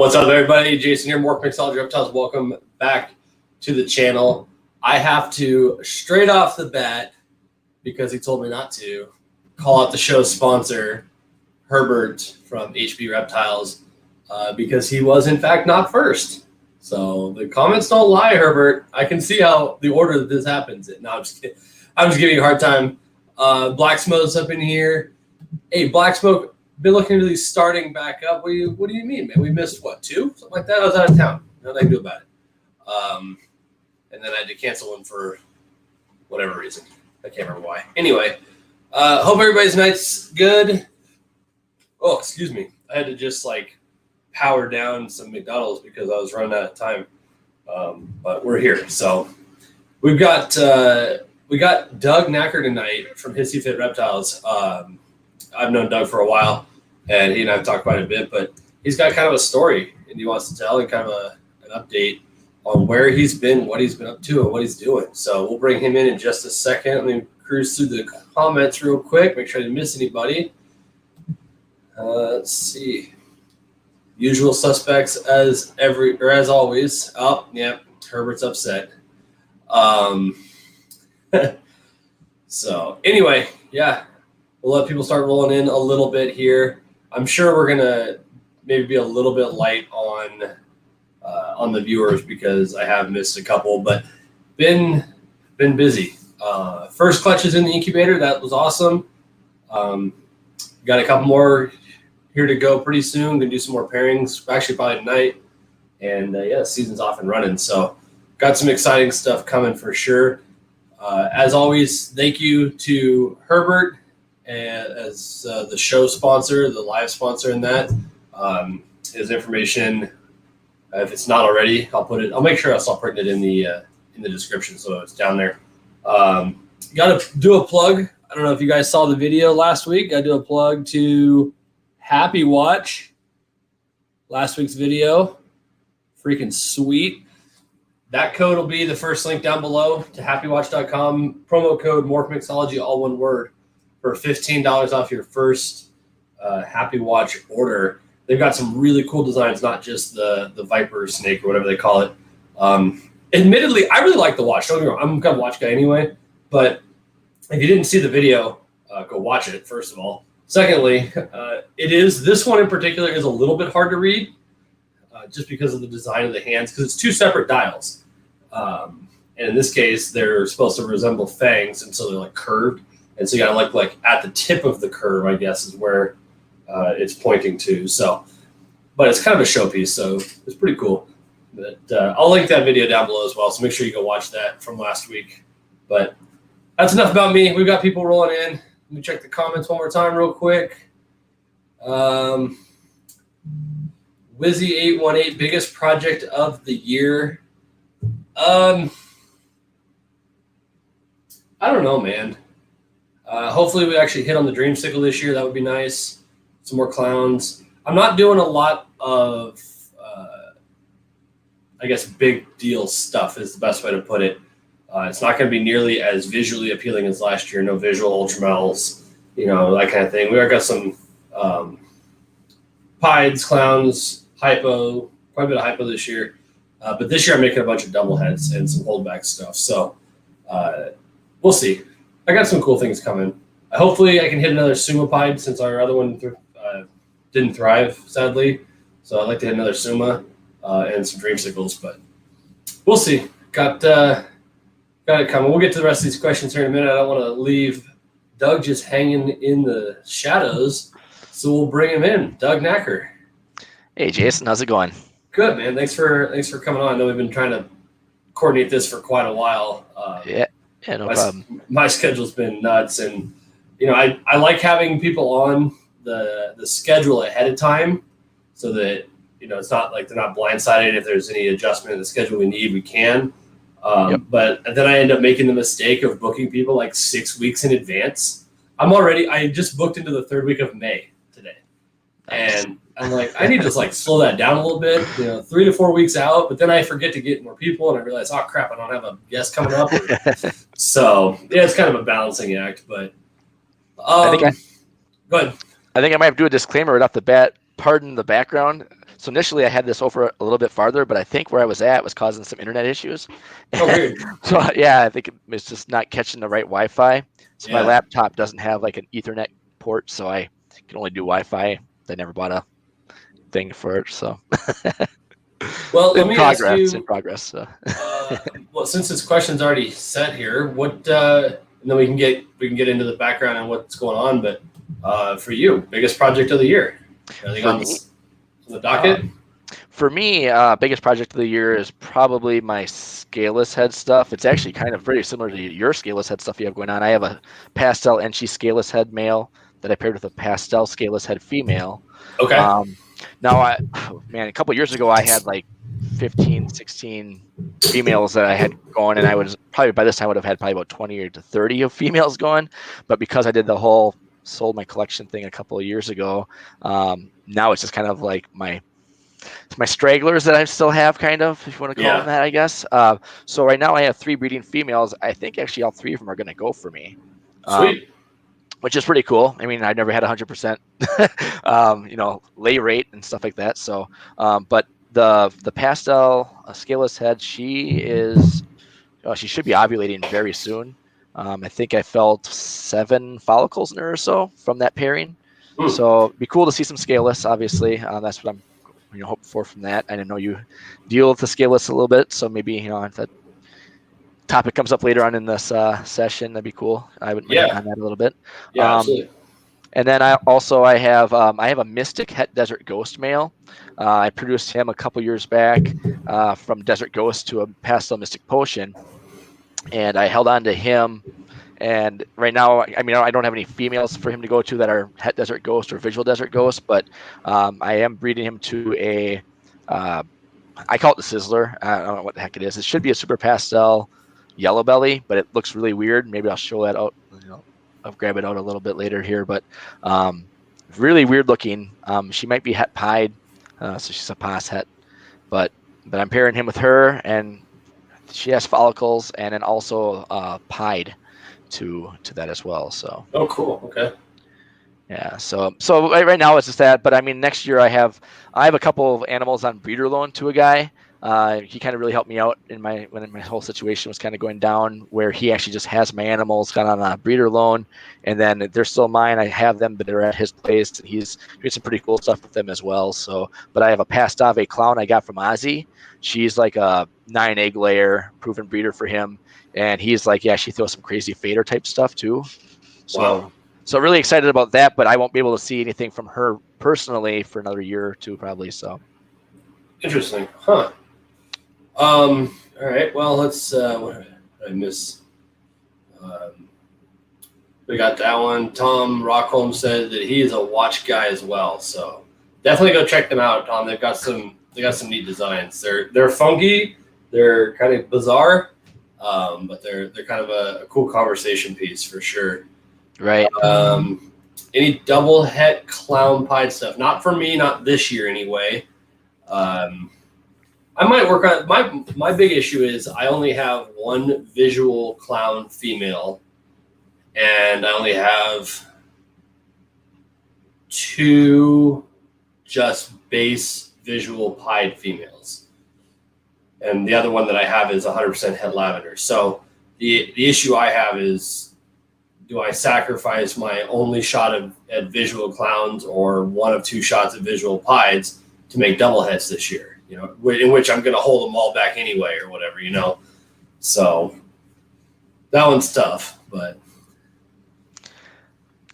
What's up, everybody? Jason here, Morph, Mixology, Reptiles. Welcome back to the channel. I have to, straight off the bat, because he told me not to, call out the show's sponsor, Herbert from HAPPIE Reptiles, because he was, in fact, not first. So the comments don't lie, Herbert. I can see how the order that this happens. No, I'm just kidding. I'm just giving you a hard time. Black Smoke's up in here. Hey, Black Smoke, been looking into these starting back up. What do you mean, man? We missed, what, 2? Something like that? I was out of town. Nothing I can do about it. And then I had to cancel one for whatever reason. I can't remember why. Anyway, hope everybody's night's good. Oh, excuse me. I had to just, power down some McDonald's because I was running out of time. But we're here. So we got Doug Nacker tonight from Hissy Fit Reptiles. I've known Doug for a while, and he and I have talked quite a bit, but he's got kind of a story, and he wants to tell and kind of an update on where he's been, what he's been up to, and what he's doing. So we'll bring him in just a second. Let me cruise through the comments real quick, make sure I didn't miss anybody. Let's see. Usual suspects as always. Oh, yep, Herbert's upset. So anyway, yeah. We'll let people start rolling in a little bit here. I'm sure we're gonna maybe be a little bit light on the viewers because I have missed a couple, but been busy. First clutches in the incubator, that was awesome. Got a couple more here to go pretty soon. Gonna do some more pairings, actually probably tonight. And yeah, season's off and running. So got some exciting stuff coming for sure. As always, thank you to Herbert as the show sponsor, the live sponsor in that. His information, if it's not already, I'll make sure I'll start putting it in the description so it's down there. Got to do a plug. I don't know if you guys saw the video last week. I do a plug to HAPPIE Watch. Last week's video, freaking sweet. That code will be the first link down below to happiewatch.com. Promo code Mixology, all one word, for $15 off your first HAPPIE Watch order. They've got some really cool designs, not just the Viper snake or whatever they call it. Admittedly, I really like the watch. Don't get me wrong, I'm a kind of watch guy anyway. But if you didn't see the video, go watch it, first of all. Secondly, this one in particular is a little bit hard to read just because of the design of the hands, because it's 2 separate dials. And in this case, they're supposed to resemble fangs, and so they're curved. And so you got to look at the tip of the curve, I guess, is where it's pointing to. So, but it's kind of a showpiece, so it's pretty cool. But I'll link that video down below as well, so make sure you go watch that from last week. But that's enough about me. We've got people rolling in. Let me check the comments one more time real quick. Wizzy818, biggest project of the year. I don't know, man. Hopefully we actually hit on the Dreamsicle this year. That would be nice. Some more clowns. I'm not doing a lot of, I guess, big deal stuff is the best way to put it. It's not going to be nearly as visually appealing as last year. No visual ultramels, that kind of thing. We got some pieds, clowns, hypo, quite a bit of hypo this year. But this year I'm making a bunch of double heads and some holdback stuff. So we'll see. I got some cool things coming. Hopefully I can hit another Sumapide since our other one didn't thrive, sadly. So I'd like to hit another Suma and some Dreamsicles, but we'll see. Got it coming. We'll get to the rest of these questions here in a minute. I don't want to leave Doug just hanging in the shadows, so we'll bring him in. Doug Nacker. Hey, Jason. How's it going? Good, man. Thanks for coming on. I know we've been trying to coordinate this for quite a while. Yeah, no problem. My schedule's been nuts, and I like having people on the schedule ahead of time, so that it's not like they're not blindsided. If there's any adjustment in the schedule we need, we can. Yep. But then I end up making the mistake of booking people 6 weeks in advance. I just booked into the 3rd week of May today, and I'm I need to slow that down a little bit, 3 to 4 weeks out, but then I forget to get more people and I realize, oh crap, I don't have a guest coming up. So yeah, it's kind of a balancing act, but go ahead. I think I might do a disclaimer right off the bat. Pardon the background. So initially I had this over a little bit farther, but I think where I was at was causing some internet issues. Oh, weird. So yeah, I think it was just not catching the right Wi-Fi. So my Yeah. laptop doesn't have like an Ethernet port, so I can only do Wi-Fi. I never bought a thing for it, so Well, let in me ask progress. In you. progress. So. Well, since this question's already set here, what? And then we can get into the background and what's going on. But for you, biggest project of the year? Anything For on me, the docket? For me, biggest project of the year is probably my Scaleless head stuff. It's actually kind of very similar to your Scaleless head stuff you have going on. I have a pastel Enchi Scaleless head male that I paired with a pastel Scaleless head female. Okay. Now, a couple years ago, I had like 15, 16 females that I had going, and I was probably by this time I would have had probably about 20 or to 30 of females going. But because I did the whole sold my collection thing a couple of years ago, now it's just kind of like my stragglers that I still have, kind of, if you want to call them that, I guess. So right now I have 3 breeding females. I think actually all 3 of them are going to go for me. Sweet. Which is pretty cool. I mean, I've never had 100%, lay rate and stuff like that. So, but the pastel Scaleless head, she should be ovulating very soon. I think I felt 7 follicles in her or so from that pairing. So it'd be cool to see some Scaleless, obviously. That's what I'm hoping for from that. I know you deal with the Scaleless a little bit, so maybe if that topic comes up later on in this session, that'd be cool. I would hit on that a little bit. Yeah, absolutely. And then I have a Mystic Het Desert Ghost male. I produced him a couple years back from Desert Ghost to a pastel Mystic Potion, and I held on to him. And right now, I mean, I don't have any females for him to go to that are Het Desert Ghost or Visual Desert Ghost, but I am breeding him to a, I call it the Sizzler. I don't know what the heck it is. It should be a super pastel yellow belly, but it looks really weird. Maybe I'll show that out. I'll grab it out a little bit later here, but really weird looking. She might be het pied, so she's a pos het, but I'm pairing him with her, and she has follicles, and then also pied to that as well. So Cool. Okay. Yeah, so right now it's just that, but I mean next year I have a couple of animals on breeder loan to a guy. He kind of really helped me out when my whole situation was kind of going down, where he actually just has my animals kind of on a breeder loan, and then they're still mine. I have them, but they're at his place, and he's doing some pretty cool stuff with them as well. So, but I have a Pastave clown I got from Ozzy. She's like a 9 egg layer, proven breeder for him, and he's like, yeah, she throws some crazy fader type stuff too. So, wow. So really excited about that, but I won't be able to see anything from her personally for another year or two probably. So interesting, huh? All right. Well, let's. What did I miss? We got that one. Tom Rockholm said that he is a watch guy as well, so definitely go check them out, Tom. They've got some neat designs. They're funky. They're kind of bizarre, but they're kind of a cool conversation piece for sure. Right. Any double het clown pied stuff? Not for me, not this year anyway. I might work on my big issue is I only have 1 visual clown female, and I only have 2 just base visual pied females, and the other one that I have is 100% het lavender. So the issue I have is, do I sacrifice my only shot at visual clowns or 1 of 2 shots at visual pieds to make double hets this year? In which I'm going to hold them all back anyway or whatever, So that one's tough, but.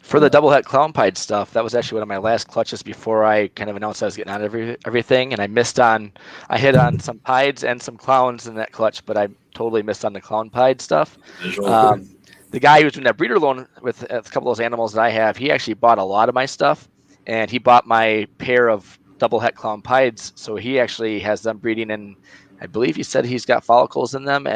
For the double het clown pied stuff, that was actually one of my last clutches before I kind of announced I was getting out of everything, and I hit on some pieds and some clowns in that clutch, but I totally missed on the clown pied stuff. The guy who was doing that breeder loan with a couple of those animals that I have, he actually bought a lot of my stuff, and he bought my pair of double het clown pieds, so he actually has them breeding, and I believe he said he's got follicles in them,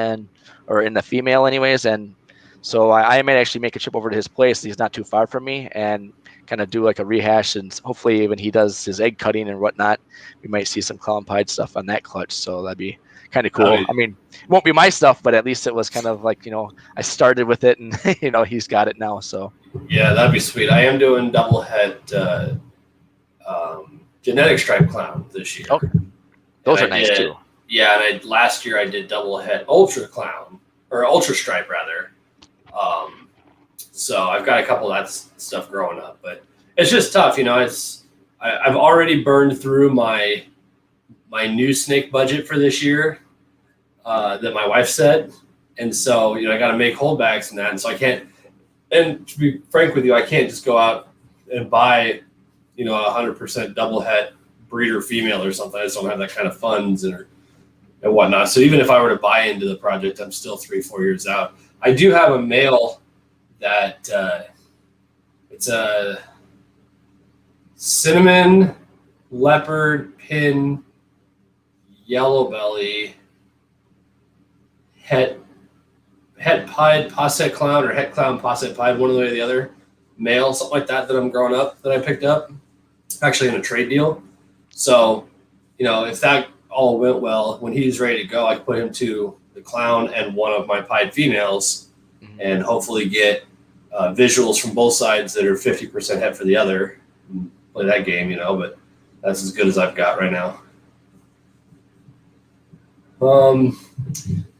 or in the female anyways, and so I might actually make a trip over to his place. He's not too far from me, and kind of do like a rehash, and hopefully when he does his egg cutting and whatnot, we might see some clown pied stuff on that clutch, so that'd be kind of cool. I mean, it won't be my stuff, but at least it was kind of like, I started with it, and he's got it now, so. Yeah, that'd be sweet. I am doing double het genetic stripe clown this year. Okay. Those are nice too. Yeah, and last year I did double het ultra clown, or ultra stripe rather. So I've got a couple of that stuff growing up, but it's just tough, you know. I've already burned through my new snake budget for this year that my wife set, and so I got to make holdbacks and that, and so I can't. And to be frank with you, I can't just go out and buy 100% double het breeder female or something. I just don't have that kind of funds and whatnot. So even if I were to buy into the project, I'm still 3-4 years out. I do have a male that it's a cinnamon leopard pin yellow belly het pied posset clown, or het clown posset pied, one way or the other, male, something like that I'm growing up, that I picked up actually in a trade deal. So if that all went well, when he's ready to go, I could put him to the clown and one of my pied females, and hopefully get visuals from both sides that are 50% het for the other, and play that game, but that's as good as I've got right now.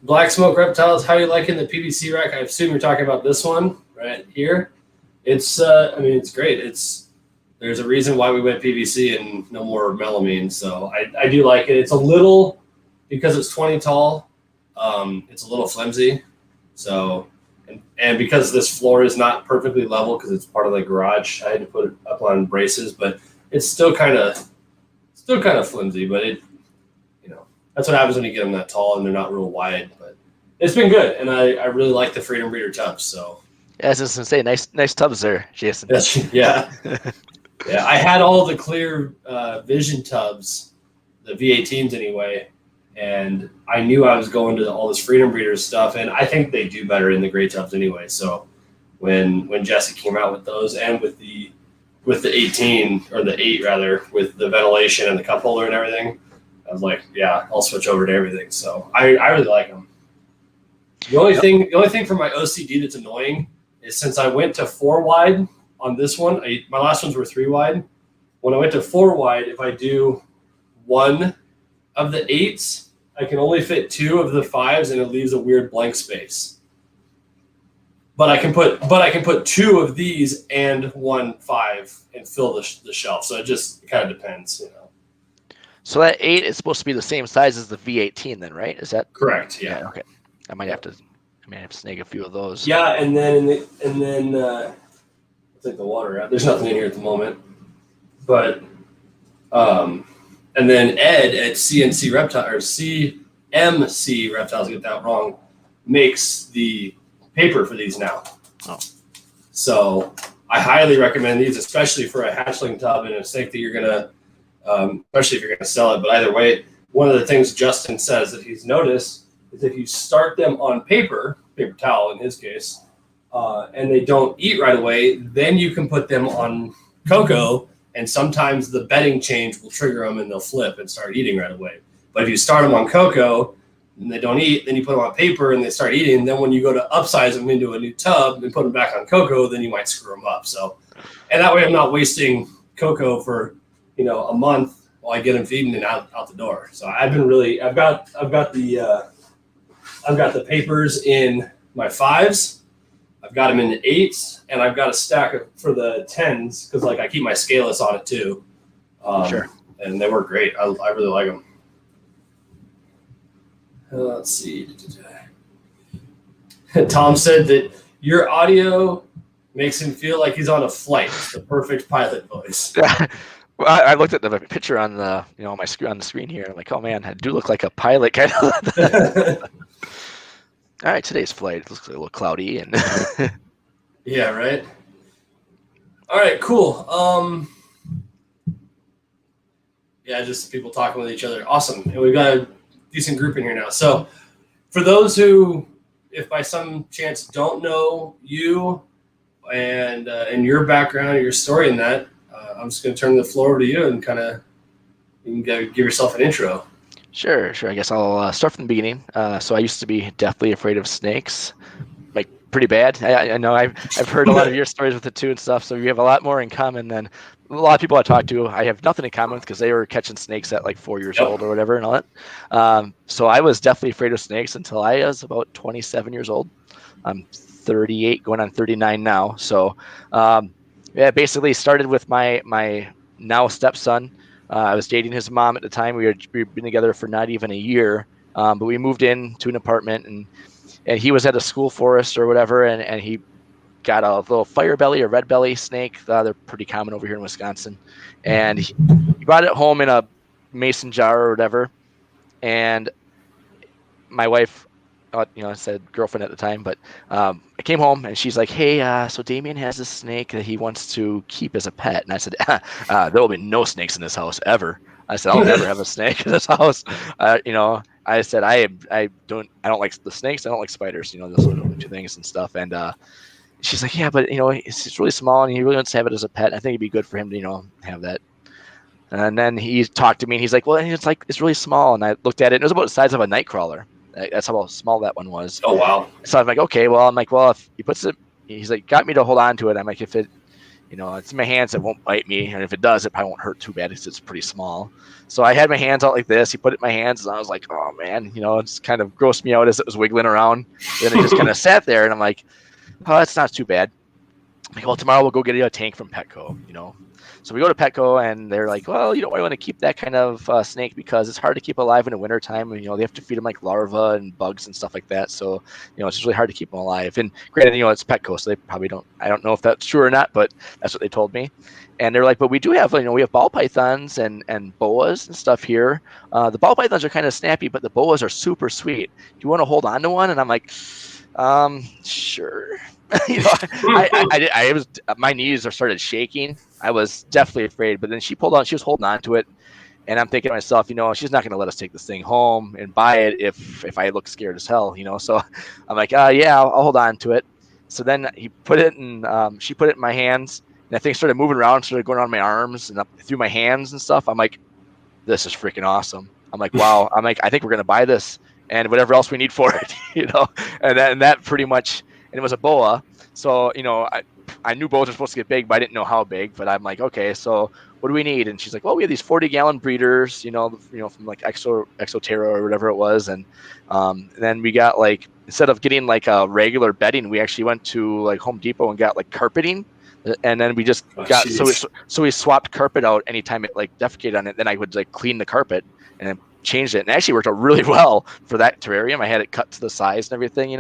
Black Smoke Reptiles, how are you liking the PVC rack? I assume you're talking about this one right here. It's it's great. There's a reason why we went PVC and no more melamine. So I do like it. It's a little, because it's 20 tall, it's a little flimsy. So, and because this floor is not perfectly level because it's part of the garage, I had to put it up on braces, but it's still kind of flimsy, but that's what happens when you get them that tall and they're not real wide. But it's been good, and I really like the Freedom Breeder tubs. So yeah, I was just gonna say, nice tubs there, Jason. Yeah. Yeah, I had all the clear Vision tubs, the V18s anyway, and I knew I was going to all this Freedom Breeder stuff, and I think they do better in the gray tubs anyway. So when Jesse came out with those, and with the 18, or the 8 rather, with the ventilation and the cup holder and everything, I was like, yeah, I'll switch over to everything. So I really like them. The only thing for my OCD that's annoying is, since I went to 4 wide on this one, my last ones were 3 wide. When I went to 4 wide, if I do one of the 8s, I can only fit 2 of the 5s, and it leaves a weird blank space. But I can put 2 of these and 1 5 and fill the shelf. So it just kind of depends, So that 8 is supposed to be the same size as the V18, then, right? Is that correct? Yeah. Okay. I might have to snag a few of those. Yeah, and then I'll take the water out. There's nothing in here at the moment, but and then Ed at CNC Reptile, or CMC Reptiles, get that wrong, makes the paper for these now. Oh. So I highly recommend these, especially for a hatchling tub and a snake that you're gonna, especially if you're gonna sell it. But either way, one of the things Justin says that he's noticed is if you start them on paper towel in his case, and they don't eat right away, then you can put them on cocoa, and sometimes the bedding change will trigger them and they'll flip and start eating right away. But if you start them on cocoa and they don't eat, then you put them on paper and they start eating. Then when you go to upsize them into a new tub and put them back on cocoa, then you might screw them up. So, and that way I'm not wasting cocoa for a month while I get them feeding and out the door. So I've got the papers in my 5s. I've got them in the 8s, and I've got a stack for the 10s because I keep my Scaleless on it too. Sure. And they work great. I really like them. Let's see. Tom said that your audio makes him feel like he's on a flight. It's the perfect pilot voice. Well, I looked at the picture on the on my screen, on the screen here, and I'm like, oh man, I do look like a pilot kind of. All right, today's flight looks a little cloudy and. Yeah, right. All right, cool. Yeah, just people talking with each other. Awesome, and we've got a decent group in here now. So, for those who, if by some chance don't know you and your background, your story, in that, I'm just going to turn the floor over to you and you can give yourself an intro. Sure. I guess I'll start from the beginning. So I used to be deathly afraid of snakes. Like pretty bad. I know I've heard a lot of your stories with it too and stuff. So you have a lot more in common than a lot of people I talk to. I have nothing in common with because they were catching snakes at like 4 years Yep. old or whatever and all that. So I was definitely afraid of snakes until I was about 27 years old. I'm 38, going on 39 now. So yeah, basically started with my now stepson. I was dating his mom at the time. We'd been together for not even a year, but we moved into an apartment and he was at a school forest or whatever, and he got a little fire belly or red belly snake. They're pretty common over here in Wisconsin. And he brought it home in a mason jar or whatever. And my wife, I said girlfriend at the time, but I came home and she's like, hey, so Damien has this snake that he wants to keep as a pet. And I said, there will be no snakes in this house ever. I said, I'll never have a snake in this house. I said, I don't like the snakes. I don't like spiders. Those are the only two things and stuff. And she's like, yeah, but it's really small and he really wants to have it as a pet. I think it'd be good for him to, have that. And then he talked to me and he's like, well, it's really small. And I looked at it and it was about the size of a night crawler. That's how small that one was. Oh, wow. So I'm like, okay, well, if he puts it, he's like, got me to hold on to it. I'm like, if it, it's in my hands, it won't bite me. And if it does, it probably won't hurt too bad because it's pretty small. So I had my hands out like this. He put it in my hands and I was like, oh man, it's kind of grossed me out as it was wiggling around. And then it just kind of sat there and I'm like, oh, that's not too bad. I'm like, well, tomorrow we'll go get a tank from Petco, So we go to Petco and they're like, well, you don't really want to keep that kind of snake because it's hard to keep alive in the wintertime. And, they have to feed them like larvae and bugs and stuff like that. So, it's just really hard to keep them alive. And granted, it's Petco, so they probably I don't know if that's true or not, but that's what they told me. And they're like, but we do have, we have ball pythons and boas and stuff here. The ball pythons are kind of snappy, but the boas are super sweet. Do you want to hold on to one? And I'm like, sure. I was, my knees started shaking. I was definitely afraid, but then she was holding on to it. And I'm thinking to myself, she's not going to let us take this thing home and buy it if I look scared as hell, So I'm like, yeah, I'll hold on to it. So then he put it in, she put it in my hands and that thing started moving around, started going around my arms and up through my hands and stuff. I'm like, this is freaking awesome. I'm like, wow. I'm like, I think we're going to buy this and whatever else we need for it, and that pretty much, and it was a boa. So, I knew boas were supposed to get big, but I didn't know how big. But I'm like, okay, so what do we need? And she's like, well, we have these 40-gallon breeders, from like Exoterra or whatever it was. And then we got like, instead of getting like a regular bedding, we actually went to like Home Depot and got like carpeting. And then we just so we swapped carpet out anytime it like defecated on it. Then I would like clean the carpet and then changed it. And it actually worked out really well for that terrarium. I had it cut to the size and everything,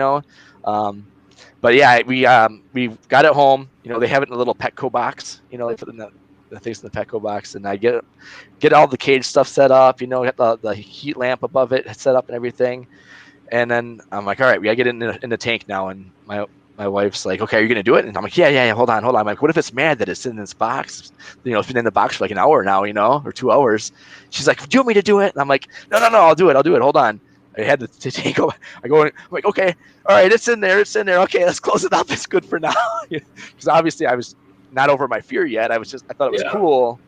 But yeah, we got it home. They have it in a little Petco box. They put in the things in the Petco box, and I get all the cage stuff set up. Get the heat lamp above it set up and everything. And then I'm like, all right, we gotta get it in the tank now. And my wife's like, okay, are you gonna do it? And I'm like, yeah, hold on. I'm like, what if it's mad that it's in this box? It's been in the box for like an hour now, or 2 hours. She's like, do you want me to do it? And I'm like, no, I'll do it. Hold on. I had to take over. I'm like, okay, all right, it's in there. Okay, let's close it up. It's good for now. Because obviously I was not over my fear yet. I thought it was cool.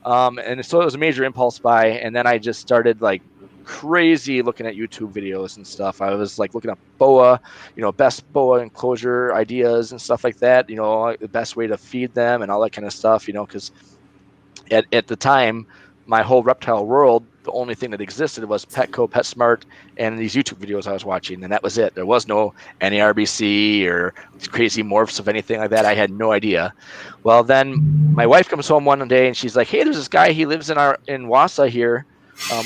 And so it was a major impulse buy. And then I just started like crazy looking at YouTube videos and stuff. I was like looking up boa, best boa enclosure ideas and stuff like that. The best way to feed them and all that kind of stuff, because at the time, my whole reptile world, the only thing that existed was Petco, PetSmart, and these YouTube videos I was watching, and that was it. There was no NARBC or crazy morphs of anything like that. I had no idea. Well, then my wife comes home one day and she's like, "Hey, there's this guy. He lives in Wausau here,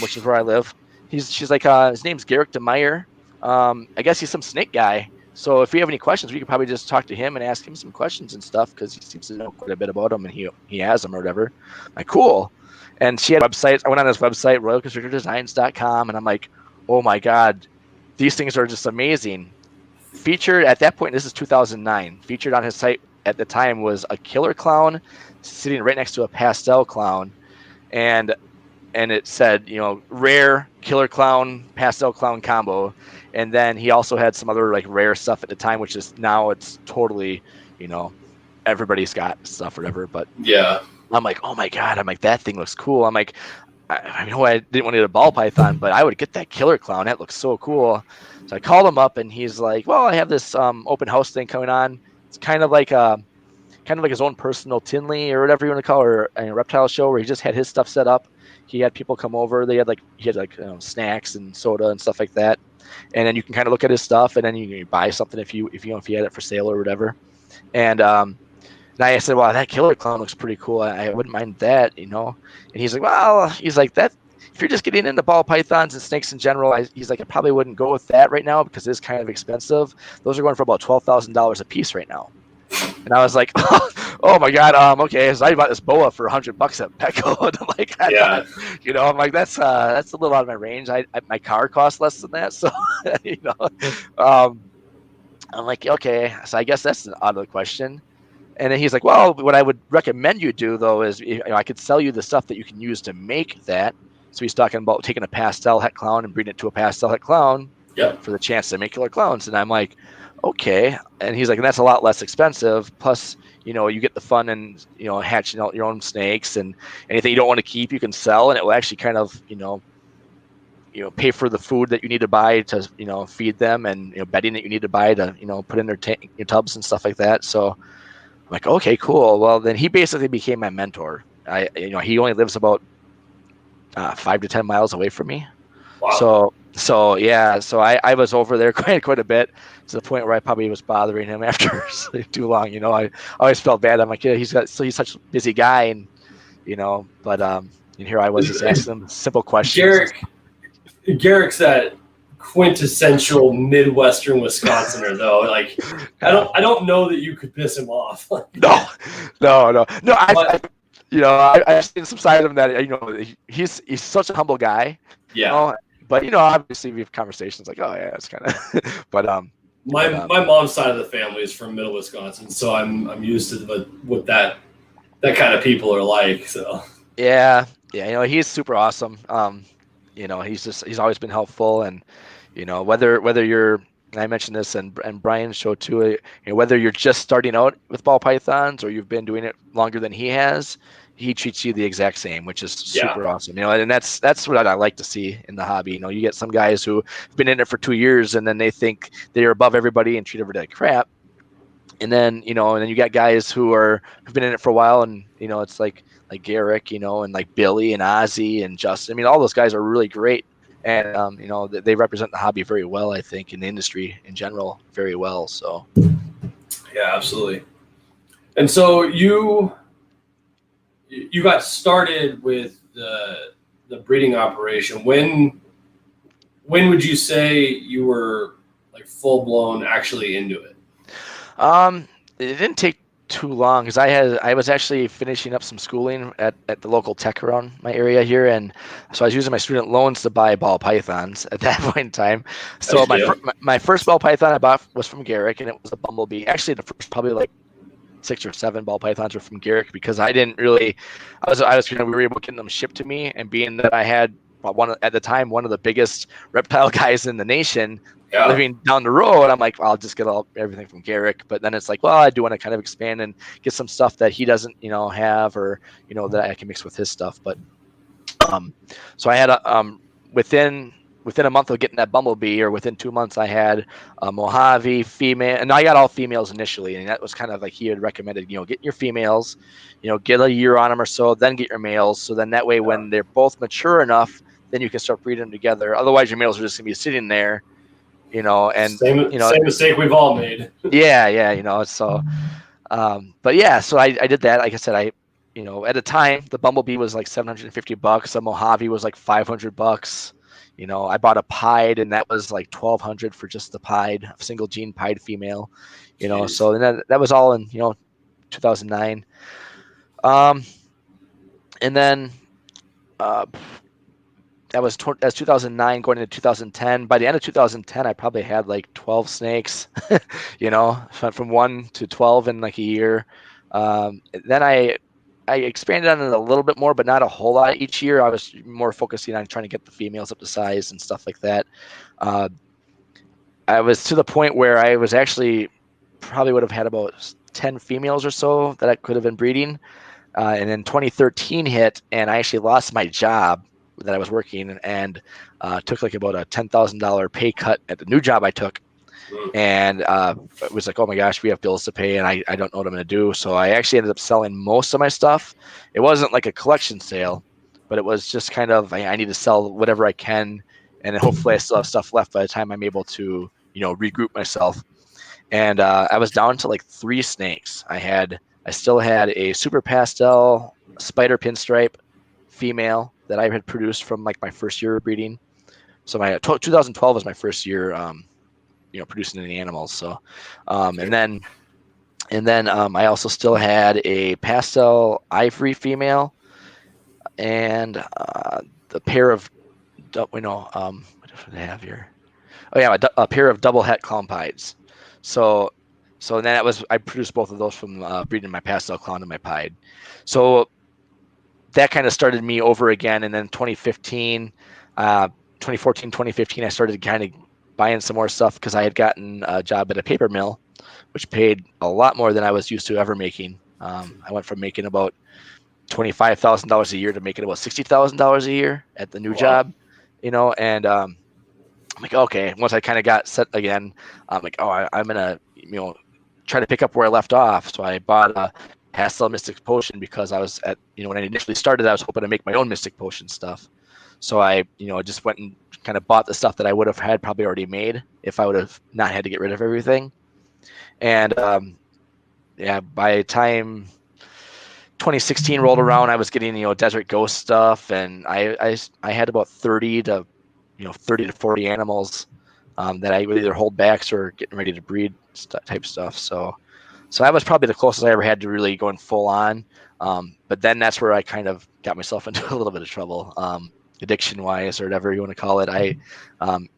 which is where I live. She's like, his name's Garrick DeMeyer. I guess he's some snake guy. So if you have any questions, we could probably just talk to him and ask him some questions and stuff because he seems to know quite a bit about them and he has them or whatever." I'm like, cool. And she had websites. I went on this website, royalconstrictordesigns.com, and I'm like, oh my God, these things are just amazing. Featured at that point, this is 2009, featured on his site at the time was a killer clown sitting right next to a pastel clown. And it said, rare killer clown, pastel clown combo. And then he also had some other like rare stuff at the time, which is now it's totally, everybody's got stuff or whatever. But yeah. I'm like, oh my God. I'm like, that thing looks cool. I'm like, I know I didn't want to get a ball python, but I would get that killer clown. That looks so cool. So I called him up, and he's like, "Well, I have this open house thing coming on. It's kind of like his own personal Tinley or whatever you want to call it, or a reptile show where he just had his stuff set up. He had people come over. He had snacks and soda and stuff like that, and then you can kind of look at his stuff, and then you can buy something if you had it for sale or whatever. And I said, well, that killer clown looks pretty cool. I wouldn't mind that, And he's like, well, he's like, that if you're just getting into ball pythons and snakes in general, he's like, I probably wouldn't go with that right now because it's kind of expensive. Those are going for about $12,000 a piece right now. And I was like, oh my God, okay. So I bought this boa for $100 at Petco. And I'm like, Yeah. I'm like, that's a little out of my range. My car costs less than that. So, I'm like, okay. So I guess that's out of the question. And then he's like, well, what I would recommend you do, though, is I could sell you the stuff that you can use to make that. So he's talking about taking a pastel het clown and breeding it to a pastel het clown for the chance to make killer clowns. And I'm like, okay. And he's like, and that's a lot less expensive. Plus, you get the fun and, hatching out your own snakes, and anything you don't want to keep, you can sell. And it will actually kind of, pay for the food that you need to buy to, feed them, and, bedding that you need to buy to, put in their tubs and stuff like that. So I'm like, okay, cool. Well, then he basically became my mentor. He only lives about 5 to 10 miles away from me. Wow. So yeah. So I was over there quite a bit, to the point where I probably was bothering him after too long. I always felt bad. I'm like, yeah, he's such a busy guy, and but and here I was just asking him simple questions. Garrick's that quintessential Midwestern Wisconsinner, though. Like, I don't know that you could piss him off. No. I've seen some side of him that he's such a humble guy. Yeah. But obviously we have conversations like, oh yeah, it's kind of. But my mom's side of the family is from Middle Wisconsin, so I'm used to what that people are like. So yeah, he's super awesome. He's always been helpful, and whether you're, and I mentioned this and Brian's show too, whether you're just starting out with ball pythons or you've been doing it longer than he has, he treats you the exact same, which is super awesome. And that's what I like to see in the hobby. You get some guys who have been in it for 2 years, and then they think they're above everybody and treat everybody like crap. And then and then you got guys who've been in it for a while, and it's like Garrick, and like Billy and Ozzy and Justin. I mean, all those guys are really great, and they represent the hobby very well. I think in the industry in general, very well. So yeah, absolutely. And so you got started with the breeding operation. When would you say you were like full blown actually into it? It didn't take too long, because I was actually finishing up some schooling at the local tech around my area here, and so I was using my student loans to buy ball pythons at that point in time. So my first ball python I bought was from Garrick, and it was a bumblebee. Actually, the first probably like 6 or 7 ball pythons were from Garrick, because I didn't really, we were able to get them shipped to me, and being that I had one of the biggest reptile guys in the nation living down the road, I'm like, well, I'll just get everything from Garrick. But then it's like, well, I do want to kind of expand and get some stuff that he doesn't, have, or that I can mix with his stuff. But so I had within a month of getting that bumblebee, or within 2 months, I had a Mojave female, and I got all females initially, and that was kind of like he had recommended, get your females, get a year on them or so, then get your males. So then that way, when they're both mature enough, then you can start breeding them together. Otherwise, your males are just gonna be sitting there, and same mistake we've all made. Yeah. So, but yeah, so I did that. Like I said, at the time, the bumblebee was like $750. The Mojave was like $500. I bought a pied, and that was like $1,200 for just the pied, a single gene pied female. Jeez. So that was all in 2009. And then that was 2009 going into 2010. By the end of 2010, I probably had like 12 snakes. From 1 to 12 in like a year. Then I expanded on it a little bit more, but not a whole lot each year. I was more focusing on trying to get the females up to size and stuff like that. I was to the point where I was actually probably would have had about 10 females or so that I could have been breeding. And then 2013 hit, and I actually lost my job. that I was working, and took like about a $10,000 pay cut at the new job I took. And it was like, oh my gosh, we have bills to pay, and I don't know what I'm going to do. So I actually ended up selling most of my stuff. It wasn't like a collection sale, but it was just kind of, I need to sell whatever I can, and then hopefully I still have stuff left by the time I'm able to, regroup myself. And I was down to like 3 snakes. I still had a super pastel spider pinstripe female that I had produced from like my first year of breeding. So my 2012 was my first year, producing any animals. So, and then I also still had a pastel ivory female and the pair of, what do I have here? Oh yeah, a pair of double het clompides. So then I produced both of those from breeding my pastel clown and my pied. So that kind of started me over again. And then 2014, 2015, I started kind of buying some more stuff because I had gotten a job at a paper mill, which paid a lot more than I was used to ever making. I went from making about $25,000 a year to making about $60,000 a year at the new job, and I'm like, okay, once I kind of got set again, I'm like, oh, I'm going to, try to pick up where I left off. So I bought a pastel mystic potion because I was at, when I initially started, I was hoping to make my own mystic potion stuff. So I, just went and kind of bought the stuff that I would have had probably already made if I would have not had to get rid of everything. And by the time 2016 rolled around, I was getting, desert ghost stuff, and I had about 30 to 40 animals that I would either hold backs or getting ready to breed type stuff. So that was probably the closest I ever had to really going full on. But then that's where I kind of got myself into a little bit of trouble. Addiction wise, or whatever you want to call it. I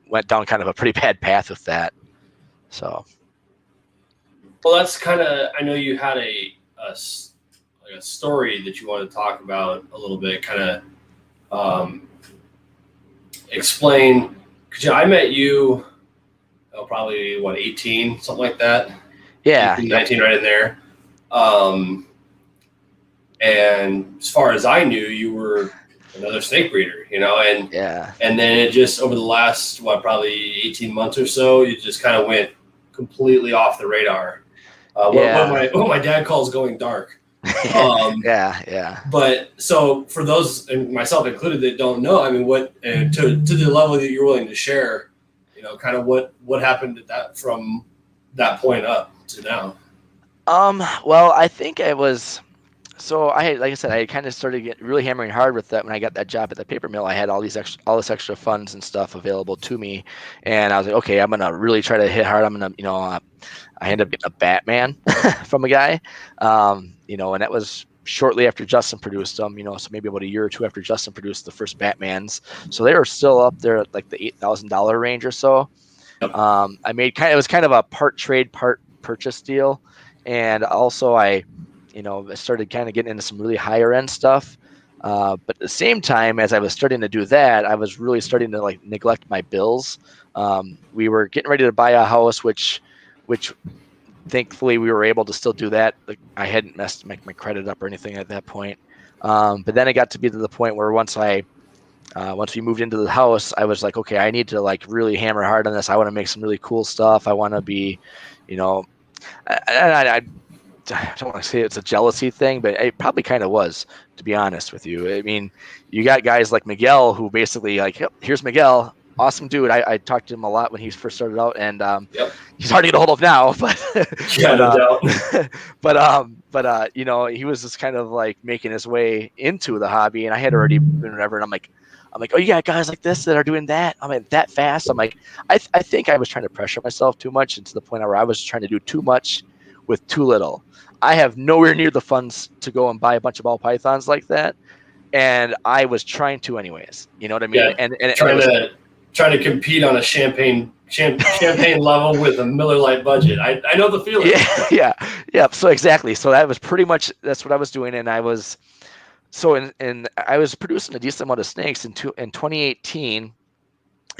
went down kind of a pretty bad path with that. So, well, that's kind of, I know you had a story that you want to talk about a little bit, kind of explain, because I met you probably 18, something like that. Yeah, 18, 19, right in there. And as far as I knew, you were another snake breeder, and and then it just, over the last probably 18 months or so, you just kind of went completely off the radar. What my dad calls going dark. But so for those, and myself included, that don't know, I mean, what, and to the level that you're willing to share, kind of what happened at that, from that point up to now. Well, I think I was. So like I said, I kind of started getting really hammering hard with that when I got that job at the paper mill. I had all this extra funds and stuff available to me, and I was like, okay, I'm gonna really try to hit hard. I'm gonna, I ended up getting a Batman from a guy, and that was shortly after Justin produced them, so maybe about a year or two after Justin produced the first Batmans. So they were still up there at like the $8,000 range or so. I made it was kind of a part trade, part purchase deal, and also I started kind of getting into some really higher end stuff. But at the same time, as I was starting to do that, I was really starting to like neglect my bills. We were getting ready to buy a house, which thankfully we were able to still do that. Like, I hadn't messed my credit up or anything at that point. But then it got to be to the point where once we moved into the house, I was like, okay, I need to like really hammer hard on this. I want to make some really cool stuff. I want to be, I don't want to say it's a jealousy thing, but it probably kind of was, to be honest with you. I mean, you got guys like Miguel who basically like, yep, here's Miguel, awesome dude. I talked to him a lot when he first started out, and he's hard to get a hold of now, but but he was just kind of like making his way into the hobby, and I had already been whatever, and I'm like, oh, you got guys like this that are doing that? I'm like, that fast? I'm like, I think I was trying to pressure myself too much, and to the point where I was trying to do too much with too little. I have nowhere near the funds to go and buy a bunch of ball pythons like that, and I was trying to anyways. You know what I mean? Yeah, and trying to compete on a champagne level with a Miller Lite budget. I know the feeling. Yeah. So exactly. So that was pretty much, that's what I was doing, and I was I was producing a decent amount of snakes in 2018.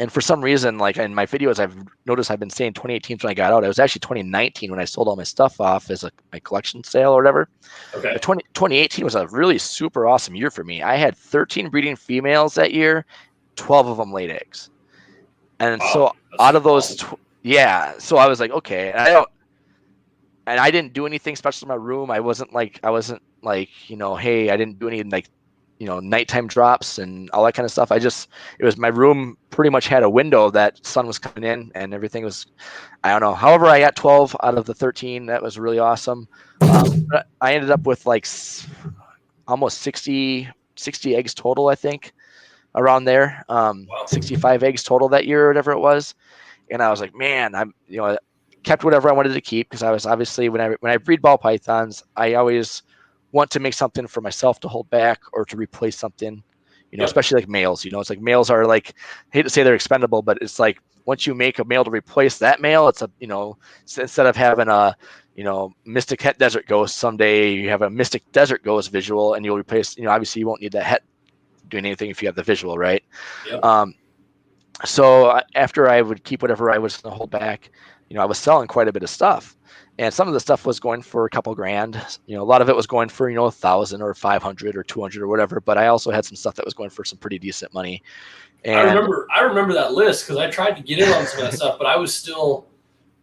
And for some reason, like in my videos, I've noticed I've been saying 2018 when I got out. It was actually 2019 when I sold all my stuff off as my collection sale or whatever. Okay. But 2018 was a really super awesome year for me. I had 13 breeding females that year, 12 of them laid eggs. And Wow, so that's out of those, awesome. so I was like, okay, and I didn't do anything special in my room. I wasn't like, hey, I didn't do any like, nighttime drops and all that kind of stuff. It was my room pretty much had a window that sun was coming in and everything was, I don't know. However, I got 12 out of the 13. That was really awesome. But I ended up with like almost 60 eggs total, I think, around there. Wow. 65 eggs total that year or whatever it was. And I was like, man, kept whatever I wanted to keep because I was obviously when I breed ball pythons, I always want to make something for myself to hold back or to replace something, Yep. especially like males. It's like males are like, I hate to say they're expendable, but it's like once you make a male to replace that male, it's instead of having a mystic het desert ghost, someday you have a mystic desert ghost visual and you'll replace, obviously you won't need that het doing anything if you have the visual, right? Yep. So after I would keep whatever I was going to hold back, I was selling quite a bit of stuff, and some of the stuff was going for a couple grand. A lot of it was going for 1,000 or 500 or 200 or whatever. But I also had some stuff that was going for some pretty decent money. And I remember that list because I tried to get in on some of that stuff, but I was still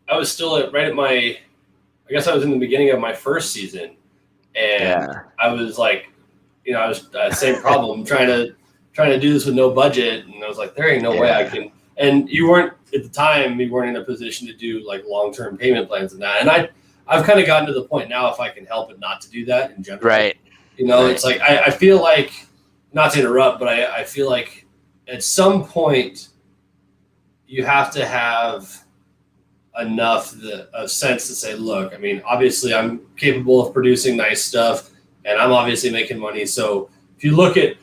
right at my, I guess I was in the beginning of my first season, and I was like, I was same problem trying to do this with no budget, and I was like, there ain't no way I can. And you weren't at the time. You weren't in a position to do like long-term payment plans and that. And I've kind of gotten to the point now, if I can help it, not to do that in general. Right. It's like I feel like, not to interrupt, but I feel like at some point you have to have enough of sense to say, look, I mean, obviously I'm capable of producing nice stuff, and I'm obviously making money. So if you look at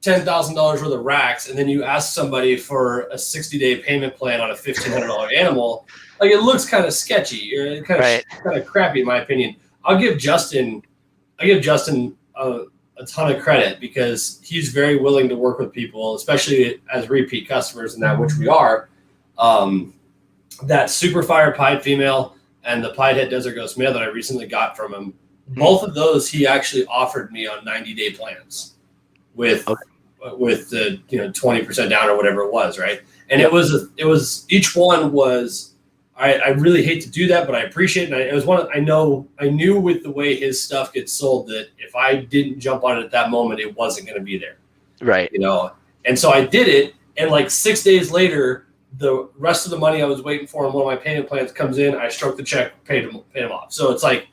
$10,000 worth of racks, and then you ask somebody for a 60-day payment plan on a $1,500 animal, like it looks kind of sketchy or kind of crappy in my opinion. I give Justin a ton of credit because he's very willing to work with people, especially as repeat customers, and that which we are. That Super Fire Pied female and the Pied Het Desert Ghost male that I recently got from him, both of those he actually offered me on 90-day plans with the 20% down or whatever it was, right? And it was each one was, I really hate to do that, but I appreciate it. And it was one I knew with the way his stuff gets sold that if I didn't jump on it at that moment, it wasn't going to be there, right? And so I did it, and like 6 days later, the rest of the money I was waiting for on one of my payment plans comes in. I struck the check, paid him off. So it's like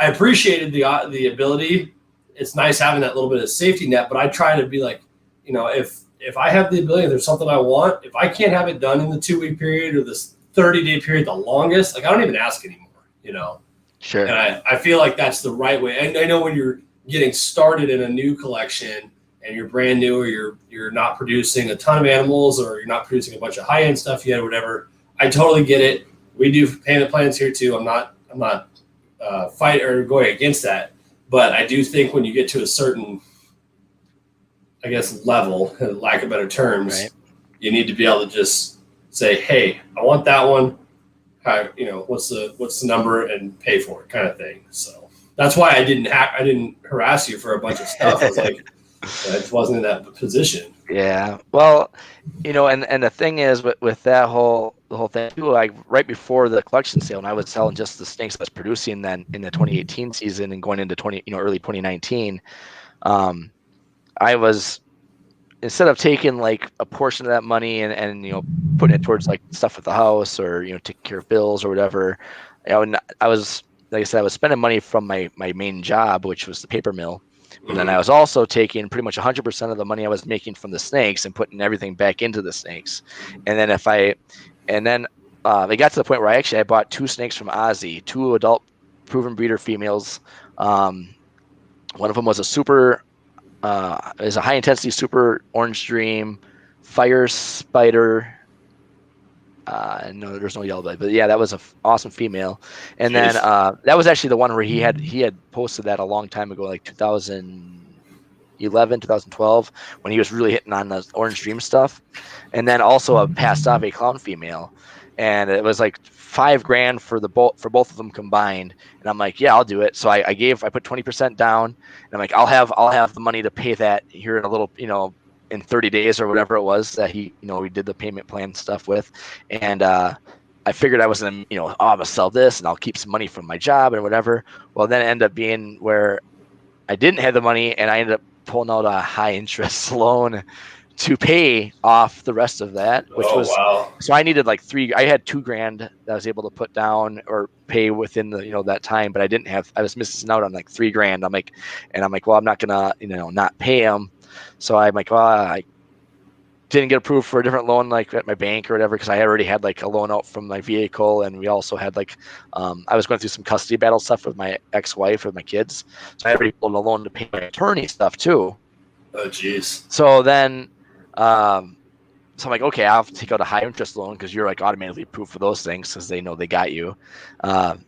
I appreciated the ability. It's nice having that little bit of safety net, but I try to be like, if I have the ability, there's something I want, if I can't have it done in the 2-week period or this 30-day period, the longest, like I don't even ask anymore, Sure. And I feel like that's the right way. And I know when you're getting started in a new collection and you're brand new, or you're not producing a ton of animals, or you're not producing a bunch of high-end stuff yet or whatever, I totally get it. We do payment plans here too. I'm not fight or going against that, but I do think when you get to a certain, I guess, level, lack of better terms, you need to be able to just say, hey, I want that one. What's the number, and pay for it, kind of thing. So that's why I didn't harass you for a bunch of stuff. I was like, I just wasn't in that position. Yeah. Well, and the thing is with the whole thing too, like right before the collection sale, and I was selling just the snakes I was producing then in the 2018 season and going into early 2019. I was, instead of taking like a portion of that money and putting it towards like stuff at the house or taking care of bills or whatever, I was, like I said, I was spending money from my main job, which was the paper mill. And then I was also taking pretty much 100% of the money I was making from the snakes and putting everything back into the snakes. And then they got to the point where I bought 2 snakes from Ozzy, 2 adult proven breeder females. One of them was a super, is a high intensity super orange dream, fire spider. No, there's no yellow belly, but yeah, that was an awesome female. And then that was actually the one where he had posted that a long time ago, like 2000, 2011, 2012, when he was really hitting on the Orange Dream stuff. And then also a passed off a clown female. And it was like $5,000 for both of them combined. And I'm like, yeah, I'll do it. So I put 20% down, and I'm like, I'll have the money to pay that here in a little, in 30 days or whatever it was that we did the payment plan stuff with. And I figured I was going to, I'm going to sell this and I'll keep some money from my job and whatever. Well, then it ended up being where I didn't have the money, and I ended up pulling out a high interest loan to pay off the rest of that, which wow. So I needed like I had $2,000 that I was able to put down or pay within the, that time, but I was missing out on like $3,000. I'm like, well, I'm not gonna, not pay them. So I'm like, well, I didn't get approved for a different loan, like at my bank or whatever, because I already had like a loan out from my vehicle. And we also had like, I was going through some custody battle stuff with my ex-wife and my kids. So I already pulled a loan to pay my attorney stuff too. Oh, geez. So then, so I'm like, okay, I'll take out a high interest loan because you're like automatically approved for those things because they know they got you.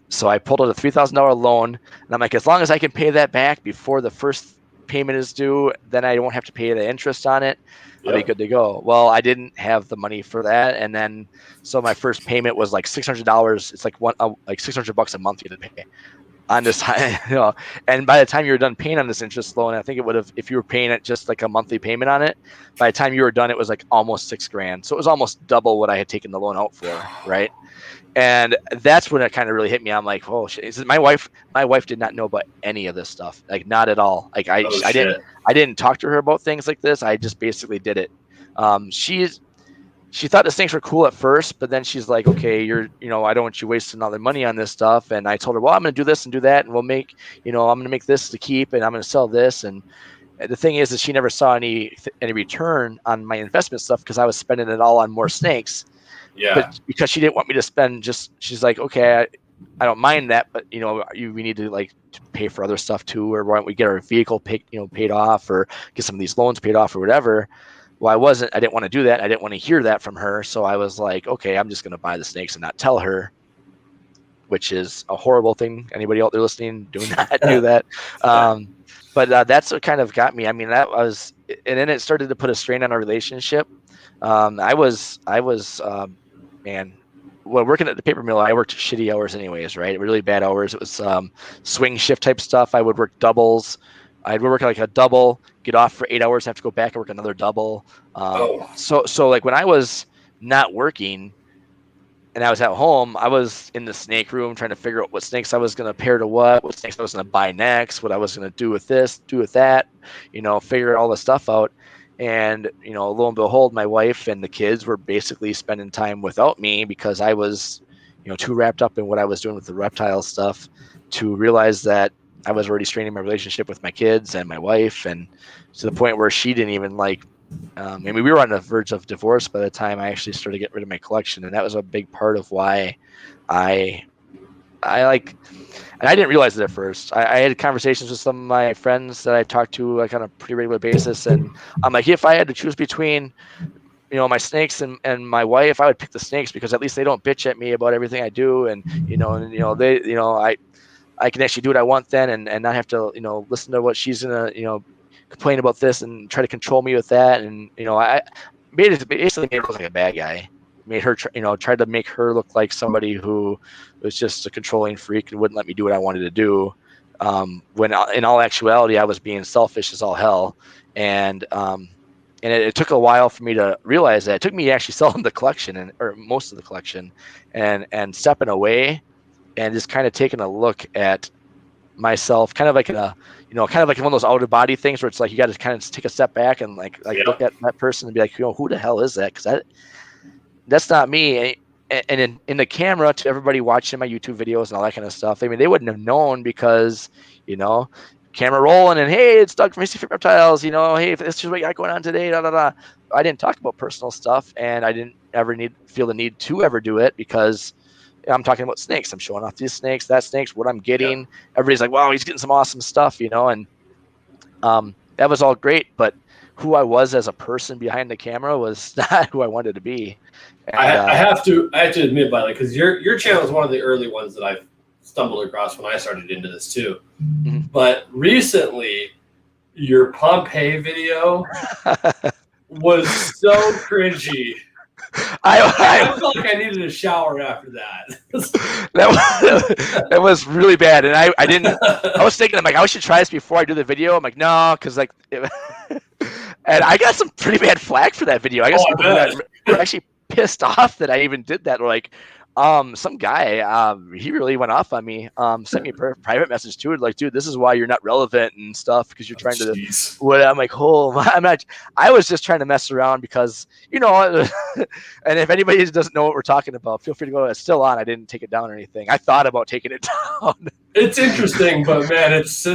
So I pulled out a $3,000 loan, and I'm like, as long as I can pay that back before the first payment is due, then I won't have to pay the interest on it. I'll be good to go. Well, I didn't have the money for that, and then so my first payment was like $600. It's like like $600 a month you had to pay on this, and by the time you were done paying on this interest loan, I think it would have, if you were paying it just like a monthly payment on it, by the time you were done, it was like almost $6,000. So it was almost double what I had taken the loan out for. Right. And that's when it kind of really hit me. I'm like, oh shit. My wife did not know about any of this stuff. Like not at all. Like I didn't talk to her about things like this. I just basically did it. She thought the snakes were cool at first, but then she's like, okay, I don't want you wasting all the money on this stuff. And I told her, well, I'm going to do this and do that. And we'll make, I'm going to make this to keep, and I'm going to sell this. And the thing is that she never saw any return on my investment stuff because I was spending it all on more snakes. Yeah. But because she didn't want me to spend she's like, okay, I don't mind that, but we need to like to pay for other stuff too, or why don't we get our vehicle paid off, or get some of these loans paid off or whatever. Well, I didn't want to do that. I didn't want to hear that from her. So I was like, okay, I'm just going to buy the snakes and not tell her, which is a horrible thing. Anybody out there listening, do not do that. But that's what kind of got me. I mean, and then it started to put a strain on our relationship. I was working at the paper mill, I worked shitty hours anyways, right? Really bad hours. It was swing shift type stuff. I would work doubles. I'd work like a double, get off for 8 hours, have to go back and work another double. So like when I was not working and I was at home, I was in the snake room trying to figure out what snakes I was going to pair to what snakes I was going to buy next, what I was going to do with this, do with that, figure all the stuff out. And, lo and behold, my wife and the kids were basically spending time without me because I was, too wrapped up in what I was doing with the reptile stuff to realize that I was already straining my relationship with my kids and my wife, and to the point where she didn't even like, we were on the verge of divorce by the time I actually started to get rid of my collection. And that was a big part of why I like, and I didn't realize it at first. I had conversations with some of my friends that I talked to like on a pretty regular basis. And I'm like, if I had to choose between, my snakes and my wife, I would pick the snakes because at least they don't bitch at me about everything I do. And, I can actually do what I want then and not have to, listen to what she's going to, complain about this and try to control me with that. And, I basically made her look like a bad guy, made her, tried to make her look like somebody who was just a controlling freak and wouldn't let me do what I wanted to do. When in all actuality, I was being selfish as all hell. And it took a while for me to realize that. It took me actually selling the collection or most of the collection and stepping away and just kind of taking a look at myself, kind of like kind of like one of those out of body things where it's like you got to kind of take a step back and like look at that person and be like, who the hell is that? Because that's not me. And in the camera, to everybody watching my YouTube videos and all that kind of stuff, they wouldn't have known because camera rolling and hey, it's Doug from Hissy for Reptiles. Hey, this is what you got going on today. Da da da. I didn't talk about personal stuff, and I didn't ever feel the need to ever do it because I'm talking about snakes. I'm showing off these snakes, that snakes, what I'm getting. Yeah. Everybody's like, wow, he's getting some awesome stuff, and that was all great. But who I was as a person behind the camera was not who I wanted to be. And, I have to admit, by the way, because your channel is one of the early ones that I've stumbled across when I started into this too. Mm-hmm. But recently, your Pompeii video was so cringy. I felt like I needed a shower after that. that was really bad, and I didn't. I was thinking, I'm like, I should try this before I do the video. I'm like, no, because like, and I got some pretty bad flack for that video. I guess people were actually pissed off that I even did that. Like, some guy, he really went off on me. Sent me a private message too, like, dude, this is why you're not relevant and stuff because you're trying to. What I'm like, oh, I'm not. I was just trying to mess around because and if anybody doesn't know what we're talking about, feel free to go. It's still on. I didn't take it down or anything. I thought about taking it down. It's interesting, but man, it's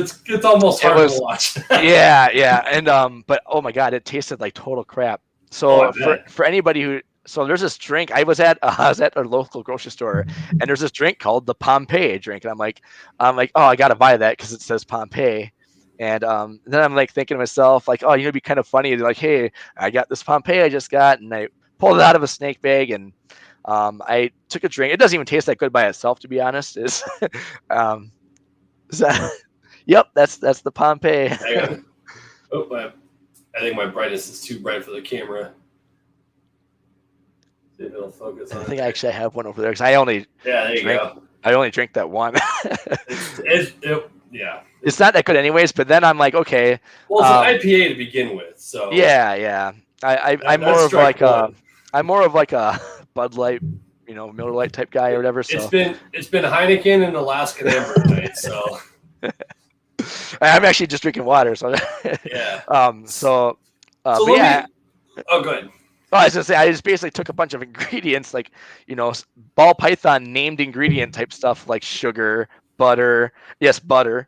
almost hard to watch. yeah, and but oh my god, it tasted like total crap. So for anybody who. So there's this drink. I was at a local grocery store, and there's this drink called the Pompeii drink, and I'm like, oh, I gotta buy that because it says Pompeii, and then I'm like thinking to myself, like, oh, it'd be kind of funny. They're like, hey, I got this Pompeii I just got, and I pulled it out of a snake bag, and I took a drink. It doesn't even taste that good by itself, to be honest. Is yep, that's the Pompeii. Oh, I think my brightness is too bright for the camera. See if it'll focus on I think I actually have one over there because I only there you go. I only drink that one. Yeah. It's not that good anyways, but then I'm like, okay. Well, it's an IPA to begin with, so yeah. I'm more of like a Bud Light, Miller Lite type guy or whatever. So it's been Heineken and Alaskan Amber tonight, so I'm actually just drinking water. So yeah. So go ahead. Oh, I was gonna say I just basically took a bunch of ingredients, like ball python named ingredient type stuff, like sugar, butter, banana,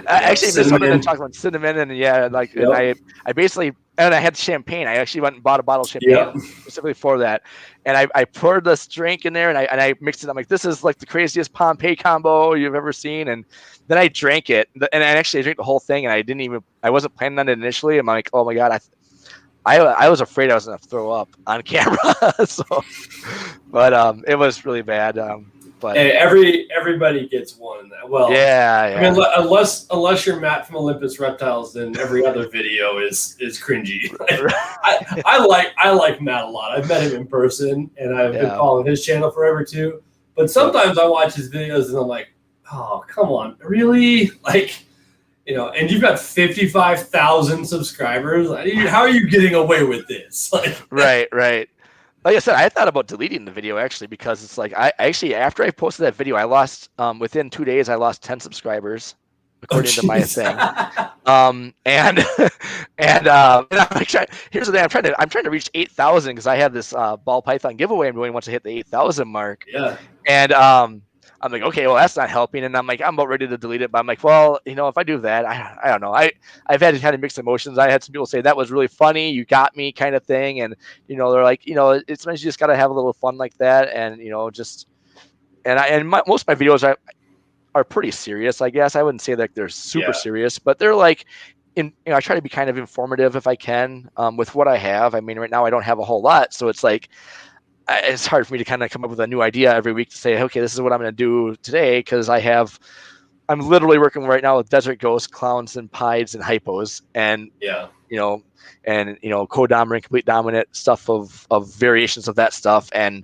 actually cinnamon. Chocolate, cinnamon, and and I basically I had champagne. I actually went and bought a bottle of champagne specifically for that, and I poured this drink in there, and I mixed it. I'm like, this is like the craziest Pompeii combo you've ever seen, and then I drank it, and I actually drank the whole thing, and I wasn't planning on it initially. I'm like, oh my god, I was afraid I was gonna throw up on camera. But it was really bad. But hey, everybody gets one. Well, yeah. I mean, unless you're Matt from Olympus Reptiles, then every other video is cringy. I like Matt a lot. I've met him in person, and I've been following his channel forever too. But sometimes I watch his videos and I'm like, oh, come on, really? Like, and you've got 55,000 subscribers. How are you getting away with this? Like, right. Like I said, I thought about deleting the video actually because it's like I actually after I posted that video, I lost within 2 days I lost 10 subscribers according to my thing. And I'm like, here's the thing, I'm trying to reach 8,000 because I have this ball python giveaway I'm doing once I hit the 8,000 mark. Yeah. And I'm like, okay, well, that's not helping. And I'm like, I'm about ready to delete it. But I'm like, well, if I do that, I don't know. I've had kind of mixed emotions. I had some people say that was really funny. You got me kind of thing. And, they're like, it's sometimes you just got to have a little fun like that. And, most of my videos are pretty serious, I guess. I wouldn't say that they're super serious, but they're like, I try to be kind of informative if I can with what I have. I mean, right now I don't have a whole lot. So it's like, it's hard for me to kind of come up with a new idea every week to say, okay, this is what I'm going to do today. Cause I'm literally working right now with desert ghosts, clowns and pieds and hypos and, co-dominant, complete dominant stuff of variations of that stuff. And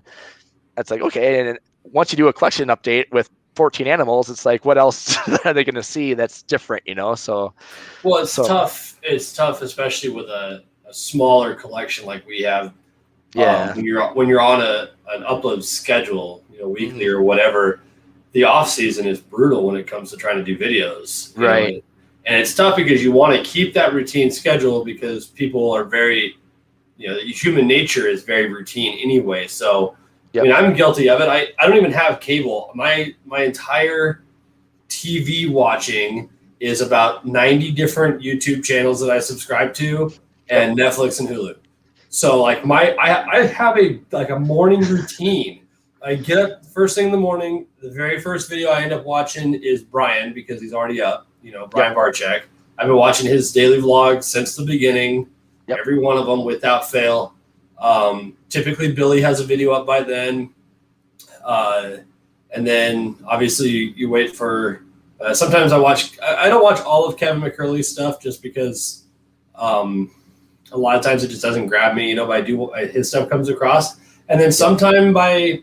it's like, okay. And once you do a collection update with 14 animals, it's like, what else are they going to see that's different, So, well, it's tough. It's tough, especially with a smaller collection like we have. Yeah. When you're on an upload schedule, weekly or whatever, the off season is brutal when it comes to trying to do videos. Right. And it's tough because you want to keep that routine schedule because people are very, human nature is very routine anyway. So, I mean, I'm guilty of it. I don't even have cable. My entire TV watching is about 90 different YouTube channels that I subscribe to and Netflix and Hulu. So like I have a morning routine. I get up first thing in the morning. The very first video I end up watching is Brian because he's already up. Brian Barczyk. I've been watching his daily vlogs since the beginning. Every one of them without fail. Typically Billy has a video up by then. And then obviously you wait for Sometimes I watch. I don't watch all of Kevin McCurley's stuff just because a lot of times it just doesn't grab me. But I do. His stuff comes across, and then sometime by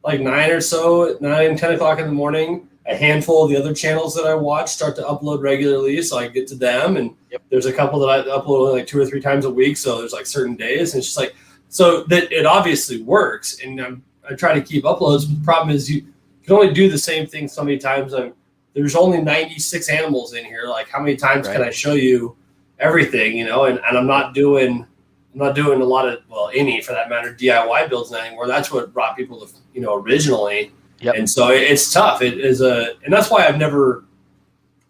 like 9 or so, 10 o'clock in the morning, a handful of the other channels that I watch start to upload regularly, so I get to them. And there's a couple that I upload like 2 or 3 times a week, so there's like certain days, and it's just like so that it obviously works. And I try to keep uploads, but the problem is you can only do the same thing so many times. There's only 96 animals in here. Like, how many times can I show you everything? And I'm not doing a lot of, any for that matter, DIY builds anymore. That's what brought people to, originally. Yep. And so it's tough. It is and that's why I've never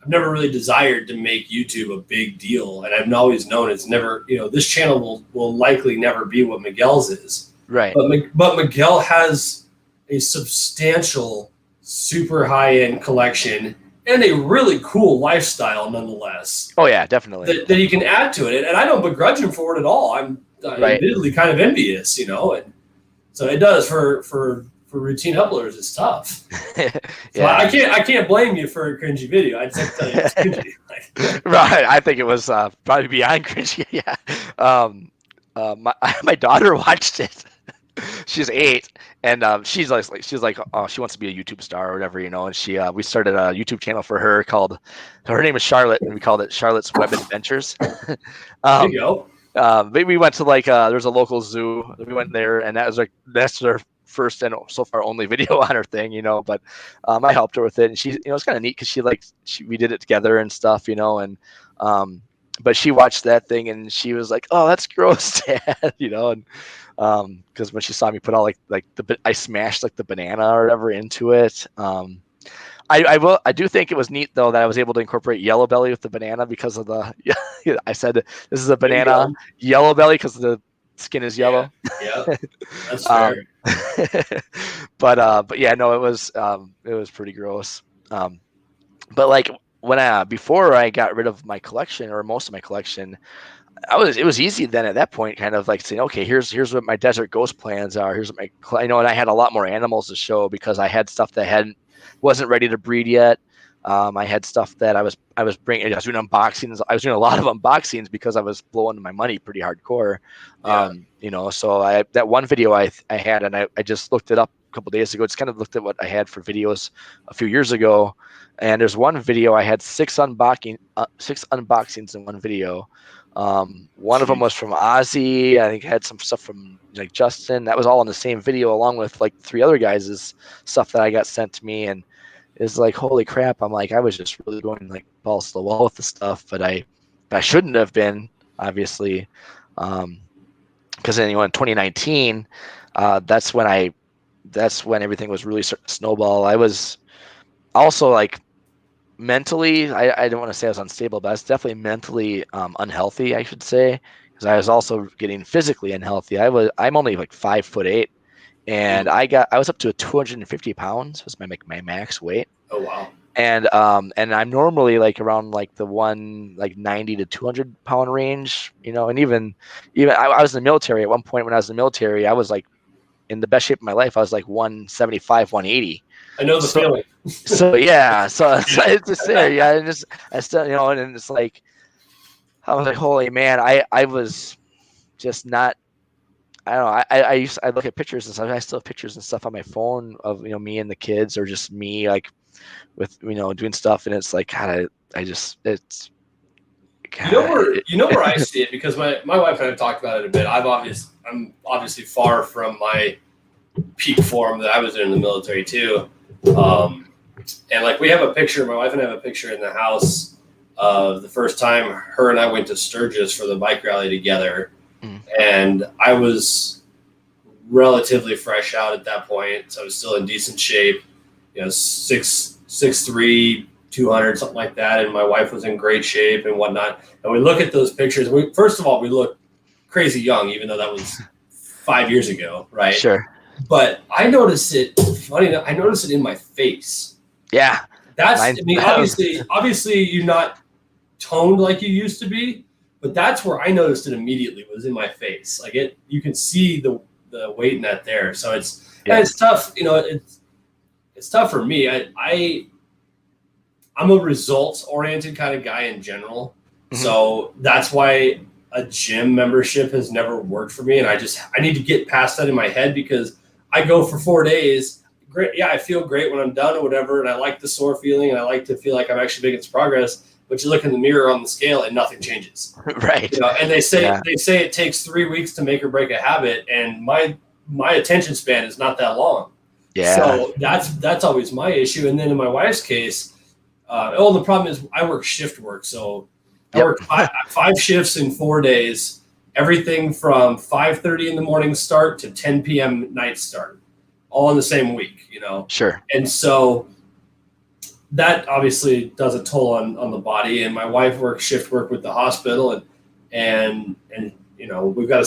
really desired to make YouTube a big deal. And I've always known it's never, this channel will likely never be what Miguel's is. Right. But Miguel has a substantial, super high-end collection and a really cool lifestyle nonetheless. Oh yeah, definitely. That he can add to it. And I don't begrudge him for it at all. I'm admittedly kind of envious, and so it does for routine uploaders, it's tough. So I can't blame you for a cringy video. I'd just tell you it's cringy. Right. I think it was probably beyond cringy. Yeah. My daughter watched it. She's 8, and she's like, oh, she wants to be a YouTube star or whatever, and we started a YouTube channel for her her name is Charlotte, and we called it Charlotte's Web Adventures. There you go. We went to there's a local zoo. We went there, and that's our first and so far only video on her thing, but I helped her with it, and she, it's kind of neat because we did it together and stuff, and but she watched that thing and she was like, "Oh, that's gross, Dad," and because when she saw me put all I smashed the banana or whatever into it. I do think it was neat though that I was able to incorporate yellow belly with the banana because of I said this is a banana yellow belly because the skin is yellow. Yeah, that's fair. But yeah, no, it was pretty gross. But when before I got rid of my collection or most of my collection, it was easy then at that point, kind of saying, okay, here's what my desert ghost plans are. Here's what and I had a lot more animals to show because I had stuff that wasn't ready to breed yet. I had stuff that I was bringing. I was doing unboxings. I was doing a lot of unboxings because I was blowing my money pretty hardcore. So that one video I had, and I just looked it up a couple days ago. It's kind of looked at what I had for videos a few years ago, and there's one video I had 6 unboxings in one video. One of them was from Ozzy. I think I had some stuff from Justin. That was all in the same video, along with 3 other guys' stuff that I got sent to me. And it's holy crap. I'm I was just really going balls to the wall with the stuff, but I shouldn't have been, obviously. Because in 2019, that's when everything was really starting to snowball. I was also mentally, I don't want to say I was unstable, but I was definitely mentally unhealthy, I should say, because I was also getting physically unhealthy. I'm only 5'8", and I was up to 250 pounds was my max weight. Oh wow! And I'm normally around the 190 to 200 pound range, and even I was in the military at one point. When I was in the military, I was in the best shape of my life. I was 175, 180. I know the feeling. So yeah, so it's just there, yeah. And I still, and it's I was holy man, I was just not. I don't know. I look at pictures and stuff. I still have pictures and stuff on my phone of me and the kids, or just me with doing stuff, and it's God, it's. God, you know where I see it, because my wife and I have talked about it a bit. I'm obviously far from my peak form that I was in the military too. And we have a picture, my wife and I have a picture in the house of the first time her and I went to Sturgis for the bike rally together. And I was relatively fresh out at that point. So I was still in decent shape, 6'3", 200, something like that. And my wife was in great shape and whatnot. And we look at those pictures. First of all, we look crazy young, even though that was 5 years ago. Right. Sure. But I noticed it, funny enough, I noticed it in my face. Yeah. Obviously you're not toned like you used to be, but that's where I noticed it immediately, was in my face. You can see the weight in that there. So it's tough. It's tough for me. I'm a results oriented kind of guy in general. So that's why a gym membership has never worked for me. And I need to get past that in my head, because I go for 4 days. Great. Yeah. I feel great when I'm done or whatever. And I like the sore feeling, and I like to feel like I'm actually making some progress, but you look in the mirror on the scale and nothing changes. Right. You know, and they say it takes 3 weeks to make or break a habit. And my attention span is not that long. Yeah. So that's always my issue. And then in my wife's case, the problem is I work shift work. So I work five shifts in 4 days, everything from 5:30 in the morning start to 10 p.m. night start, all in the same week, you know? Sure. And so that obviously does a toll on the body. And my wife works shift work with the hospital, and you know, we've got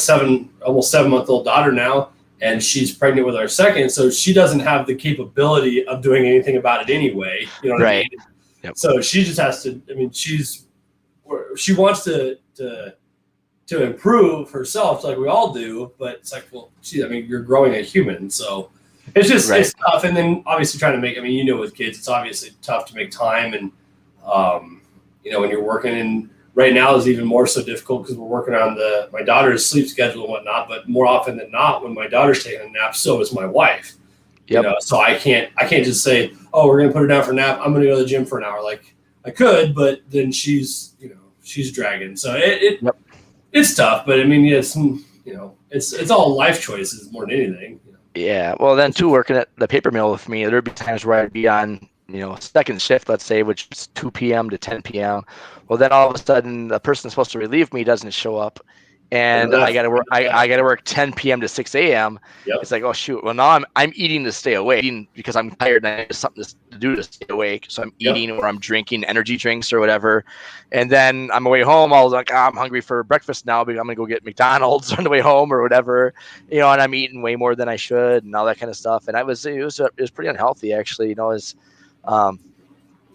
almost 7-month-old daughter now, and she's pregnant with our second. So she doesn't have the capability of doing anything about it anyway. You know what I mean? Yep. So she just has to, I mean, she wants to improve herself like we all do, but it's like, well, you're growing a human. So it's just, it's tough. And then obviously trying to make, I mean, you know, with kids, it's obviously tough to make time. And, you know, when you're working, and right now is even more so difficult because we're working on my daughter's sleep schedule and whatnot, but more often than not, when my daughter's taking a nap, so is my wife. You know, so I can't just say, oh, we're going to put her down for a nap, I'm going to go to the gym for an hour. Like I could, but then she's dragging. So it's tough, but I mean, it's, you know, it's all life choices more than anything. You know? Yeah. Well, then too, working at the paper mill with me, there'd be times where I'd be on, you know, second shift, let's say, which is 2 p.m. to 10 p.m. Well, then all of a sudden the person supposed to relieve me doesn't show up, and I got to work. I got to work 10 p.m. to 6 a.m. It's like, oh shoot. Well, now I'm eating to stay awake, because I'm tired and I have something to do to stay awake. So I'm eating, or I'm drinking energy drinks or whatever. And then I'm away home. I was like, I'm hungry for breakfast now, but I'm gonna go get McDonald's on the way home or whatever. You know, and I'm eating way more than I should and all that kind of stuff. And it was pretty unhealthy, actually. You know,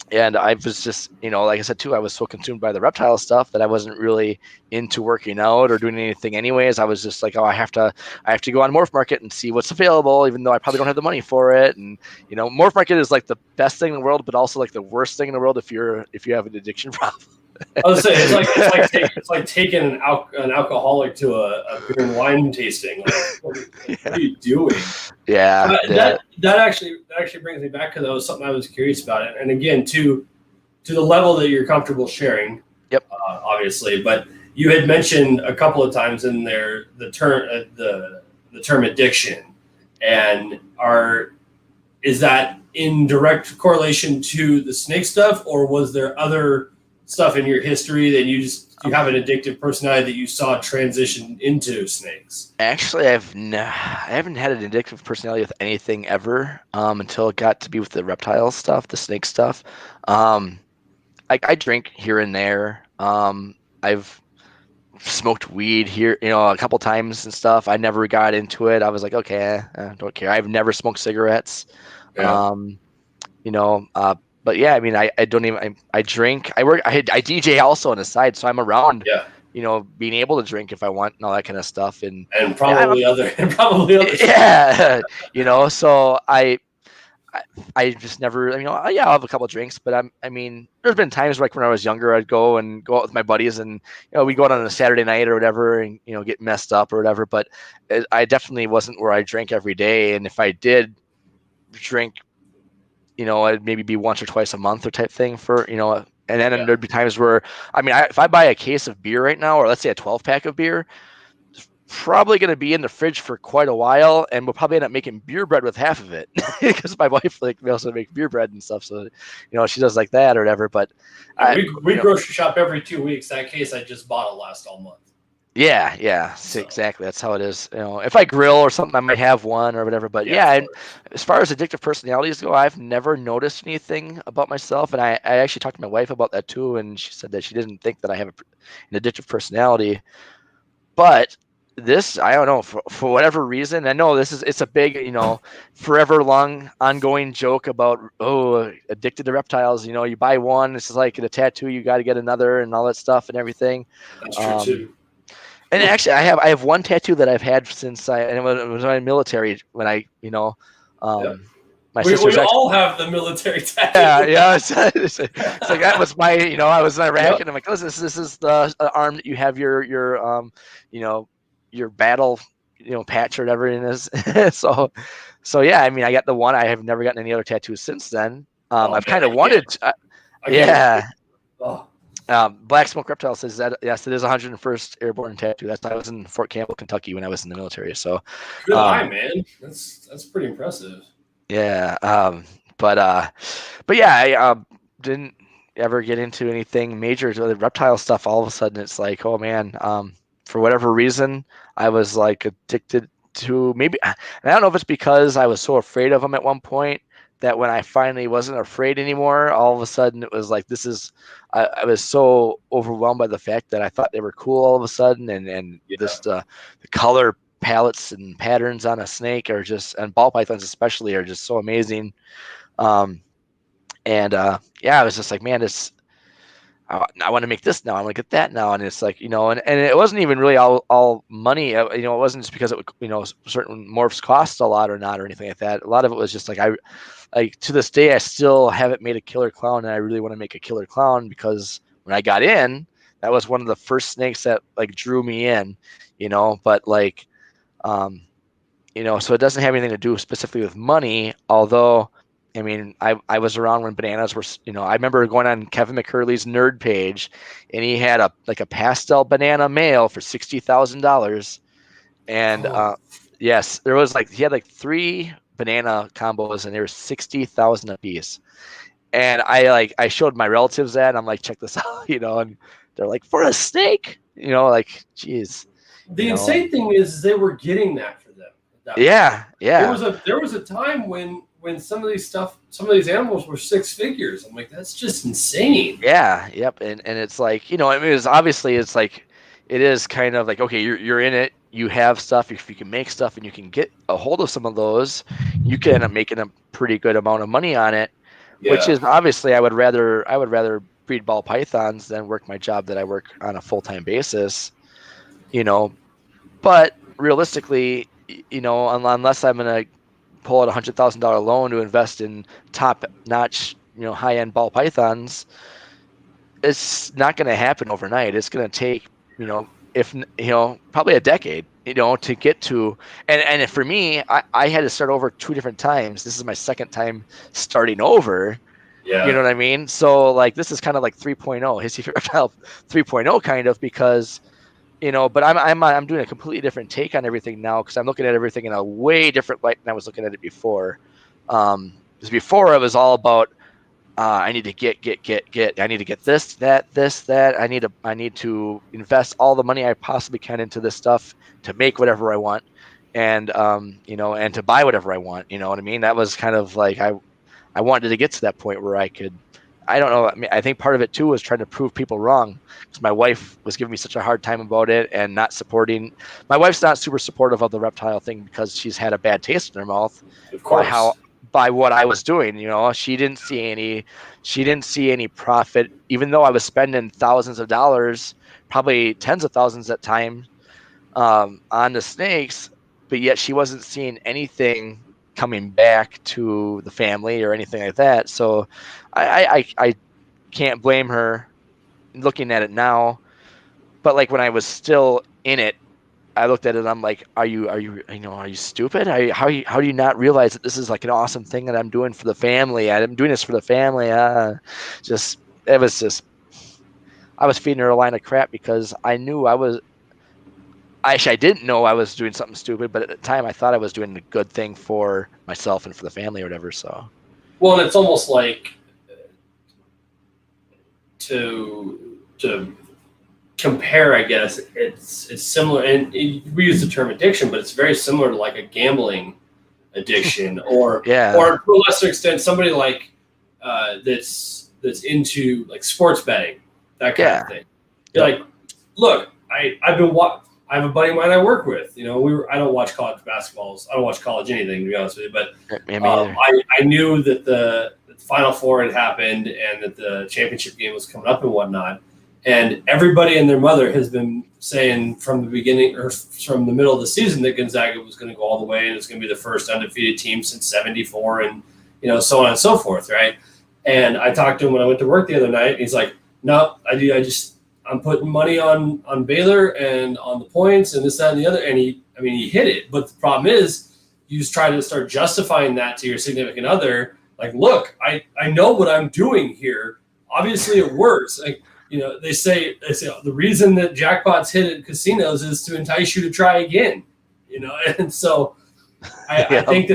and I was just, you know, like I said too, I was so consumed by the reptile stuff that I wasn't really into working out or doing anything anyways. I was just like, oh, I have to go on Morph Market and see what's available, even though I probably don't have the money for it. And, you know, Morph Market is like the best thing in the world, but also like the worst thing in the world if you have an addiction problem. I was saying it's like taking an alcoholic to a beer and wine tasting. Like, what are you doing? Yeah, that actually brings me back, because that was something I was curious about. And again, to the level that you're comfortable sharing. Yep. Obviously, but you had mentioned a couple of times in there the term addiction, and is that in direct correlation to the snake stuff, or was there other stuff in your history that you have an addictive personality that you saw transition into snakes? Actually, I haven't had an addictive personality with anything ever, until it got to be with the reptile stuff, the snake stuff. I drink here and there. I've smoked weed here, you know, a couple times and stuff. I never got into it. I was like, okay, I don't care. I've never smoked cigarettes. Yeah. You know, but yeah, I mean, I don't even, I drink, I DJ also on the side. So I'm around, you know, being able to drink if I want and all that kind of stuff. And probably other yeah, you know, so I just never, you know, I'll have a couple of drinks, but I mean, there's been times like when I was younger, I'd go out with my buddies, and, you know, we go out on a Saturday night or whatever, and, you know, get messed up or whatever. But I definitely wasn't where I drank every day. And if I did drink, you know, it'd maybe be once or twice a month or type thing for, you know, and then there'd be times where, I mean, if I buy a case of beer right now, or let's say a 12-pack of beer, it's probably going to be in the fridge for quite a while, and we'll probably end up making beer bread with half of it, because my wife, like, we also make beer bread and stuff. So, you know, she does like that or whatever. But we grocery shop every 2 weeks. That case I just bought will last all month. Yeah, so. Exactly. That's how it is. You know, if I grill or something, I might have one or whatever. But and as far as addictive personalities go, I've never noticed anything about myself. And I actually talked to my wife about that too, and she said that she didn't think that I have an addictive personality. But this, I don't know, for whatever reason, I know it's a big, you know, forever long ongoing joke about, oh, addicted to reptiles. You know, you buy one, it's like a tattoo, you got to get another and all that stuff and everything. That's true too. And actually, I have one tattue that I've had since it was in my military, when I, you know, my my we sister's all have the military tattoo. Yeah. It's like that was my, I was in Iraq, and I'm like, listen, this is the arm that you have your your battle, patch or whatever it is. so yeah, I mean, I got the one. I have never gotten any other tattoos since then. I've kind of wanted. I Yeah. can't wait. Black Smoke Reptile says that yes, it is 101st Airborne tattoo. I was in Fort Campbell, Kentucky when I was in the military. So good eye, man. That's pretty impressive. Yeah. But yeah, I didn't ever get into anything major to the reptile stuff. All of a sudden, it's like, oh man, for whatever reason, I was like addicted to maybe, and I don't know if it's because I was so afraid of them at one point that when I finally wasn't afraid anymore, all of a sudden it was like, I was so overwhelmed by the fact that I thought they were cool all of a sudden. And this, the color palettes and patterns on a snake are just, and ball pythons especially, are just so amazing. Yeah, I was just like, man, I want to make this now. I want to get that now. And it's like, and it wasn't even really all money. It wasn't just because it would, certain morphs cost a lot or not or anything like that. A lot of it was just like, to this day, I still haven't made a killer clown, and I really want to make a killer clown because when I got in, that was one of the first snakes that like drew me in, but like, so it doesn't have anything to do specifically with money, although, I mean, I was around when bananas were, I remember going on Kevin McCurley's nerd page, and he had a pastel banana male for $60,000. And yes, there was he had 3 banana combos, and they were 60,000 a piece. And I showed my relatives that, and I'm like, check this out, and they're like, for a snake, geez. The insane thing is they were getting that for them. Yeah. There was a time when some of these animals were 6 figures. I'm like, that's just insane. Yeah. Yep. And it's like, I mean, it's like, it is kind of like, okay, you're in it. You have stuff. If you can make stuff and you can get a hold of some of those, you can end up making a pretty good amount of money on it. Yeah. Which is obviously, I would rather breed ball pythons than work my job that I work on a full-time basis, but realistically, unless I'm going to pull out $100,000 loan to invest in top-notch, high-end ball pythons, it's not going to happen overnight. It's going to take, probably a decade, to get to. And for me, I had to start over 2 different times. This is my second time starting over. Yeah. You know what I mean? So this is kind of like 3.0, Hissy Reptile 3.0 kind of, because. But I'm doing a completely different take on everything now, because I'm looking at everything in a way different light than I was looking at it before. Because before it was all about I need to get. I need to get this, that. I need to invest all the money I possibly can into this stuff to make whatever I want, and and to buy whatever I want. You know what I mean? That was kind of like I wanted to get to that point where I could. I don't know. I mean, I think part of it too was trying to prove people wrong, because my wife was giving me such a hard time about it and not supporting. My wife's not super supportive of the reptile thing because she's had a bad taste in her mouth by what I was doing. She didn't see any profit, even though I was spending thousands of dollars, probably tens of thousands at times, on the snakes, but yet she wasn't seeing anything coming back to the family or anything like that. So I can't blame her looking at it now, but when I was still in it, I looked at it and I'm like, are you stupid? How do you not realize that this is an awesome thing that I'm doing for the family? I'm doing this for the family. I was feeding her a line of crap because I knew I didn't know I was doing something stupid, but at the time I thought I was doing a good thing for myself and for the family or whatever. So, well, and it's almost like to compare, I guess it's similar, and we use the term addiction, but it's very similar to a gambling addiction, or to a lesser extent, somebody that's into sports betting, that kind of thing. You're look, I have a buddy of mine I work with. I don't watch college basketballs. I don't watch college anything, to be honest with you. But I knew that the Final Four had happened and that the championship game was coming up and whatnot. And everybody and their mother has been saying from the beginning, or from the middle of the season, that Gonzaga was going to go all the way and it's going to be the first undefeated team since '74. And so on and so forth, right? And I talked to him when I went to work the other night. And he's like, no, I'm putting money on Baylor and on the points and this, that, and the other. And he hit it. But the problem is, you just try to start justifying that to your significant other. Like, look, I know what I'm doing here. Obviously, it works. Like, they say the reason that jackpots hit at casinos is to entice you to try again. And so I think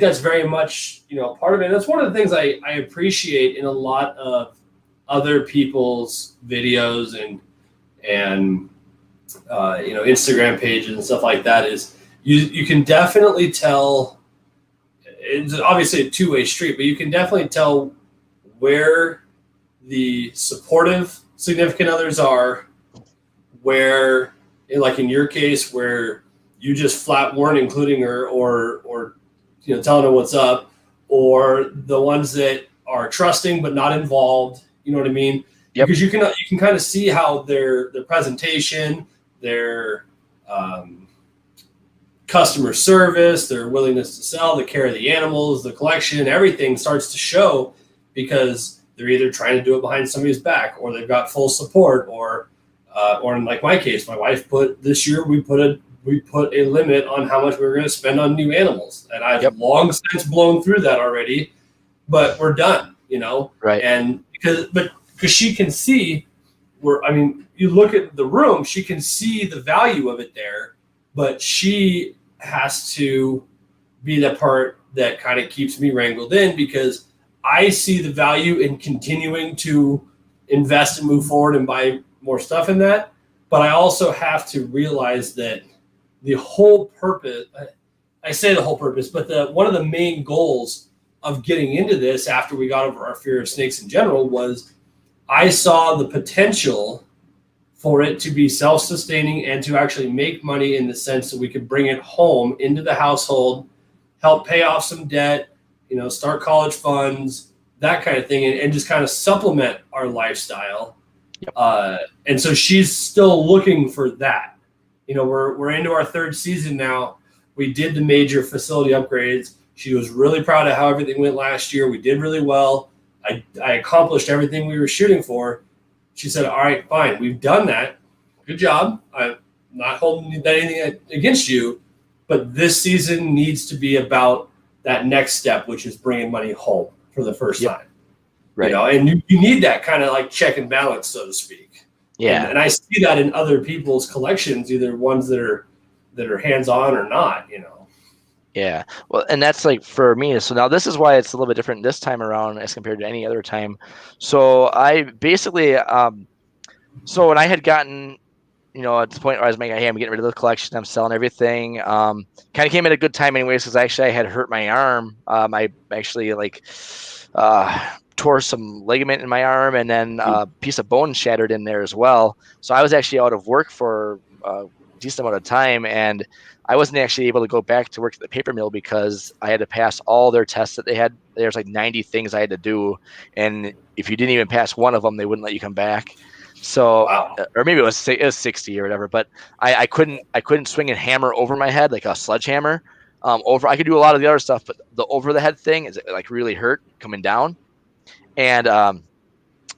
that's very much part of it. And that's one of the things I appreciate in a lot of other people's videos and Instagram pages and stuff like that is you can definitely tell. It's obviously a two-way street, but you can definitely tell where the supportive significant others are, where, like in your case, where you just flat weren't including her or telling her what's up, or the ones that are trusting but not involved. You know what I mean? Yep. Because you can kind of see how their presentation, their customer service, their willingness to sell, the care of the animals, the collection, everything starts to show, because they're either trying to do it behind somebody's back, or they've got full support, or in like my case, my wife this year we put a limit on how much we were going to spend on new animals, and I've long since blown through that already, but we're done, Right. And because she can see you look at the room, she can see the value of it there, but she has to be the part that kind of keeps me wrangled in, because I see the value in continuing to invest and move forward and buy more stuff in that. But I also have to realize that the whole purpose, I say the whole purpose, but one of the main goals of getting into this after we got over our fear of snakes in general was I saw the potential for it to be self-sustaining and to actually make money, in the sense that we could bring it home into the household, help pay off some debt, start college funds, that kind of thing, and just kind of supplement our lifestyle. Yep. And so she's still looking for that. We're into our third season now. We did the major facility upgrades. She was really proud of how everything went last year. We did really well. I accomplished everything we were shooting for. She said, all right, fine, we've done that. Good job. I'm not holding anything against you, but this season needs to be about that next step, which is bringing money home for the first time. Right. And you need that kind of like check and balance, so to speak. Yeah. And I see that in other people's collections, either ones that are hands-on or not, Yeah. Well, and that's like for me. So now this is why it's a little bit different this time around as compared to any other time. So I basically, so when I had gotten, at the point where I was making, hey, I'm getting rid of the collection, I'm selling everything. Kind of came at a good time anyways, because actually I had hurt my arm. I actually tore some ligament in my arm, and then a piece of bone shattered in there as well. So I was actually out of work for a decent amount of time, and I wasn't actually able to go back to work at the paper mill because I had to pass all their tests that they had. There's like 90 things I had to do, and if you didn't even pass one of them, they wouldn't let you come back. So, wow. Or maybe it was 60 or whatever. But I couldn't swing a hammer over my head like a sledgehammer. I could do a lot of the other stuff, but the over the head thing is like really hurt coming down. And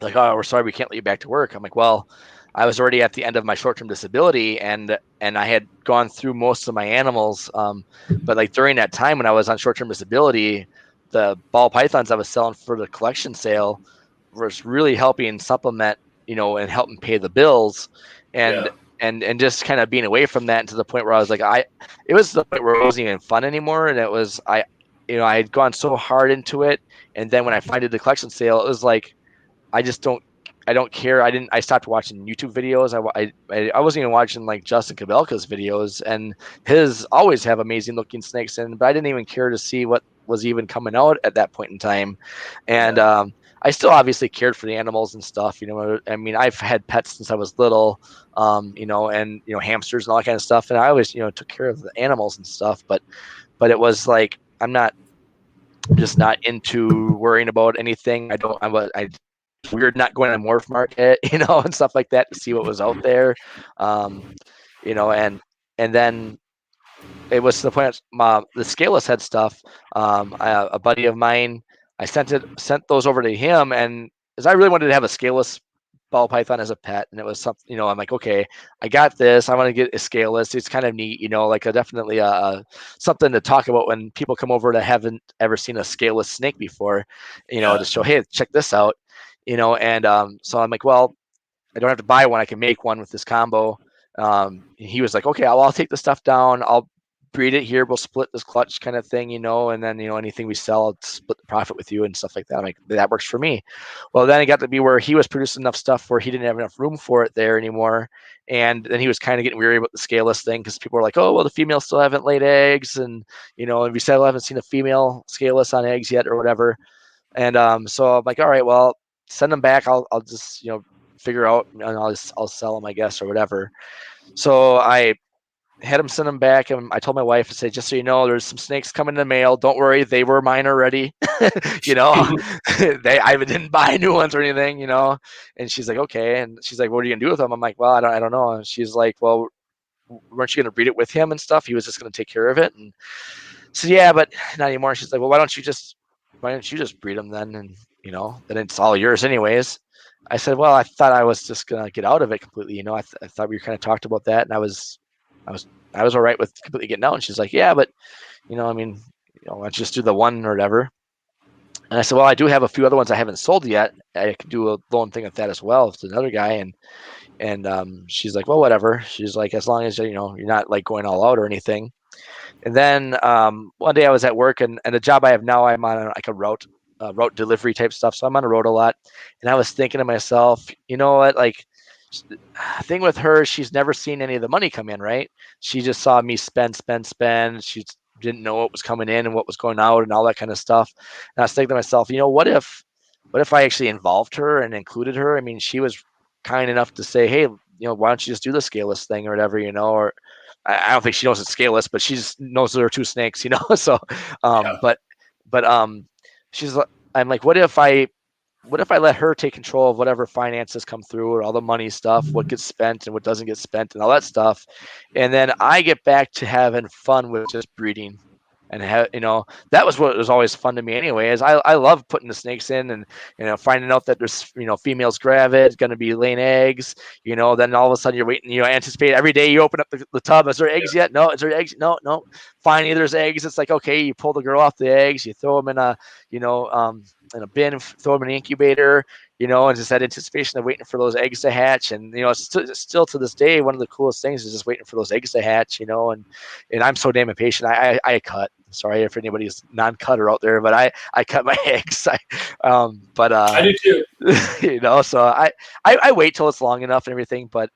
like, oh, we're sorry, we can't let you back to work. I'm like, well, I was already at the end of my short-term disability, and I had gone through most of my animals. But like during that time when I was on short-term disability, the ball pythons I was selling for the collection sale was really helping supplement, and helping pay the bills, and just kind of being away from that to the point where I was like, it was the point where it wasn't even fun anymore, and it was I had gone so hard into it, and then when I did the collection sale, it was like I don't care. I stopped watching YouTube videos. I wasn't even watching like Justin Kabelka's videos, and his always have amazing looking snakes in, but I didn't even care to see what was even coming out at that point in time. And I still obviously cared for the animals and stuff. I mean, I've had pets since I was little, and hamsters and all that kind of stuff. And I always, took care of the animals and stuff, but it was like, I'm just not into worrying about anything. Weird not going to Morph market, and stuff like that to see what was out there, and then it was to the point the Scaleless head stuff. A buddy of mine, I sent those over to him, and as I really wanted to have a Scaleless ball python as a pet, and it was something, I'm like, okay, I got this. I want to get a Scaleless. It's kind of neat, like definitely something to talk about when people come over that haven't ever seen a Scaleless snake before, to show, hey, check this out, and so I'm like, well, I don't have to buy one. I can make one with this combo. He was like, okay, I'll take the stuff down. I'll breed it here. We'll split this clutch kind of thing, and then, anything we sell, I'll split the profit with you and stuff like that. I'm like, that works for me. Well, then it got to be where he was producing enough stuff where he didn't have enough room for it there anymore. And then he was kind of getting weary about the Scaleless thing because people were like, oh, well, the females still haven't laid eggs. And, and we still haven't seen a female Scaleless on eggs yet or whatever. And so I'm like, all right, well, send them back. I'll just, figure out, and I'll sell them, I guess, or whatever. So I had him send them back, and I told my wife to say, just so you know, there's some snakes coming in the mail. Don't worry, they were mine already. I didn't buy new ones or anything, And she's like, okay. And she's like, what are you gonna do with them? I'm like, well, I don't know. And she's like, well, weren't you gonna breed it with him and stuff? He was just gonna take care of it. And so yeah, but not anymore. She's like, well, why don't you just breed them then? And then it's all yours anyways. I said, well, I thought I was just gonna get out of it completely. I thought we kind of talked about that, and I was all right with completely getting out. And she's like, yeah, but why don't you just do the one or whatever? And I said, well, I do have a few other ones I haven't sold yet. I could do a loan thing with that as well. It's another guy, and she's like, well, whatever. She's like, as long as you're not like going all out or anything. And then one day I was at work, and the job I have now, I'm on like a route delivery type stuff. So I'm on the road a lot. And I was thinking to myself, you know what, like, thing with her, she's never seen any of the money come in, right? She just saw me spend. She didn't know what was coming in and what was going out and all that kind of stuff. And I was thinking to myself, what if I actually involved her and included her? I mean, she was kind enough to say, hey, why don't you just do the Scaleless thing or whatever, or I don't think she knows it's Scaleless, but she just knows there are two snakes, So, but she's, I'm like, what if I let her take control of whatever finances come through or all the money stuff, what gets spent and what doesn't get spent and all that stuff. And then I get back to having fun with just breeding. And that was what was always fun to me anyway, is I love putting the snakes in and, finding out that there's, females gravid, going to be laying eggs, then all of a sudden you're waiting, anticipate every day you open up the tub. Is there eggs yet? No. Is there eggs? No. Finally, there's eggs. It's like, okay, you pull the girl off the eggs, you throw them in a, in a bin, throw them in an incubator, and just that anticipation of waiting for those eggs to hatch. And, it's still to this day, one of the coolest things is just waiting for those eggs to hatch, and I'm so damn impatient. I cut. Sorry if anybody's non-cutter out there, but I cut my eggs. But I do too. So I wait till it's long enough and everything, but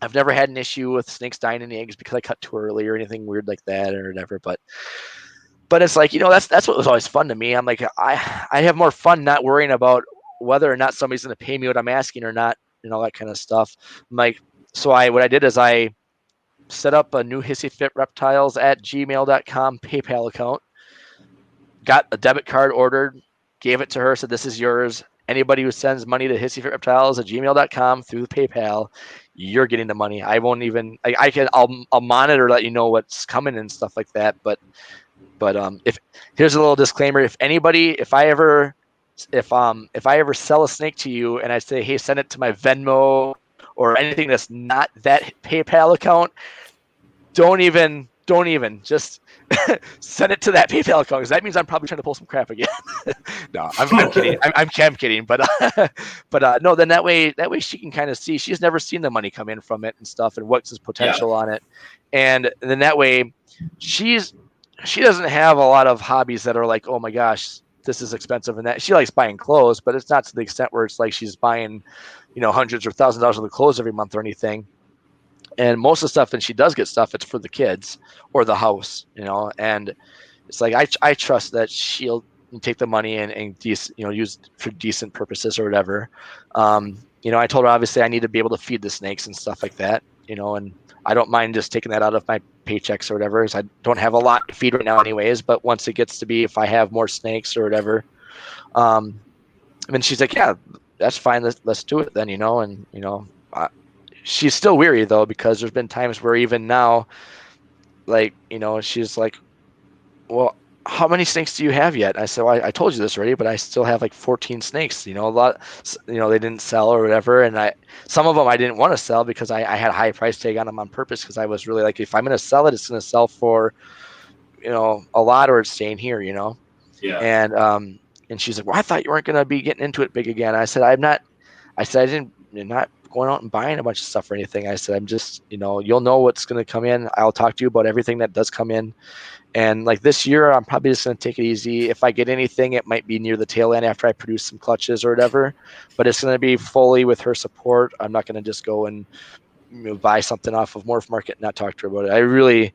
I've never had an issue with snakes dying in the eggs because I cut too early or anything weird like that or whatever. But it's like, that's what was always fun to me. I'm like, I have more fun not worrying about whether or not somebody's going to pay me what I'm asking or not, and all that kind of stuff. I'm like, so what I did is I set up a new hissyfitreptiles@gmail.com PayPal account, got a debit card ordered, gave it to her, said, this is yours. Anybody who sends money to hissyfitreptiles@gmail.com through PayPal, you're getting the money. I won't even, I'll monitor, let you know what's coming and stuff like that. But if here's a little disclaimer, if I ever sell a snake to you and I say, hey, send it to my Venmo or anything that's not that PayPal account, don't even just send it to that PayPal account, because that means I'm probably trying to pull some crap again. No, I'm kidding. I'm kidding. But no, then that way she can kind of see. She's never seen the money come in from it and stuff, and what's his potential on it. And then that way she doesn't have a lot of hobbies that are like, oh my gosh, this is expensive, and that she likes buying clothes, but it's not to the extent where it's like she's buying, hundreds or thousands of dollars worth of clothes every month or anything. And most of the stuff, and she does get stuff, it's for the kids or the house, and it's like, I trust that she'll take the money and use for decent purposes or whatever. I told her, obviously I need to be able to feed the snakes and stuff like that, and I don't mind just taking that out of my paychecks or whatever, because I don't have a lot to feed right now anyways, but once it gets to be, if I have more snakes or whatever, and then she's like, yeah, that's fine. Let's do it then, she's still weary though, because there's been times where even now, like, she's like, well, how many snakes do you have yet? I said, well, I told you this already, but I still have like 14 snakes, a lot, they didn't sell or whatever. And some of them I didn't want to sell because I had a high price tag on them on purpose. Cause I was really like, if I'm going to sell it, it's going to sell for, a lot, or it's staying here, Yeah. and she's like, well, I thought you weren't going to be getting into it big again. I said, I'm not going out and buying a bunch of stuff or anything. I said, I'm just, you'll know what's going to come in. I'll talk to you about everything that does come in. And like this year, I'm probably just going to take it easy. If I get anything, it might be near the tail end after I produce some clutches or whatever, but it's going to be fully with her support. I'm not going to just go and buy something off of Morph Market and not talk to her about it. I really,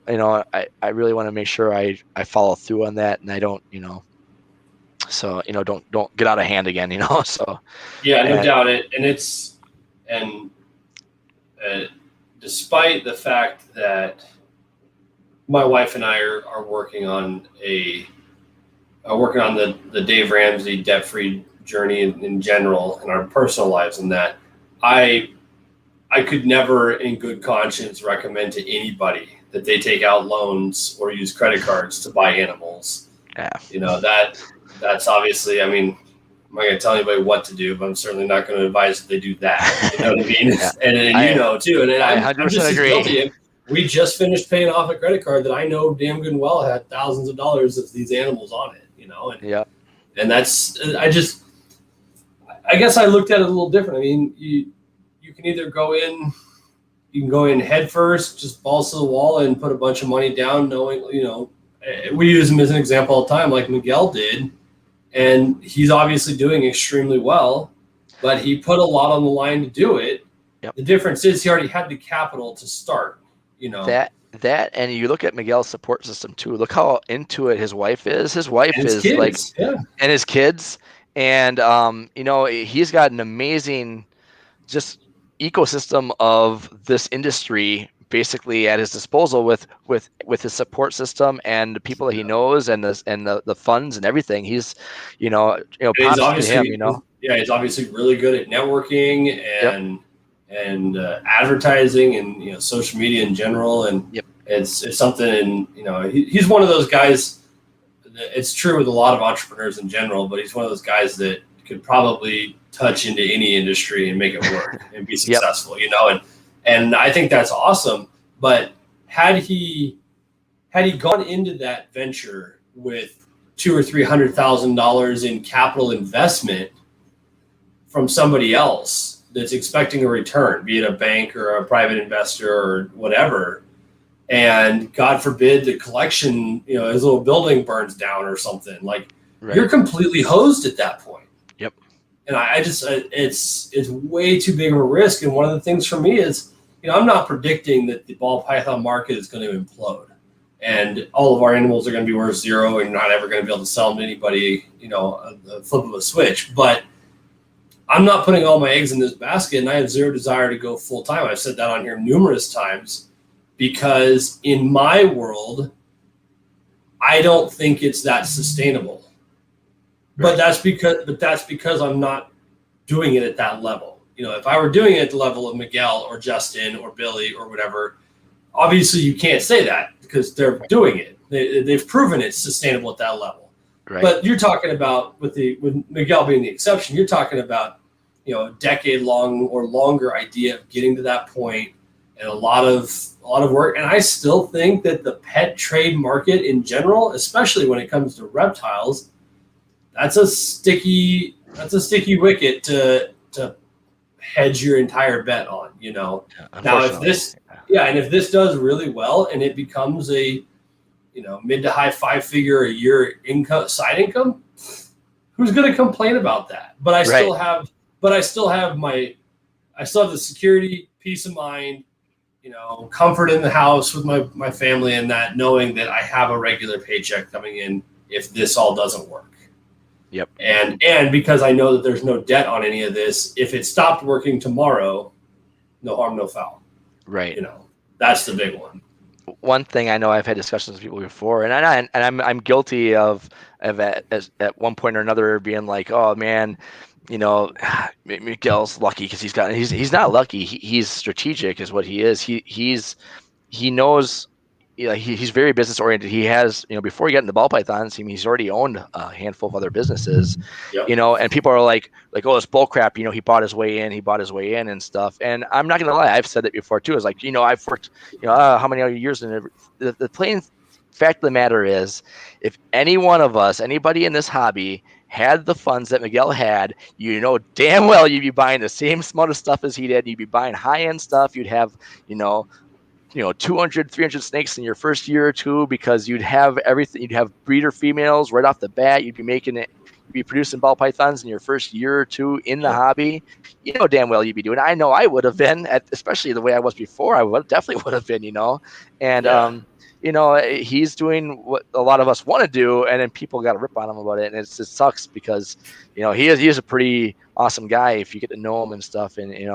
I really want to make sure I follow through on that, and I don't, so, don't get out of hand again, so. Yeah, no doubt it. And despite the fact that my wife and I are working on the Dave Ramsey debt-free journey in general in our personal lives, and that I could never in good conscience recommend to anybody that they take out loans or use credit cards to buy animals. Yeah. That's obviously, I mean, I'm not going to tell anybody what to do, but I'm certainly not going to advise that they do that. You know what I mean? Yeah. And too. And I I'm 100% just as agree. guilty. We just finished paying off a credit card that I know damn good and well had thousands of dollars of these animals on it, And, yeah. And that's, I guess I looked at it a little different. I mean, you can either go in, head first, just balls to the wall and put a bunch of money down, knowing, we use him as an example all the time, like Miguel did. And he's obviously doing extremely well, but he put a lot on the line to do it. Yep. The difference is he already had the capital to start, That, and you look at Miguel's support system too. Look how into it his wife is. His wife is kids, like, yeah. And his kids. And, he's got an amazing just ecosystem of this industry basically at his disposal with his support system and the people that he knows and the funds and everything. He's, He's props obviously, to him, he's obviously really good at networking and advertising and, social media in general. And it's something, and, he's one of those guys. It's true with a lot of entrepreneurs in general, but he's one of those guys that could probably touch into any industry and make it work and be successful, and I think that's awesome. But had he gone into that venture with $200,000 or $300,000 in capital investment from somebody else that's expecting a return, be it a bank or a private investor or whatever, and God forbid the collection, his little building burns down or something, like you're completely hosed at that point. Yep. And I just, it's way too big of a risk. And one of the things for me is, I'm not predicting that the ball python market is going to implode and all of our animals are going to be worth zero and not ever going to be able to sell them to anybody, a flip of a switch. But I'm not putting all my eggs in this basket, and I have zero desire to go full time. I've said that on here numerous times because in my world, I don't think it's that sustainable. But that's because I'm not doing it at that level. If I were doing it at the level of Miguel or Justin or Billy or whatever, obviously you can't say that because they're doing it. They've proven it's sustainable at that level. Right. But you're talking about with Miguel being the exception, you're talking about a decade long or longer idea of getting to that point and a lot of work. And I still think that the pet trade market in general, especially when it comes to reptiles, that's a sticky wicket to hedge your entire bet on, Now if this does really well and it becomes a mid to high 5-figure a year side income, who's going to complain about that? But I still have the security, peace of mind, comfort in the house with my family, and that knowing that I have a regular paycheck coming in if this all doesn't work. Yep. And because I know that there's no debt on any of this, if it stopped working tomorrow, no harm, no foul. Right. That's the big one. One thing I know I've had discussions with people before, and I'm guilty of at one point or another being like, oh man, Miguel's lucky because he's not lucky. He's strategic is what he is. He knows he's very business oriented. He has, before he got into ball pythons, he's already owned a handful of other businesses, Yep. and people are like, oh, this bull crap, he bought his way in and stuff. And I'm not going to lie. I've said it before too. It's like, I've worked, how many years in the plain fact of the matter is, if any one of us, anybody in this hobby had the funds that Miguel had, damn well you'd be buying the same amount of stuff as he did. You'd be buying high-end stuff. You'd have, 200, 300 snakes in your first year or two, because you'd have everything. You'd have breeder females right off the bat. You'd be producing ball pythons in your first year or two in the hobby. Damn well you'd be doing. I know I would have been, especially the way I was before. I definitely would have been, and he's doing what a lot of us want to do, and then people got to rip on him about it, and it sucks because he is a pretty awesome guy if you get to know him and stuff, and he's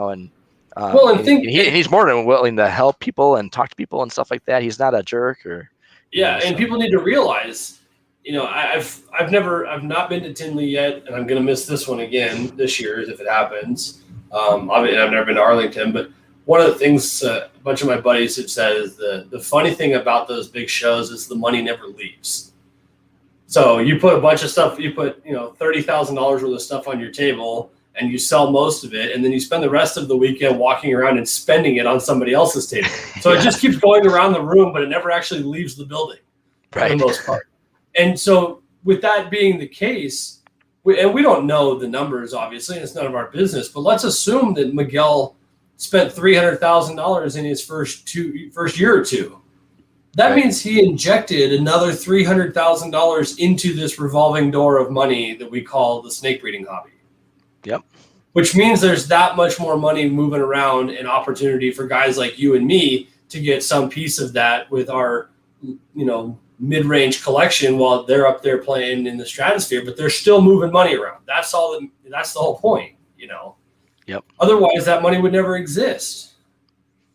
more than willing to help people and talk to people and stuff like that. He's not a jerk and people need to realize, I've not been to Tinley yet, and I'm gonna miss this one again this year if it happens. I've never been to Arlington, but one of the things a bunch of my buddies have said is the funny thing about those big shows is the money never leaves. So you put a bunch of stuff, you put $30,000 worth of stuff on your table, and you sell most of it, and then you spend the rest of the weekend walking around and spending it on somebody else's table. So it just keeps going around the room, but it never actually leaves the building for the most part. And so with that being the case, we don't know the numbers, obviously, and it's none of our business, but let's assume that Miguel spent $300,000 in his first year or two. That means he injected another $300,000 into this revolving door of money that we call the snake breeding hobby. Yep. Which means there's that much more money moving around and opportunity for guys like you and me to get some piece of that with our, mid-range collection while they're up there playing in the stratosphere, but they're still moving money around. That's the whole point, Yep. Otherwise, that money would never exist.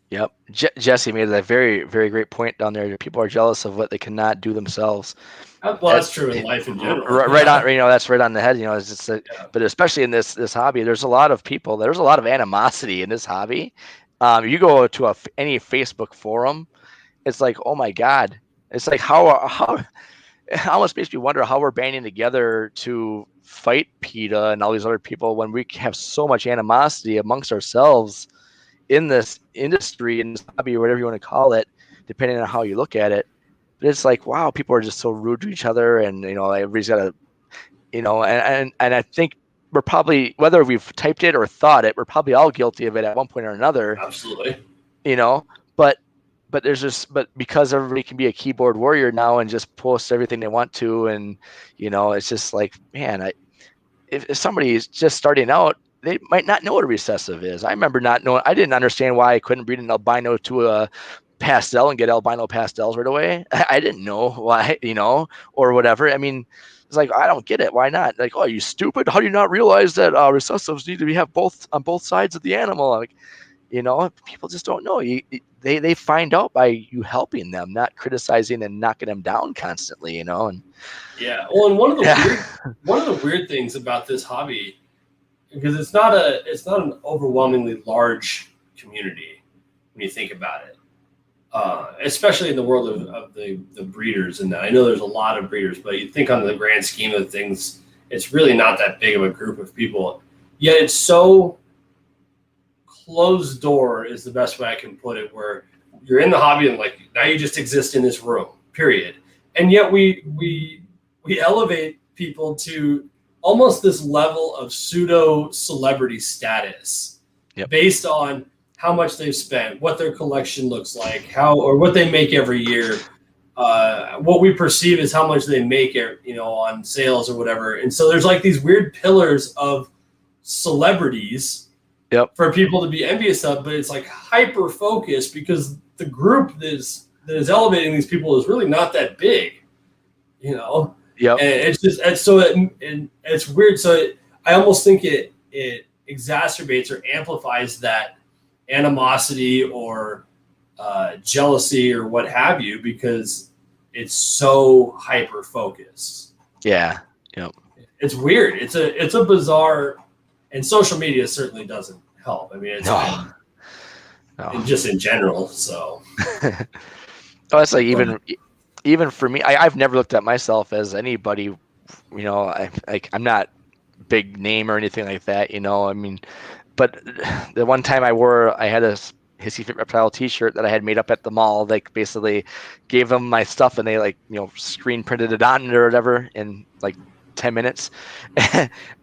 Yep. Jesse made that very, very great point down there. People are jealous of what they cannot do themselves. Well, that's true in life in general. Right on, that's right on the head. It's just but especially in this hobby, there's a lot of people. There's a lot of animosity in this hobby. You go to any Facebook forum, it's like, oh my God, it's like how it almost makes me wonder how we're banding together to fight PETA and all these other people when we have so much animosity amongst ourselves in this industry, in this hobby, or whatever you want to call it, depending on how you look at it. But it's like, wow, people are just so rude to each other, and everybody's got to, and I think we're probably, whether we've typed it or thought it, we're probably all guilty of it at one point or another. Absolutely. But because everybody can be a keyboard warrior now and just post everything they want to, and it's just like, man, if somebody is just starting out, they might not know what a recessive is. I remember not knowing. I didn't understand why I couldn't breed an albino to a pastel and get albino pastels right away. I didn't know why, or whatever. I mean, it's like, I don't get it. Why not? Like, oh, are you stupid? How do you not realize that recessives need to have both on both sides of the animal? Like, people just don't know. They find out by you helping them, not criticizing and knocking them down constantly, And yeah, well, and one of the weird things about this hobby, because it's not an overwhelmingly large community when you think about it, especially in the world of the breeders. And I know there's a lot of breeders, but you think on the grand scheme of things, it's really not that big of a group of people. Yet it's so closed door is the best way I can put it, where you're in the hobby and like now you just exist in this room, period. And yet we elevate people to almost this level of pseudo celebrity status based on how much they've spent, what their collection looks like, or what they make every year, what we perceive as how much they make, on sales or whatever. And so there's like these weird pillars of celebrities for people to be envious of, but it's like hyper focused because the group that is elevating these people is really not that big, Yep. And it's weird. So I almost think it exacerbates or amplifies that animosity or jealousy or what have you, because it's so hyper focused. Yeah. Yep. It's weird. It's a bizarre, and social media certainly doesn't help. I mean, it's no. just in general. So Oh, it's like even for me, I've never looked at myself as anybody, I'm not big name or anything like that, I mean, but the one time I had a Hissy Fit Reptile t-shirt that I had made up at the mall, like basically gave them my stuff and they screen printed it on it or whatever in like 10 minutes.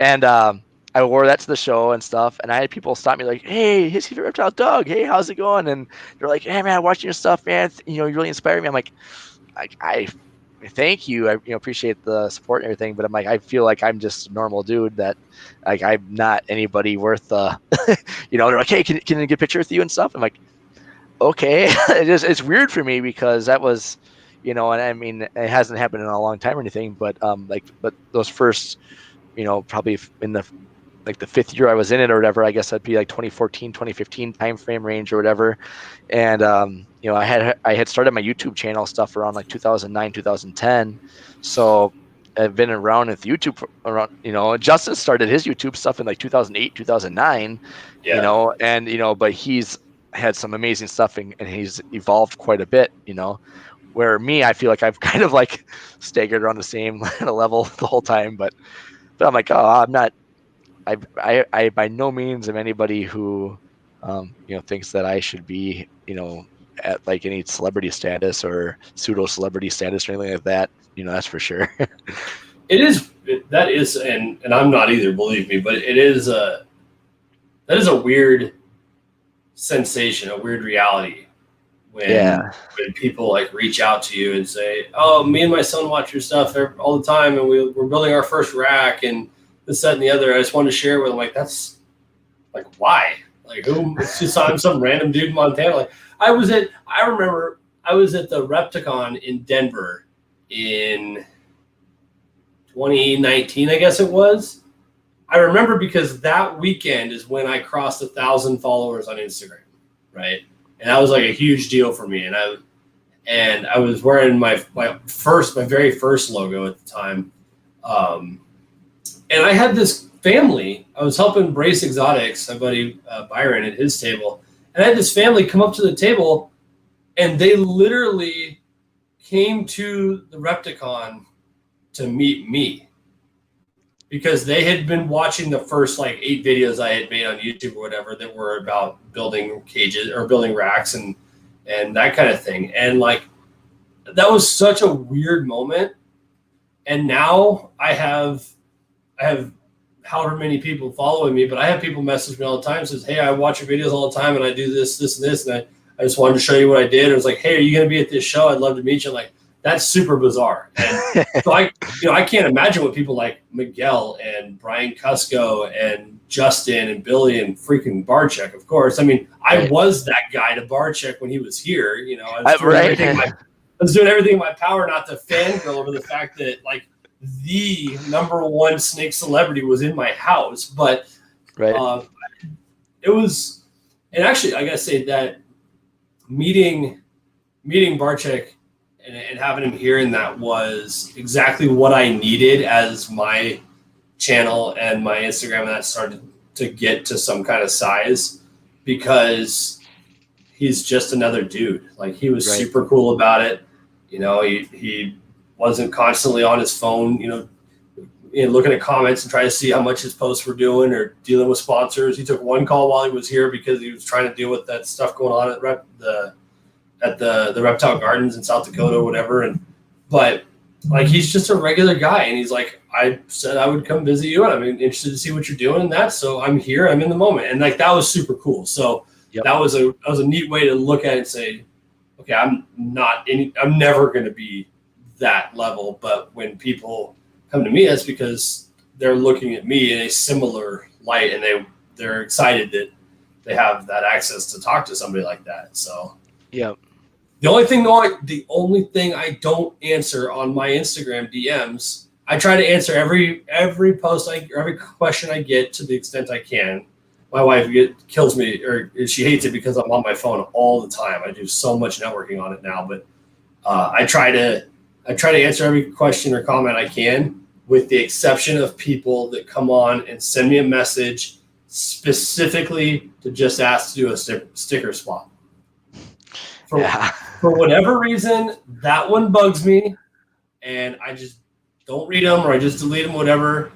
And I wore that to the show and stuff. And I had people stop me like, "Hey, Hissy Fit Reptile Doug, hey, how's it going?" And they're like, "Hey man, watching your stuff, man. You really inspired me." I'm like, I thank you. I appreciate the support and everything, but I'm like, I feel like I'm just a normal dude that like I'm not anybody worth they're like, "Hey, can I get a picture with you and stuff?" I'm like, okay. It's weird for me because that was and I mean it hasn't happened in a long time or anything, but but those first probably in the like the 5th year I was in it or whatever, I guess that'd be like 2014, 2015 timeframe range or whatever. And, I had started my YouTube channel stuff around like 2009, 2010. So I've been around with YouTube around, Justin started his YouTube stuff in like 2008, 2009, but he's had some amazing stuff and he's evolved quite a bit, where me, I feel like I've kind of like staggered around the same level the whole time, but I'm like, oh, I'm not, I by no means am anybody who, thinks that I should be, at like any celebrity status or pseudo celebrity status or anything like that. That's for sure. That is, and I'm not either, believe me, but that is a weird sensation, a weird reality when people like reach out to you and say, "Oh, me and my son watch your stuff all the time, and we're building our first rack and this, that, and the other. I just wanted to share with them." Like, that's like, why? Like, who? It's just I'm some random dude in Montana. Like, I remember I was at the Repticon in Denver in 2019, I guess it was. I remember because that weekend is when I crossed 1,000 followers on Instagram, right? And that was like a huge deal for me. And I was wearing my very first logo at the time. And I had this family. I was helping Brace Exotics, my buddy Byron, at his table. And I had this family come up to the table, and they literally came to the Repticon to meet me because they had been watching the first like 8 videos I had made on YouTube or whatever that were about building cages or building racks and that kind of thing. And like, that was such a weird moment. And now I have however many people following me, but I have people message me all the time, says, "Hey, I watch your videos all the time and I do this, and this. And I just wanted to show you what I did." It was like, "Hey, are you going to be at this show? I'd love to meet you." I'm like, that's super bizarre. And so I can't imagine what people like Miguel and Brian Cusco and Justin and Billy and freaking Barczyk, of course. I mean, I was that guy to Barczyk when he was here. I was doing everything in my power not to fangirl over the fact that like the #1 snake celebrity was in my house. But it was, and actually I gotta say that meeting Barczyk and having him here, and that was exactly what I needed as my channel and my Instagram and that started to get to some kind of size, because he's just another dude. Like, he was super cool about it. He wasn't constantly on his phone, looking at comments and trying to see how much his posts were doing or dealing with sponsors. He took one call while he was here because he was trying to deal with that stuff going on at the Reptile Gardens in South Dakota or whatever. But like, he's just a regular guy, and he's like, "I said I would come visit you, and I'm interested to see what you're doing and that. So I'm here, I'm in the moment." And like, that was super cool. So that was a neat way to look at it and say, okay, I'm never going to be that level. But when people come to me, that's because they're looking at me in a similar light, and they're excited that they have that access to talk to somebody like that. So the only thing I don't answer on my Instagram DMs, I try to answer every post every question I get to the extent I can. My wife kills me, or she hates it because I'm on my phone all the time. I do so much networking on it now, but I try to answer every question or comment I can, with the exception of people that come on and send me a message specifically to just ask to do a sticker swap. For whatever reason, that one bugs me, and I just don't read them, or I just delete them, whatever.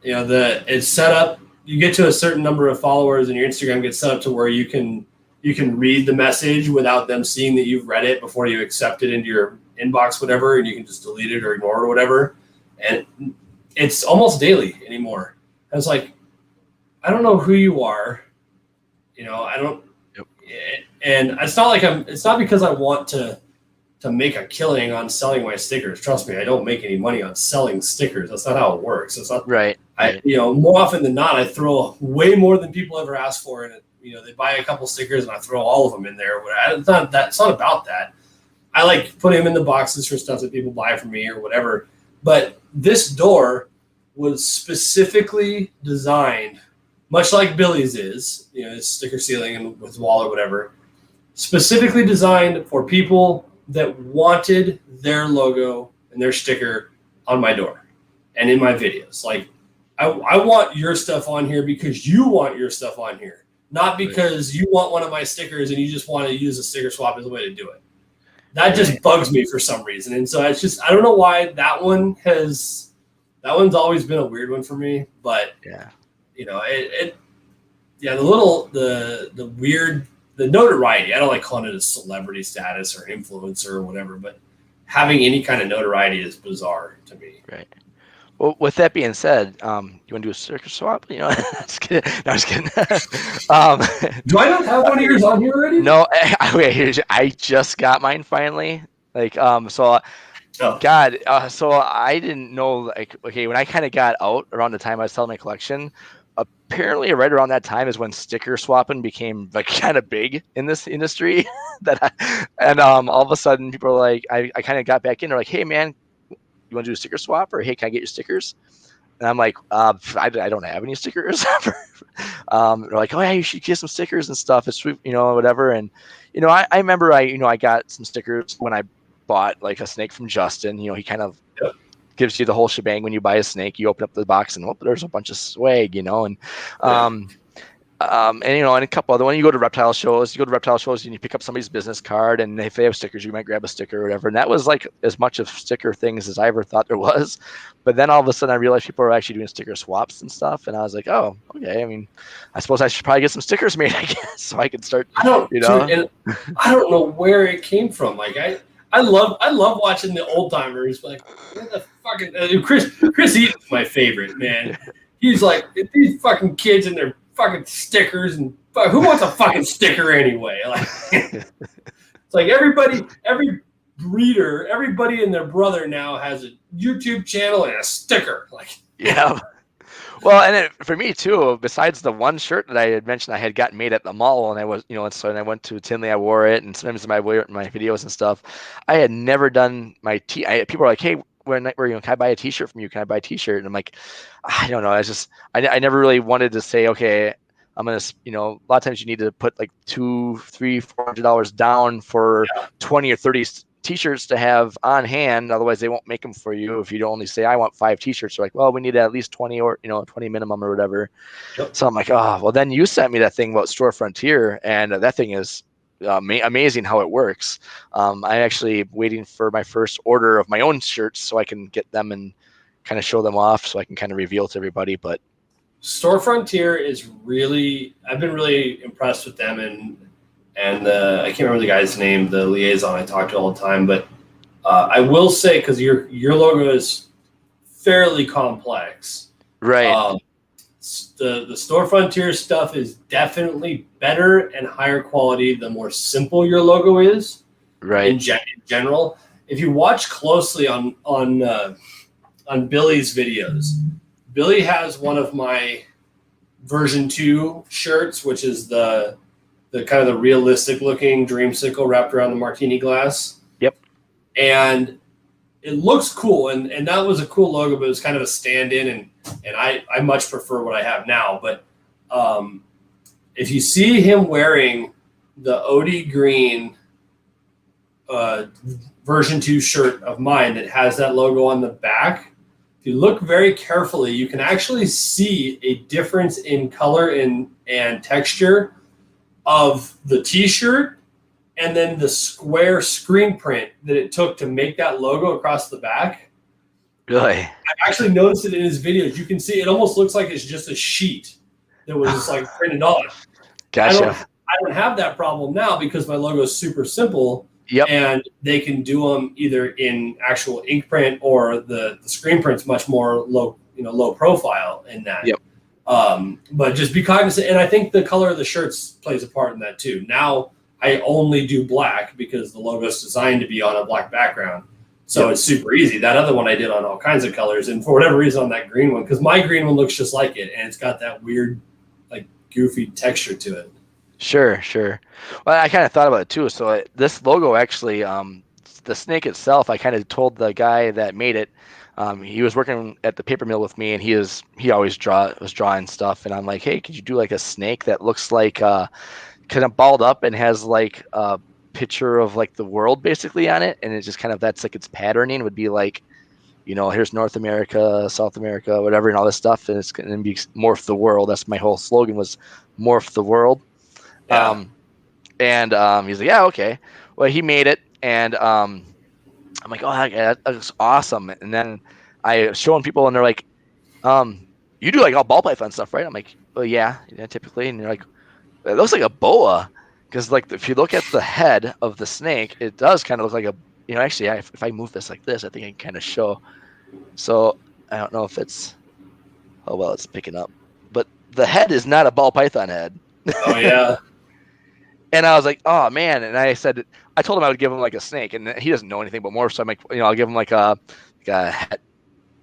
It's set up. You get to a certain number of followers, and your Instagram gets set up to where you can read the message without them seeing that you've read it before you accept it into your inbox, whatever, and you can just delete it or ignore it or whatever. And it's almost daily anymore. And it's like, I don't know who you are. I don't. Yep. And it's not because I want to make a killing on selling my stickers. Trust me, I don't make any money on selling stickers. That's not how it works. It's not right. More often than not, I throw way more than people ever ask for, and they buy a couple stickers and I throw all of them in there. It's not about that. I like putting them in the boxes for stuff that people buy from me or whatever. But this door was specifically designed, much like Billy's is, it's sticker sealing and with wall or whatever, specifically designed for people that wanted their logo and their sticker on my door and in my videos. Like, I want your stuff on here because you want your stuff on here, not because you want one of my stickers and you just want to use a sticker swap as a way to do it. That just bugs me for some reason. And so it's just, I don't know why that one's always been a weird one for me, but the weird, the notoriety, I don't like calling it a celebrity status or an influencer or whatever, but having any kind of notoriety is bizarre to me. Right. Well, with that being said, you want to do a sticker swap? Just kidding. No, I'm just kidding. Do I not have one of yours on here already? No, I just got mine finally. So I didn't know, when I kind of got out around the time I was selling my collection, apparently right around that time is when sticker swapping became kind of big in this industry. All of a sudden people are like, I kind of got back in. They're like, hey man, you want to do a sticker swap, or hey, can I get your stickers? And I'm like, I don't have any stickers. They're like, oh yeah, you should get some stickers and stuff. It's sweet, whatever. And I remember I got some stickers when I bought like a snake from Justin. He kind of gives you the whole shebang when you buy a snake. You open up the box and there's a bunch of swag, and a couple other ones. You go to reptile shows and you pick up somebody's business card, and if they have stickers, you might grab a sticker or whatever. And that was like as much of sticker things as I ever thought there was. But then all of a sudden I realized people are actually doing sticker swaps and stuff. And I was like, oh, okay. I mean, I suppose I should probably get some stickers made, I guess, so I can start, Dude, and I don't know where it came from. Like I love watching the old timers. Like, what the fucking Chris Eaton's my favorite, man. He's like, these fucking kids and their fucking stickers, and who wants a fucking sticker anyway? Like, it's like every breeder, everybody and their brother now has a YouTube channel and a sticker. Like, yeah. Well, and for me too, besides the one shirt that I had mentioned I had gotten made at the mall, and I was, and I went to Tinley, I wore it, and sometimes I wear it in my videos and stuff. I had never done my people are like, hey, can I buy a t-shirt from you? Can I buy a t-shirt? And I'm like, I don't know. I never really wanted to say, okay, I'm going to, a lot of times you need to put like $200, $300, $400 down for 20 or 30 t-shirts to have on hand. Otherwise they won't make them for you. If you only say, I want 5 t-shirts, they're like, well, we need at least 20 or, 20 minimum or whatever. Yep. So I'm like, oh, well then you sent me that thing about Store Frontier, and that thing is amazing how it works. I'm actually waiting for my first order of my own shirts so I can get them and kind of show them off so I can kind of reveal to everybody. But Store Frontier is I've been really impressed with them, and I can't remember the guy's name, the liaison I talk to all the time, but I will say, because your logo is fairly complex, right? The Store Frontier stuff is definitely better and higher quality the more simple your logo is, right? In general, if you watch closely on Billy's videos, Billy has one of my version 2 shirts, which is the kind of the realistic looking dreamsicle wrapped around the martini glass. Yep. And it looks cool, and that was a cool logo, but it was kind of a stand-in, and I much prefer what I have now. But if you see him wearing the OD green version 2 shirt of mine that has that logo on the back, if you look very carefully, you can actually see a difference in color and texture of the t-shirt and then the square screen print that it took to make that logo across the back. Really? I actually noticed it in his videos. You can see it almost looks like it's just a sheet that was just like printed on. Gotcha. I don't have that problem now because my logo is super simple. Yep. And they can do them either in actual ink print or the screen print's much more low profile in that. Yep. But just be cognizant. And I think the color of the shirts plays a part in that too. Now I only do black because the logo is designed to be on a black background. So It's super easy. That other one I did on all kinds of colors. And for whatever reason on that green one, because my green one looks just like it. And it's got that weird, like goofy texture to it. Sure. Well, I kind of thought about it too. So this logo actually, the snake itself, I kind of told the guy that made it. He was working at the paper mill with me, and he always was drawing stuff. And I'm like, hey, could you do like a snake that looks like kind of balled up and has like a picture of like the world basically on it, and it's just kind of that's like its patterning would be like, here's North America, South America, whatever, and all this stuff, and it's going to be morph the world. That's my whole slogan was morph the world. Yeah. He's like, yeah, okay. Well, he made it, and I'm like, oh, that looks awesome. And then I showing people, and they're like, you do like all ball python stuff, right? I'm like, well, yeah, typically. And they're like, it looks like a boa, because like if you look at the head of the snake, it does kind of look like a, actually, if I move this like this, I think I can kind of show. So I don't know if it's, oh well, it's picking up, but the head is not a ball python head. Oh yeah. And I was like, oh man. And I told him I would give him like a snake, and he doesn't know anything but morph. So I'm like, I'll give him like a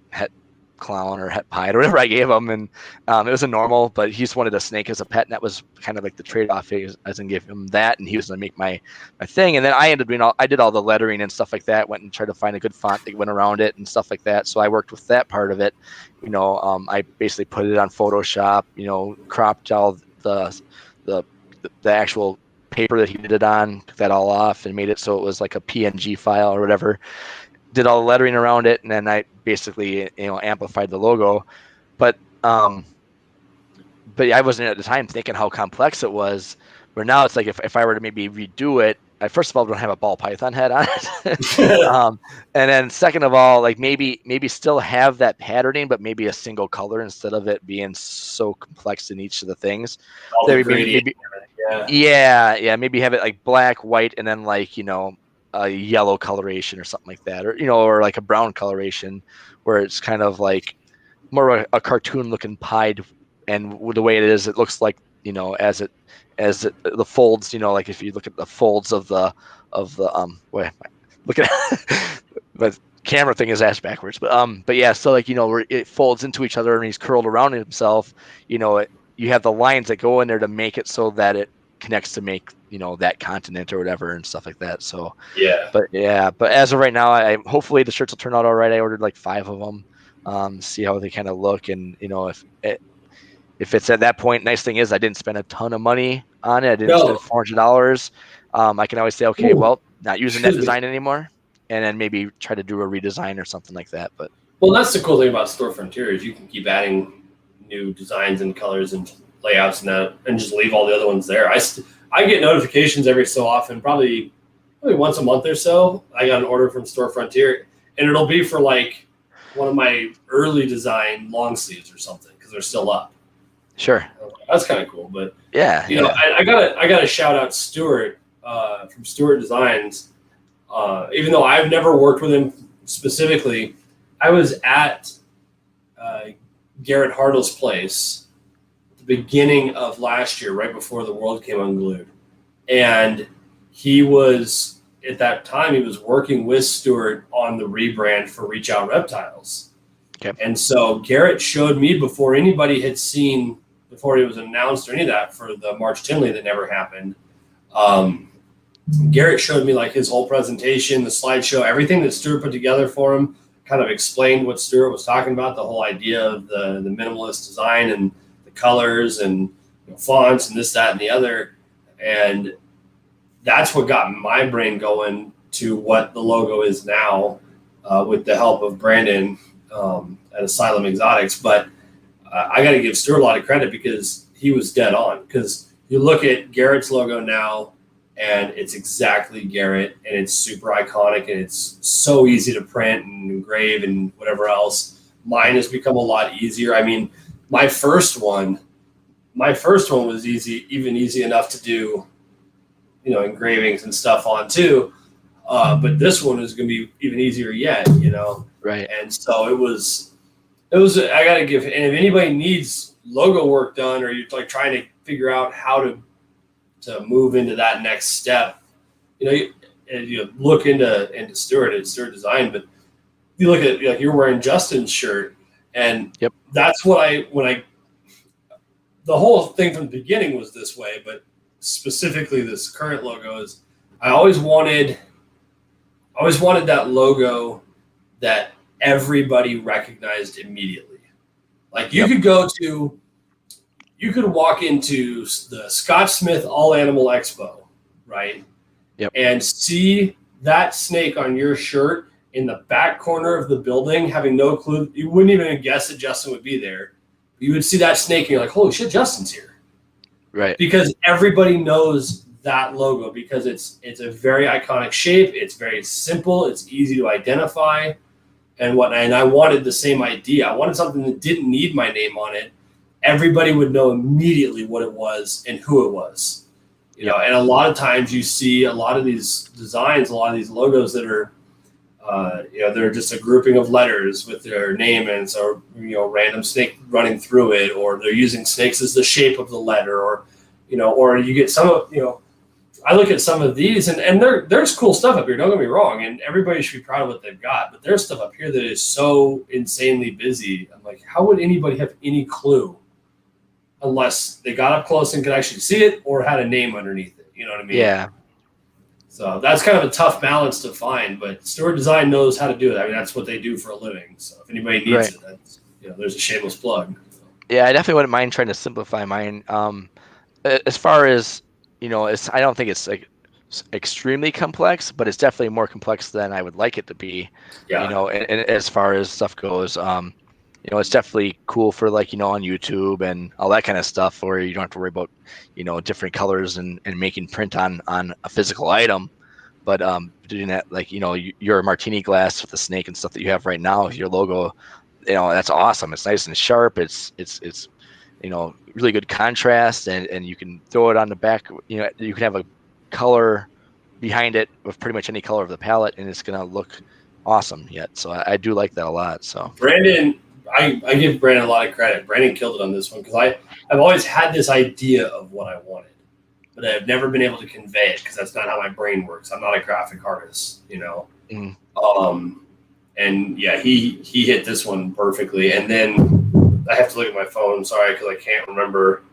het clown or het pied or whatever I gave him. And it was a normal, but he just wanted a snake as a pet. And that was kind of like the trade-off. I didn't give him that. And he was going to make my thing. And then I ended up I did all the lettering and stuff like that, went and tried to find a good font that went around it and stuff like that. So I worked with that part of it. I basically put it on Photoshop, cropped all the actual paper that he did it on, took that all off and made it so it was like a PNG file or whatever, did all the lettering around it, and then I basically amplified the logo. But I wasn't at the time thinking how complex it was, where now it's like if I were to maybe redo it, I first of all don't have a ball python head on it. And then second of all, like maybe still have that patterning, but maybe a single color instead of it being so complex in each of the things. Maybe have it like black, white, and then like a yellow coloration or something like that, or like a brown coloration, where it's kind of like more a cartoon looking pied, and the way it is, it looks like the folds, like if you look at the folds of the wait, look at but camera thing is ass backwards, but yeah, so like where it folds into each other and he's curled around himself, you have the lines that go in there to make it so that it connects to make that continent or whatever and stuff like that. So but as of right now, I hopefully the shirts will turn out all right. I ordered like 5 of them, see how they kind of look, and if it's at that point, nice thing is I didn't spend a ton of money on it. I didn't spend $400. I can always say, okay, well, not using that design anymore, and then maybe try to do a redesign or something like that. But that's the cool thing about Store Frontier is you can keep adding new designs and colors and layouts and just leave all the other ones there. I get notifications every so often, probably once a month or so. I got an order from Store Frontier, and it'll be for like one of my early design long sleeves or something because they're still up. Sure, that's kind of cool. But yeah, I got to shout out Stuart from Stuart Designs. Even though I've never worked with him specifically, I was at Garrett Hartle's place at the beginning of last year, right before the world came unglued. And he was, at that time, he was working with Stuart on the rebrand for Reach Out Reptiles. Okay. And so Garrett showed me before anybody had seen, before it was announced or any of that for the March Tinley that never happened. Garrett showed me like his whole presentation, the slideshow, everything that Stuart put together for him, kind of explained what Stuart was talking about, the whole idea of the minimalist design and the colors and fonts and this, that, and the other. And that's what got my brain going to what the logo is now with the help of Brandon at Asylum Exotics. But I got to give Stuart a lot of credit because he was dead on. Because you look at Garrett's logo now, and it's exactly Garrett, and it's super iconic, and it's so easy to print and engrave and whatever else. Mine has become a lot easier. I mean, my first one was easy enough to do, engravings and stuff on too. But this one is going to be even easier yet, Right. And so it was, I got to give, and if anybody needs logo work done, or you're like trying to figure out how to move into that next step, you look into Stuart Design, but you look at, like, you're wearing Justin's shirt, and Yep. that's what the whole thing from the beginning was this way, but specifically this current logo is, I always wanted that logo that everybody recognized immediately. Like you could walk into the Scott Smith All Animal Expo, right? Yep. And see that snake on your shirt in the back corner of the building, having no clue. You wouldn't even guess that Justin would be there. You would see that snake and you're like, holy shit, Justin's here. Right. Because everybody knows that logo, because it's a very iconic shape. It's very simple. It's easy to identify and whatnot. And I wanted the same idea. I wanted something that didn't need my name on it. Everybody would know immediately what it was and who it was. And a lot of times you see a lot of these designs, a lot of these logos that are, they're just a grouping of letters with their name, and so, random snake running through it, or they're using snakes as the shape of the letter, or you get some of, I look at some of these, and there's cool stuff up here, don't get me wrong, and everybody should be proud of what they've got, but there's stuff up here that is so insanely busy. I'm like, how would anybody have any clue unless they got up close and could actually see it or had a name underneath it? You know what I mean? Yeah. So that's kind of a tough balance to find, but Stuart Design knows how to do it. I mean, that's what they do for a living. So if anybody needs it, that's, there's a shameless plug. Yeah, I definitely wouldn't mind trying to simplify mine. As far as, I don't think it's like extremely complex, but it's definitely more complex than I would like it to be. Yeah. And as far as stuff goes, it's definitely cool for, like, on YouTube and all that kind of stuff, where you don't have to worry about, different colors and making print on a physical item. But doing that, like, your martini glass with the snake and stuff that you have right now, your logo, that's awesome. It's nice and sharp. It's really good contrast, and you can throw it on the back. You can have a color behind it with pretty much any color of the palette, and it's gonna look awesome yet. So I do like that a lot. So Brandon, I give Brandon a lot of credit. Brandon killed it on this one, because I've always had this idea of what I wanted, but I've never been able to convey it, because that's not how my brain works. I'm not a graphic artist, And yeah, he hit this one perfectly. And then I have to look at my phone, sorry, because I can't remember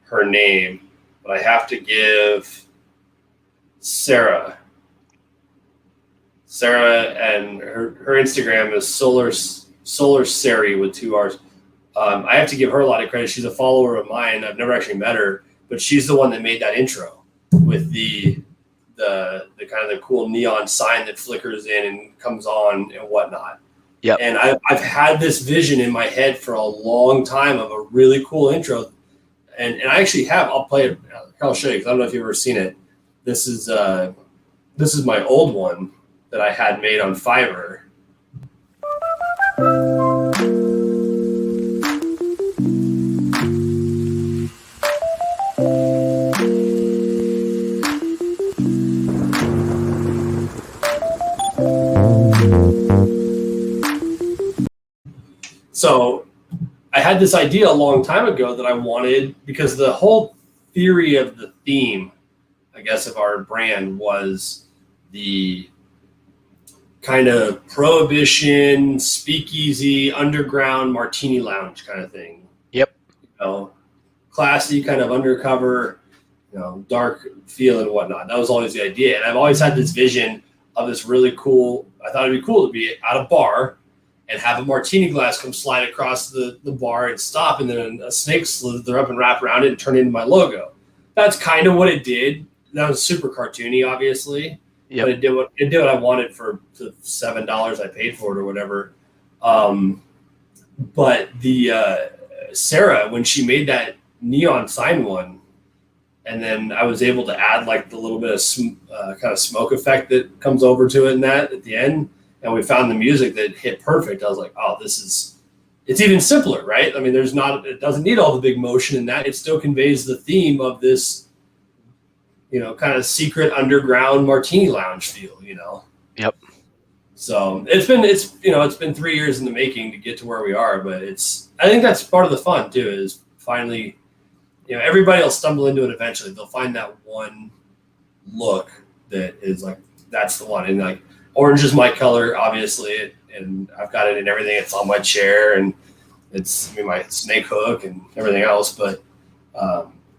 her name, but I have to give Sarah, and her Instagram is Solar Sari with 2 R's. I have to give her a lot of credit. She's a follower of mine. I've never actually met her, but she's the one that made that intro with the kind of the cool neon sign that flickers in and comes on and whatnot. Yeah. And I've had this vision in my head for a long time of a really cool intro, and I actually have. I'll play it. I'll show you, because I don't know if you've ever seen it. This is my old one that I had made on Fiverr. So I had this idea a long time ago that I wanted, because the whole theory of the theme, I guess, of our brand was the kind of prohibition, speakeasy, underground martini lounge kind of thing. Yep. Classy, kind of undercover, dark feel and whatnot. That was always the idea. And I've always had this vision of this really cool, I thought it'd be cool to be at a bar and have a martini glass come slide across the bar and stop, and then a snake slither up and wrap around it and turn into my logo. That's kind of what it did. That was super cartoony, obviously. Yep. But it did what I wanted for the $7 I paid for it or whatever. But the Sarah, when she made that neon sign one, and then I was able to add like the little bit of kind of smoke effect that comes over to it in that at the end, and we found the music that hit perfect. I was like, oh, it's even simpler, right? I mean, it doesn't need all the big motion in that. It still conveys the theme of this, kind of secret underground martini lounge feel, Yep. So it's been 3 years in the making to get to where we are, but I think that's part of the fun too, is finally, everybody will stumble into it eventually. They'll find that one look that is like, that's the one. And like orange is my color, obviously. And I've got it in everything. It's on my chair and it's my snake hook and everything else. But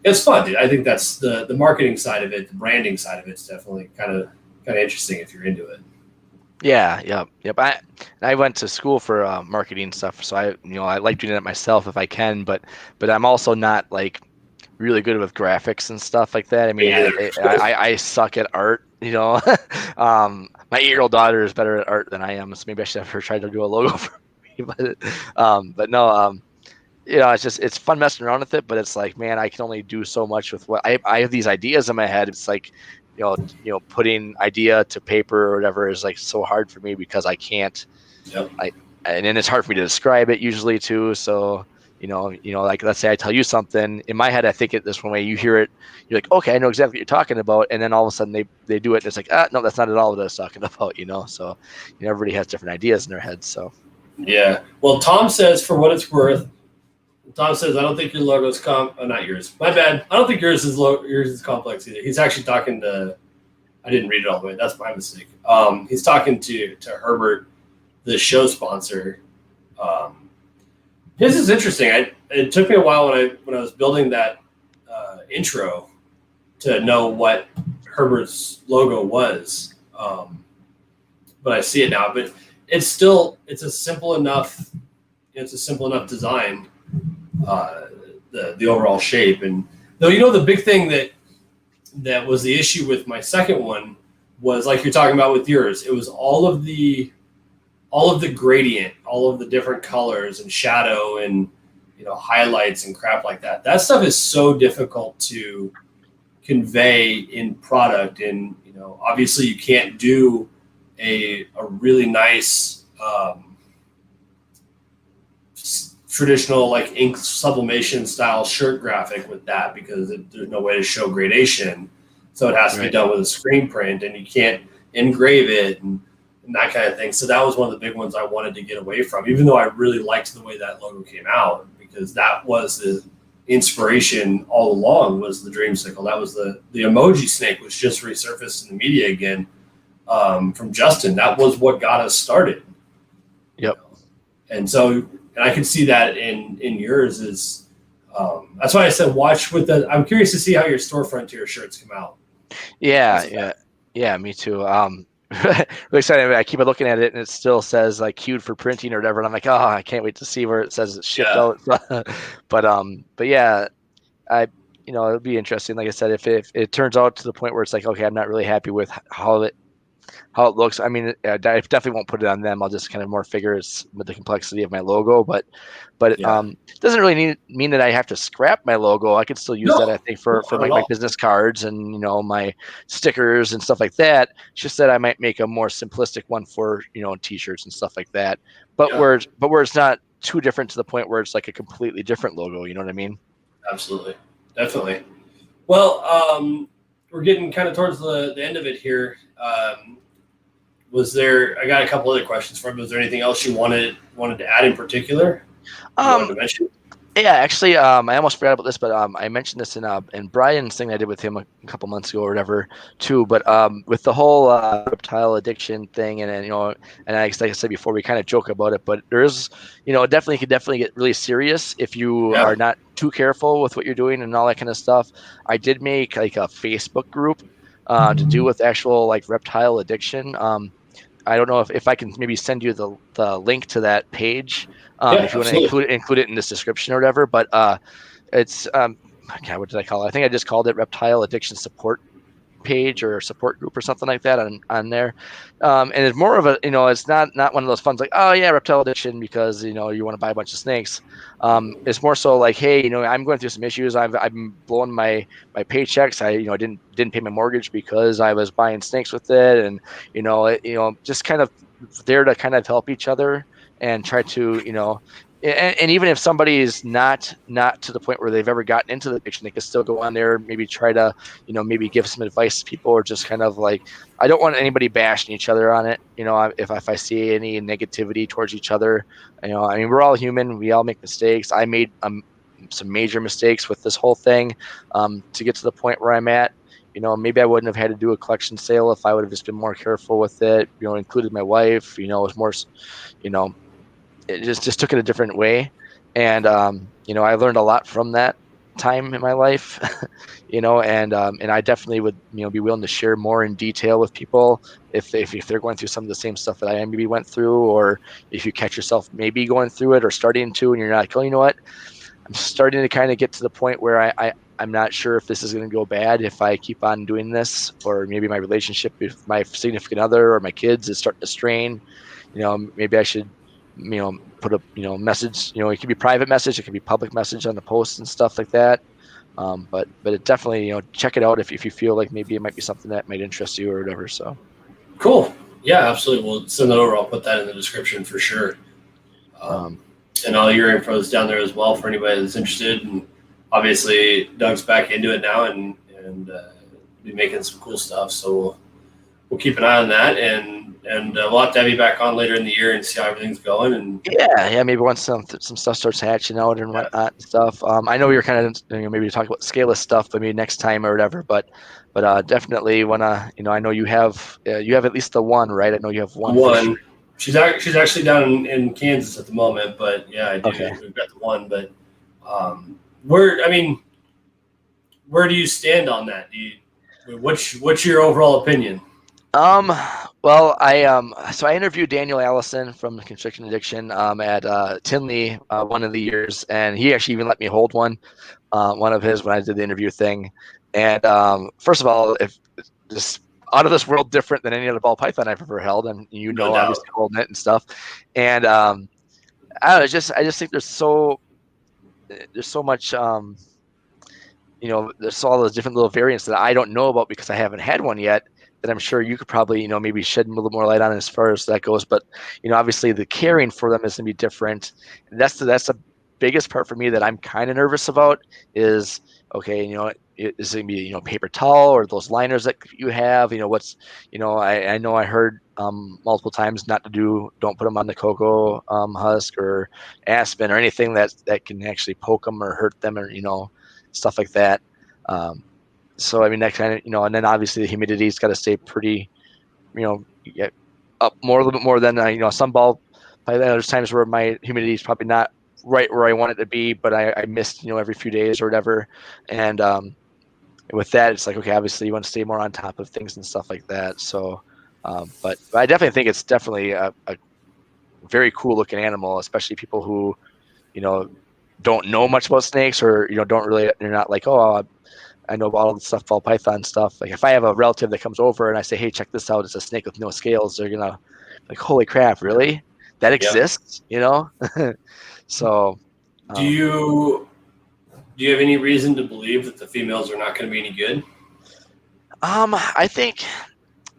it's fun, dude. I think that's the marketing side of it, the branding side of it's definitely kind of interesting if you're into it. Yeah, yep. I went to school for marketing stuff, so I like doing it myself if I can, but I'm also not like really good with graphics and stuff like that. I mean, I suck at art, My 8-year-old daughter is better at art than I am, so maybe I should have her try to do a logo for me. But no, it's fun messing around with it, but it's like, man, I can only do so much with what I have these ideas in my head. It's like, putting idea to paper or whatever is like so hard for me because I can't. Yep. And then it's hard for me to describe it usually too. So, like let's say I tell you something in my head, I think it this one way. You hear it, you're like, okay, I know exactly what you're talking about, and then all of a sudden they do it, and it's like, no, that's not at all what I was talking about. So, everybody has different ideas in their heads. So. Yeah. Well, Tom says, for what it's worth, Tom says, I don't think your logo's not yours. My bad. I don't think yours is complex either. He's actually talking to, I didn't read it all the way. That's my mistake. He's talking to Herbert, the show sponsor. His is interesting. It took me a while when I was building that intro to know what Herbert's logo was. But I see it now. But it's a simple enough design. The overall shape, and though the big thing that was the issue with my second one was, like you're talking about with yours, it was all of the gradient, all of the different colors and shadow and highlights and crap like that. That stuff is so difficult to convey in product, and obviously you can't do a really nice traditional like ink sublimation style shirt graphic with that, because there's no way to show gradation. So it has to be done with a screen print, and you can't engrave it and that kind of thing. So that was one of the big ones I wanted to get away from, even though I really liked the way that logo came out, because that was the inspiration all along, was the dreamsicle. That was the emoji snake, which just resurfaced in the media again from Justin. That was what got us started. Yep. And so, and I can see that in yours is, that's why I said watch with I'm curious to see how your Store Frontier shirts come out. Yeah, me too. Really excited. I keep looking at it and it still says like queued for printing or whatever. And I'm like, oh, I can't wait to see where it says it's shipped out. But yeah, it'll be interesting. Like I said, if it turns out to the point where it's like, okay, I'm not really happy with how it looks. I mean, I definitely won't put it on them. I'll just kind of more figure it's with the complexity of my logo, but it doesn't really mean that I have to scrap my logo. I could still use that, I think, for like my business cards and my stickers and stuff like that. It's just that I might make a more simplistic one for t-shirts and stuff like that. But where it's not too different to the point where it's like a completely different logo. You know what I mean? Absolutely, definitely. Well, we're getting kind of towards the end of it here. I got a couple other questions for him. Was there anything else you wanted to add in particular? Wanted to mention? Yeah, actually, I almost forgot about this, but I mentioned this in Brian's thing I did with him a couple months ago or whatever too. But with the whole reptile addiction thing, and and like I said before, we kind of joke about it, but there is, definitely could get really serious if you are not too careful with what you're doing and all that kind of stuff. I did make like a Facebook group to do with actual like reptile addiction. I don't know if I can maybe send you the link to that page if you want to include it in this description or whatever. But it's what did I call it? I think I just called it Reptile Addiction Support page or support group or something like that on there. And it's more of a, it's not one of those funds like, oh yeah, reptile addiction because, you want to buy a bunch of snakes. It's more so like, hey, I'm going through some issues. I've been blowing my paychecks. I, didn't pay my mortgage because I was buying snakes with it. And, just kind of there to kind of help each other and try to, and even if somebody is not to the point where they've ever gotten into the addiction, they can still go on there, maybe try to, maybe give some advice to people, or just kind of like, I don't want anybody bashing each other on it. If I see any negativity towards each other, I mean, we're all human. We all make mistakes. I made some major mistakes with this whole thing to get to the point where I'm at. Maybe I wouldn't have had to do a collection sale if I would have just been more careful with it, included my wife, it was more, it just took it a different way. And, I learned a lot from that time in my life, and I definitely would, be willing to share more in detail with people if they're going through some of the same stuff that I maybe went through, or if you catch yourself maybe going through it or starting to, and you're not like, oh, you know what, I'm starting to kind of get to the point where I'm not sure if this is going to go bad if I keep on doing this, or maybe my relationship with my significant other or my kids is starting to strain. Maybe I should, put a, message, it could be private message, it could be public message on the post and stuff like that. But it definitely, check it out if you feel like maybe it might be something that might interest you or whatever. So Cool. Yeah, absolutely. We'll send that over. I'll put that in the description for sure. And all your info is down there as well for anybody that's interested. And obviously, Doug's back into it now and be making some cool stuff. So we'll keep an eye on that, and we'll have to have you back on later in the year and see how everything's going. And yeah, maybe once some stuff starts hatching out and whatnot and stuff. I know you're kind of maybe talking about Scaleless stuff, but maybe next time or whatever. But definitely wanna, I know you have at least the one, right? I know you have one. one. She's actually down in Kansas at the moment, but yeah, I do. Okay. We've got the one, but where do you stand on that? What's your overall opinion? Well, so I interviewed Daniel Allison from Constriction Addiction at Tinley one of the years, and he actually even let me hold one of his when I did the interview thing. And first of all, if this out of this world different than any other ball python I've ever held, and No obviously holding it and stuff. And I don't know, I just think there's so much there's all those different little variants that I don't know about because I haven't had one yet, that I'm sure you could probably, maybe shed a little more light on as far as that goes. But, obviously the caring for them is going to be different. And that's the biggest part for me that I'm kind of nervous about is, okay, is it going to be, paper towel or those liners that you have, what's, I know I heard multiple times don't put them on the cocoa husk or aspen or anything that can actually poke them or hurt them, or, stuff like that. So I mean, that kind of, and then obviously the humidity's got to stay pretty, get up a little bit more than some ball. There's times where my humidity is probably not right where I want it to be, but I missed every few days or whatever. And with that, it's like, okay, obviously you want to stay more on top of things and stuff like that. So, but I definitely think it's definitely a very cool looking animal, especially people who, don't know much about snakes, or you're not like, oh, I know about all the stuff, ball python stuff. Like if I have a relative that comes over and I say, hey, check this out, it's a snake with no scales, they're gonna like, holy crap, really? That exists, So Do you have any reason to believe that the females are not going to be any good? I think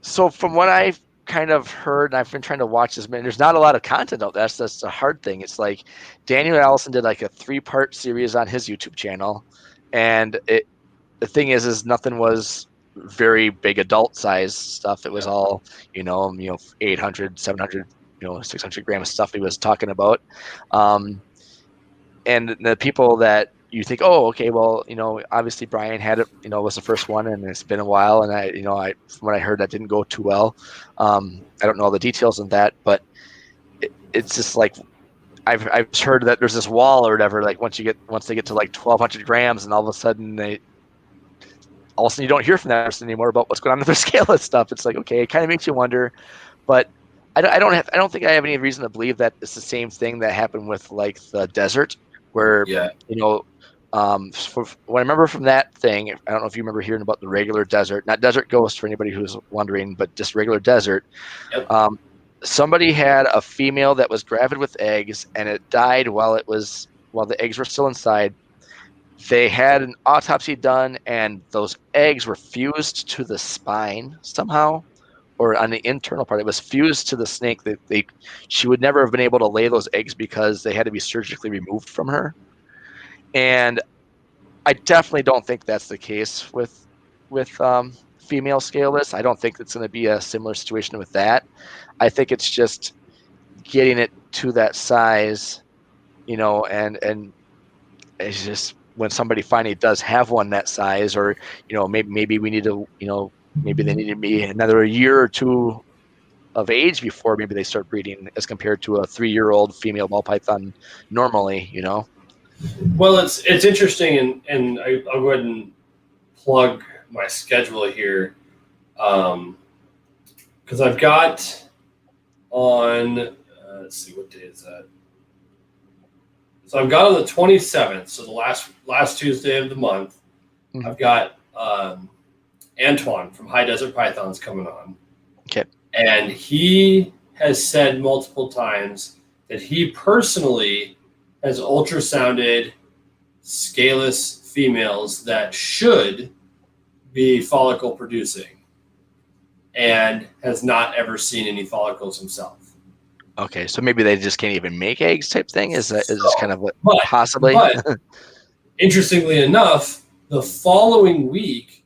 so. From what I've kind of heard, and I've been trying to watch this, man, there's not a lot of content out there. That's a hard thing. It's like Daniel Allison did like a 3-part series on his YouTube channel, and the thing is nothing was very big adult size stuff. It was all 800, 700, 600 gram stuff he was talking about. And the people that you think, oh, okay, well, obviously Brian had it, was the first one, and it's been a while, and from what I heard, that didn't go too well. I don't know all the details on that, but it's just like, I've heard that there's this wall or whatever, like once they get to like 1,200 grams, and all of a sudden you don't hear from that person anymore about what's going on with their Scaleless stuff. It's like, okay, it kind of makes you wonder, but I don't think I have any reason to believe that it's the same thing that happened with like the desert, where What I remember from that thing, I don't know if you remember hearing about the regular desert, not desert ghost for anybody who's wondering, but just regular desert. Yep. Somebody had a female that was gravid with eggs, and it died while the eggs were still inside. They had an autopsy done, and those eggs were fused to the spine somehow, or on the internal part. It was fused to the snake. She would never have been able to lay those eggs because they had to be surgically removed from her. And I definitely don't think that's the case with female Scaleless. I don't think it's going to be a similar situation with that. I think it's just getting it to that size, and it's just when somebody finally does have one that size, or maybe we need to, maybe they need to be another year or two of age before maybe they start breeding, as compared to a 3-year-old female ball python normally. Well, it's interesting, and I'll go ahead and plug my schedule here, because I've got on let's see, what day is that? So I've got on the 27th, so the last Tuesday of the month. Mm-hmm. I've got Antoine from High Desert Pythons coming on. Okay. And he has said multiple times that he personally has ultrasounded scaleless females that should be follicle producing, and has not ever seen any follicles himself. Okay, so maybe they just can't even make eggs type thing? Is this kind of what possibly? But interestingly enough, the following week,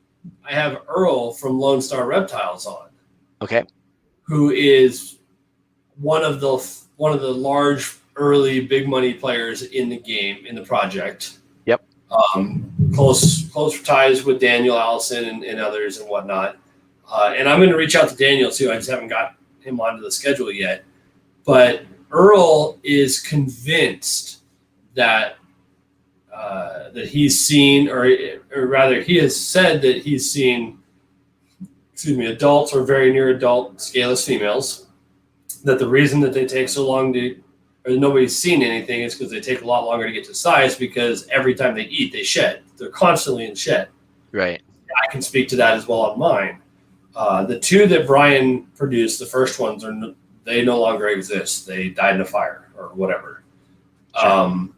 I have Earl from Lone Star Reptiles on. Okay. Who is one of the large early big money players in the game, in the project. Yep. Close ties with Daniel Allison and others and whatnot. And I'm going to reach out to Daniel too. I just haven't got him onto the schedule yet. But Earl is convinced that that he's seen, or rather, he has said that he's seen, adults or very near adult scaleless females. That the reason that they take so long or nobody's seen anything is because they take a lot longer to get to size, because every time they eat, they shed. They're constantly in shed. Right. I can speak to that as well on mine. The two that Brian produced, the first ones, they no longer exist. They died in a fire or whatever. Sure.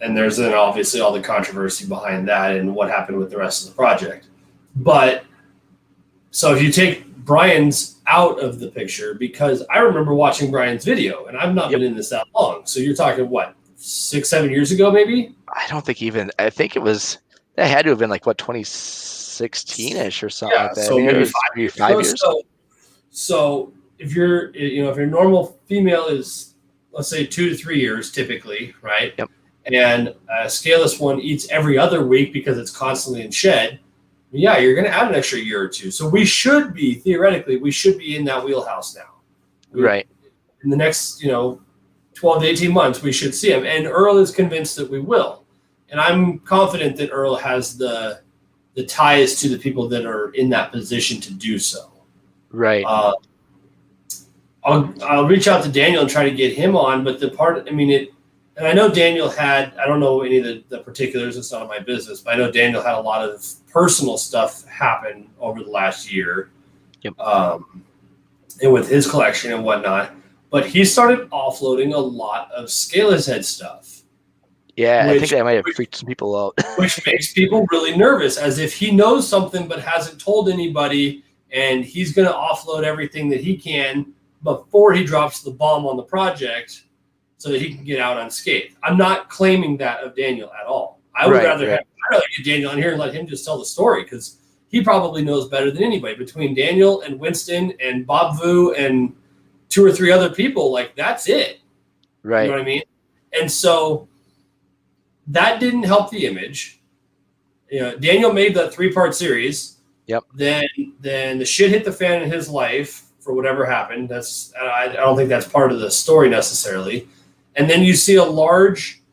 And there's then obviously all the controversy behind that and what happened with the rest of the project. But so if you take Brian's out of the picture, because I remember watching Brian's video, and I've not been in this that long. So you're talking, what, 6-7 years ago, maybe? I think it was, that had to have been like, what, 2016-ish or something like that. So maybe 5 years. So if your normal female is, let's say, 2 to 3 years typically, right? Yep. And a scaleless one eats every other week because it's constantly in shed. Yeah, you're going to add an extra year or two. So theoretically, we should be in that wheelhouse now. Right. In the next, 12 to 18 months, we should see him. And Earl is convinced that we will. And I'm confident that Earl has the ties to the people that are in that position to do so. Right. I'll reach out to Daniel and try to get him on. But and I know Daniel had, I don't know any of the particulars, it's none of my business, but I know Daniel had a lot of personal stuff happen over the last year. Yep. And with his collection and whatnot. But he started offloading a lot of Scaleless head stuff. Yeah, I think that might have freaked some people out. Which makes people really nervous, as if he knows something but hasn't told anybody, and he's going to offload everything that he can before he drops the bomb on the project, so that he can get out unscathed. I'm not claiming that of Daniel at all. I'd rather get Daniel on here and let him just tell the story, because he probably knows better than anybody. Between Daniel and Winston and Bob Vu and 2 or 3 other people, like, that's it. Right. You know what I mean? And so that didn't help the image. Daniel made that 3-part series. Yep. Then the shit hit the fan in his life for whatever happened. I don't think that's part of the story necessarily. And then you see a large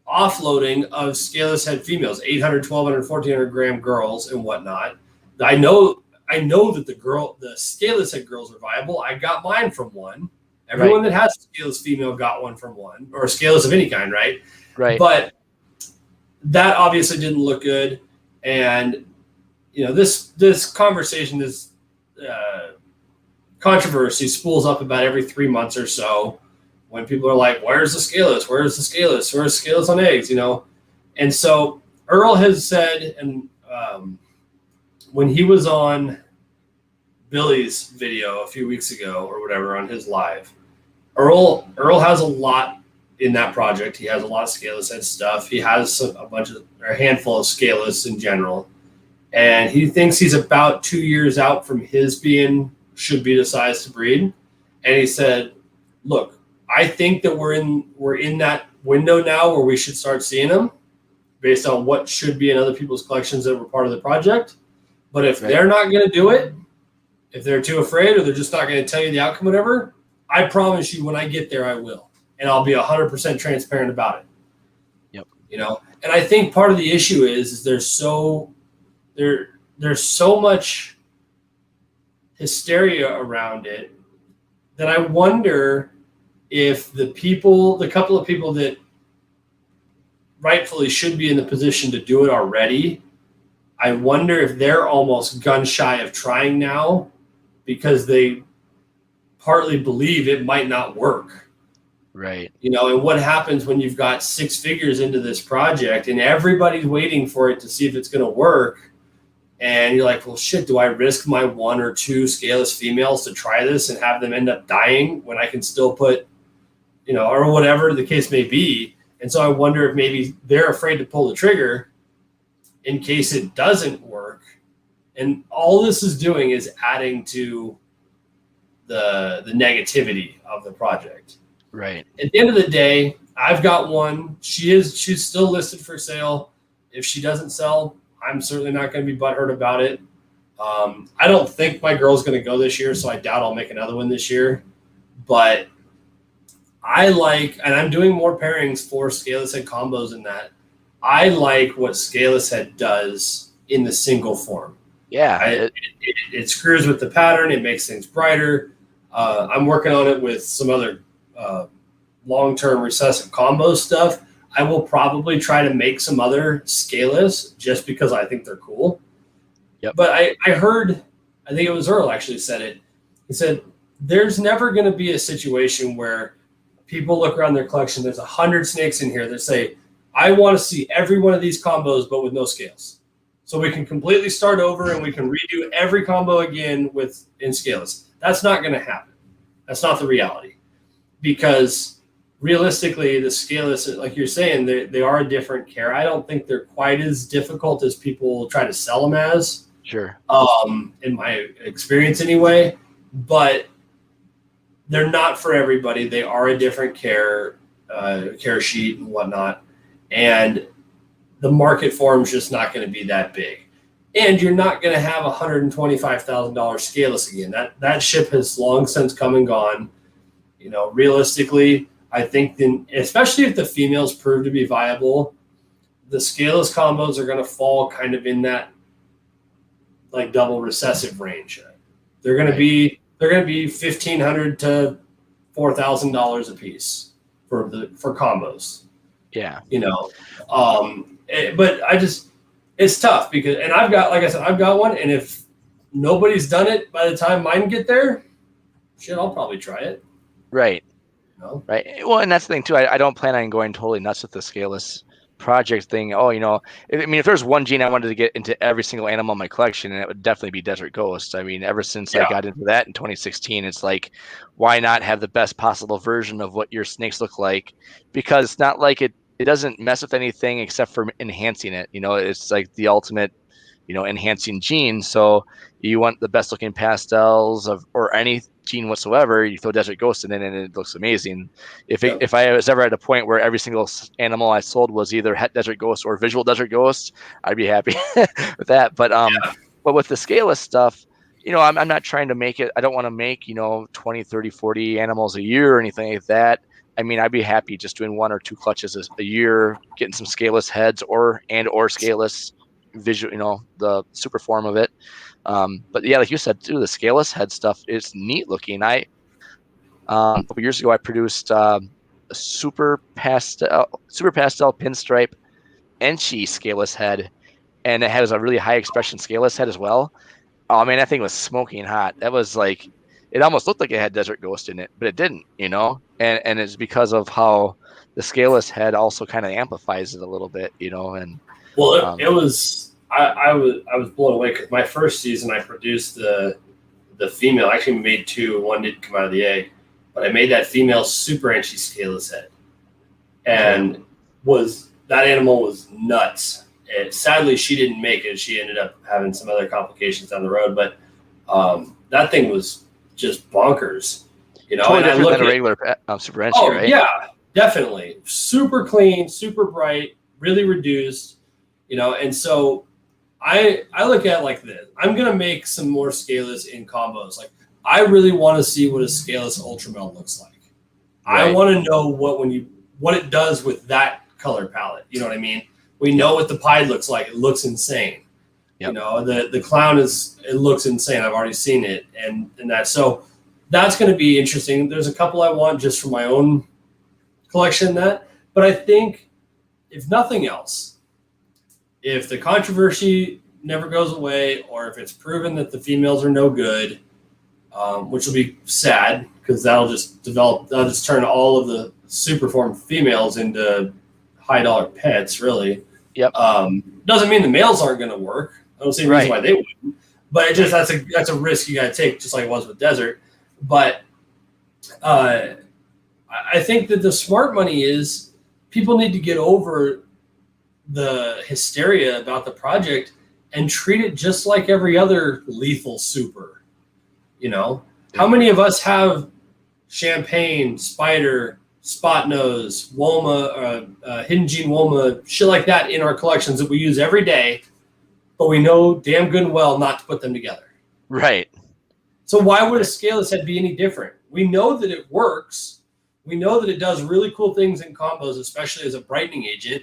offloading of scaleless head females, 800, 1200, 1400 gram girls and whatnot. I know that the scaleless head girls are viable. I got mine from one. Everyone that has a scaleless female got one from one, or a scaleless of any kind, right? Right. But that obviously didn't look good. And, this conversation, this controversy spools up about every 3 months or so when people are like, where's the Scaleless? Where's the Scaleless? Where's Scaleless on eggs? And so Earl has said, and when he was on Billy's video a few weeks ago or whatever on his live, Earl has a lot in that project. He has a lot of Scaleless head stuff. He has a handful of Scaleless in general. And he thinks he's about 2 years out from his should be the size to breed. And he said, look, I think that we're in that window now where we should start seeing them based on what should be in other people's collections that were part of the project. But if they're not going to do it, if they're too afraid or they're just not going to tell you the outcome, whatever, I promise you when I get there, I will. And I'll be 100% transparent about it. Yep. And I think part of the issue is there's so much hysteria around it that I wonder if the couple of people that rightfully should be in the position to do it already, I wonder if they're almost gun shy of trying now because they partly believe it might not work. Right. And what happens when you've got 6 figures into this project and everybody's waiting for it to see if it's going to work. And you're like, well, shit, do I risk my 1 or 2 Scaleless females to try this and have them end up dying when I can still put, or whatever the case may be. And so I wonder if maybe they're afraid to pull the trigger in case it doesn't work. And all this is doing is adding to the negativity of the project. Right. At the end of the day, I've got one. She's still listed for sale. If she doesn't sell, I'm certainly not going to be butthurt about it. I don't think my girl's going to go this year, so I doubt I'll make another one this year. But and I'm doing more pairings for Scaleless head combos in that. I like what Scaleless head does in the single form. Yeah. It screws with the pattern. It makes things brighter. I'm working on it with some other long-term recessive combo stuff. I will probably try to make some other Scaleless just because I think they're cool. Yep. But I heard, I think it was Earl actually said it. He said, there's never going to be a situation where people look around their collection, there's 100 snakes in here that say, I want to see every one of these combos, but with no scales. So we can completely start over and we can redo every combo again in Scaleless. That's not going to happen. That's not the reality. Because realistically, the Scaleless, like you're saying, they are a different care. I don't think they're quite as difficult as people try to sell them as. Sure. In my experience anyway. But they're not for everybody. They are a different care sheet and whatnot. And the market for them is just not going to be that big. And you're not going to have a $125,000 Scaleless again. That ship has long since come and gone. Realistically, I think especially if the females prove to be viable, the Scaleless combos are going to fall kind of in that like double recessive range. They're going to be $1,500 to $4,000 a piece for combos. Yeah. But it's tough because, and I've got one, and if nobody's done it by the time mine get there, shit, I'll probably try it. Right. Right. Well, and that's the thing too. I don't plan on going totally nuts with the Scaleless project thing. If there's one gene I wanted to get into every single animal in my collection, and it would definitely be Desert Ghost. I mean, ever since I got into that in 2016, it's like, why not have the best possible version of what your snakes look like? Because it's not like it doesn't mess with anything except for enhancing it. It's like the ultimate, enhancing gene. So you want the best looking pastels or any gene whatsoever, you throw Desert Ghost in it and it looks amazing. If I was ever at a point where every single animal I sold was either Het Desert Ghost or Visual Desert Ghost, I'd be happy with that. But with the Scaleless stuff, I'm not trying to make it. I don't want to make 20, 30, 40 animals a year or anything like that. I mean, I'd be happy just doing 1 or 2 clutches a year, getting some Scaleless heads or Scaleless visual, the super form of it. But yeah, like you said, too, the Scaleless head stuff is neat looking. A couple years ago, I produced a super pastel pinstripe enchy scaleless head, and it has a really high expression scaleless head as well. Oh man, that thing was smoking hot. That was like, it almost looked like it had Desert Ghost in it, but it didn't, And it's because of how the scaleless head also kind of amplifies it a little bit, And Well, it was I was blown away because my first season I produced the female. I actually made two. One didn't come out of the egg, but I made that female super enchy scaleless head, and that animal was nuts. And sadly, she didn't make it. She ended up having some other complications down the road, but that thing was just bonkers. Totally and I different look than a at regular super enchy, oh right? yeah, definitely super clean, super bright, really reduced. And so I look at it like this. I'm gonna make some more scaleless in combos. Like I really want to see what a scaleless ultra male looks like. Right. I want to know what it does with that color palette. You know what I mean? We know what the pied looks like. It looks insane. Yep. The clown it looks insane. I've already seen it and that. So that's going to be interesting. There's a couple I want just for my own collection but I think if nothing else, if the controversy never goes away, or if it's proven that the females are no good, which will be sad because that'll just turn all of the superform females into high dollar pets, really. Yep. Doesn't mean the males aren't going to work. I don't see a reason why they wouldn't. But that's a risk you got to take, just like it was with Desert. But I think that the smart money is people need to get over the hysteria about the project and treat it just like every other lethal super. How many of us have champagne, spider, spot nose, woma, hidden gene woma, shit like that in our collections that we use every day, but we know damn good and well not to put them together? Right. So why would a scaleless head be any different? We know that it works. We know that it does really cool things in combos, especially as a brightening agent.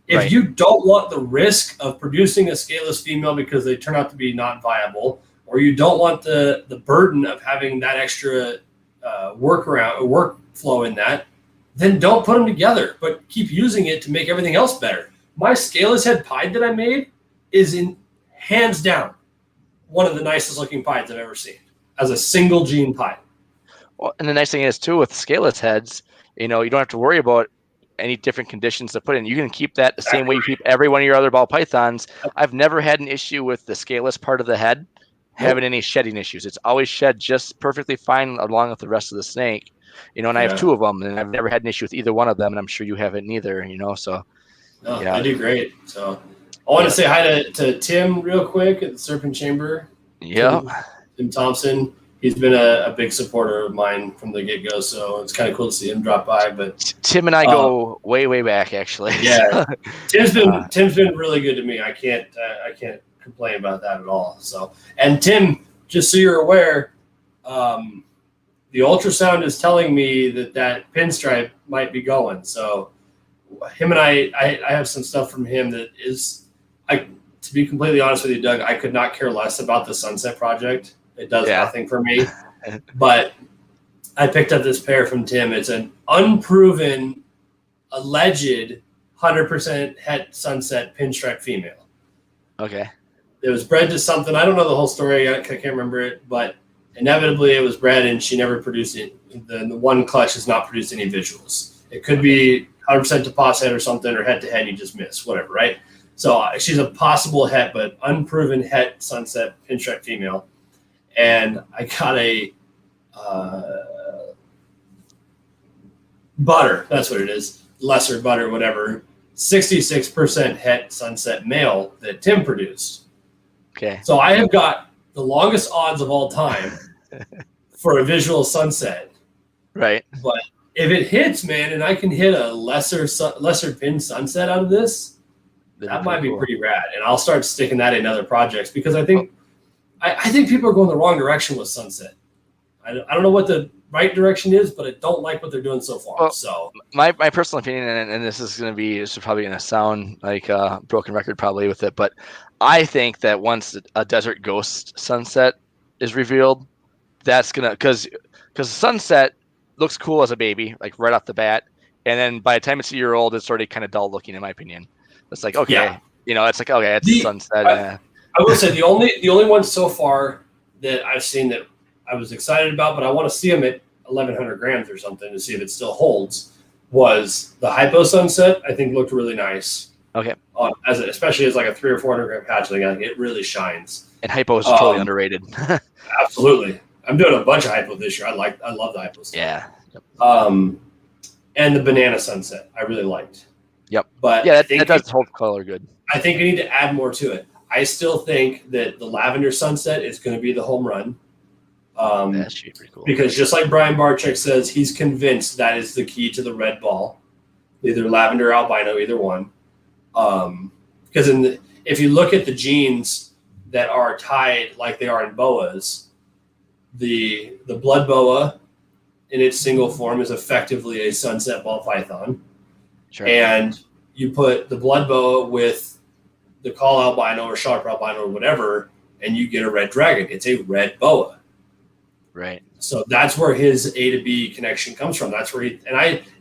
If you don't want the risk of producing a scaleless female because they turn out to be not viable, or you don't want the burden of having that extra workflow in that, then don't put them together, but keep using it to make everything else better. My scaleless head pied that I made is in hands down one of the nicest looking pieds I've ever seen as a single gene pied. Well, and the nice thing is too, with scaleless heads, you don't have to worry about any different conditions to put in. You can keep that the same way you keep every one of your other ball pythons. I've never had an issue with the scaleless part of the head having any shedding issues. It's always shed just perfectly fine along with the rest of the snake. And I have two of them, and I've never had an issue with either one of them, and I'm sure you haven't either. So I do great. So I want to say hi to Tim real quick at the Serpent Chamber. Yeah, Tim Thompson. He's been a big supporter of mine from the get-go, so it's kind of cool to see him drop by. But Tim and I go way back, actually. Yeah, Tim's been really good to me. I can't complain about that at all. So, and Tim, just so you're aware, the ultrasound is telling me that pinstripe might be going. So, him and I have some stuff from him that is, to be completely honest with you, Doug, I could not care less about the Sunset Project. It does nothing for me. But I picked up this pair from Tim. It's an unproven, alleged 100% het Sunset pinstripe female. Okay. It was bred to something. I don't know the whole story. I can't remember it, but inevitably it was bred and she never produced it. The one clutch has not produced any visuals. It could be 100% deposit or something, or head to head, you just miss, whatever, right? So she's a possible het, but unproven het Sunset pinstripe female. And I got a butter, that's what it is, lesser butter, whatever, 66% het Sunset male that Tim produced. Okay. So I have got the longest odds of all time for a visual Sunset. Right. But if it hits, man, and I can hit a lesser pin Sunset out of this, that might be pretty rad. And I'll start sticking that in other projects because I think people are going the wrong direction with Sunset. I don't know what the right direction is, but I don't like what they're doing so far. Well, so my personal opinion, and this is probably going to sound like a broken record probably with it, but I think that once a Desert Ghost Sunset is revealed, that's going to, because Sunset looks cool as a baby, like right off the bat. And then by the time it's a year old, it's already kind of dull looking, in my opinion. It's like, okay, Yeah. it's like, okay, it's sunset. I will say the only one so far that I've seen that I was excited about, but I want to see them at 1,100 grams or something to see if it still holds, was the Hypo Sunset. I think looked really nice. Okay. Especially as like a 300 or 400 gram patch, like it really shines. And Hypo is totally underrated. Absolutely. I'm doing a bunch of Hypo this year. I love the Hypo stuff. Yeah. Yep. And the Banana Sunset, I really liked. Yep. But yeah, that does hold color good. I think we need to add more to it. I still think that the Lavender Sunset is going to be the home run. That should be pretty cool. Because just like Brian Barczyk says, he's convinced that is the key to the red ball, either lavender or albino, either one. Because if you look at the genes that are tied like they are in boas, the blood boa in its single form is effectively a sunset ball python. Sure. And you put the blood boa with the call albino or sharp albino or whatever, and you get a red dragon. It's a red boa. Right. So that's where his A to B connection comes from. That's where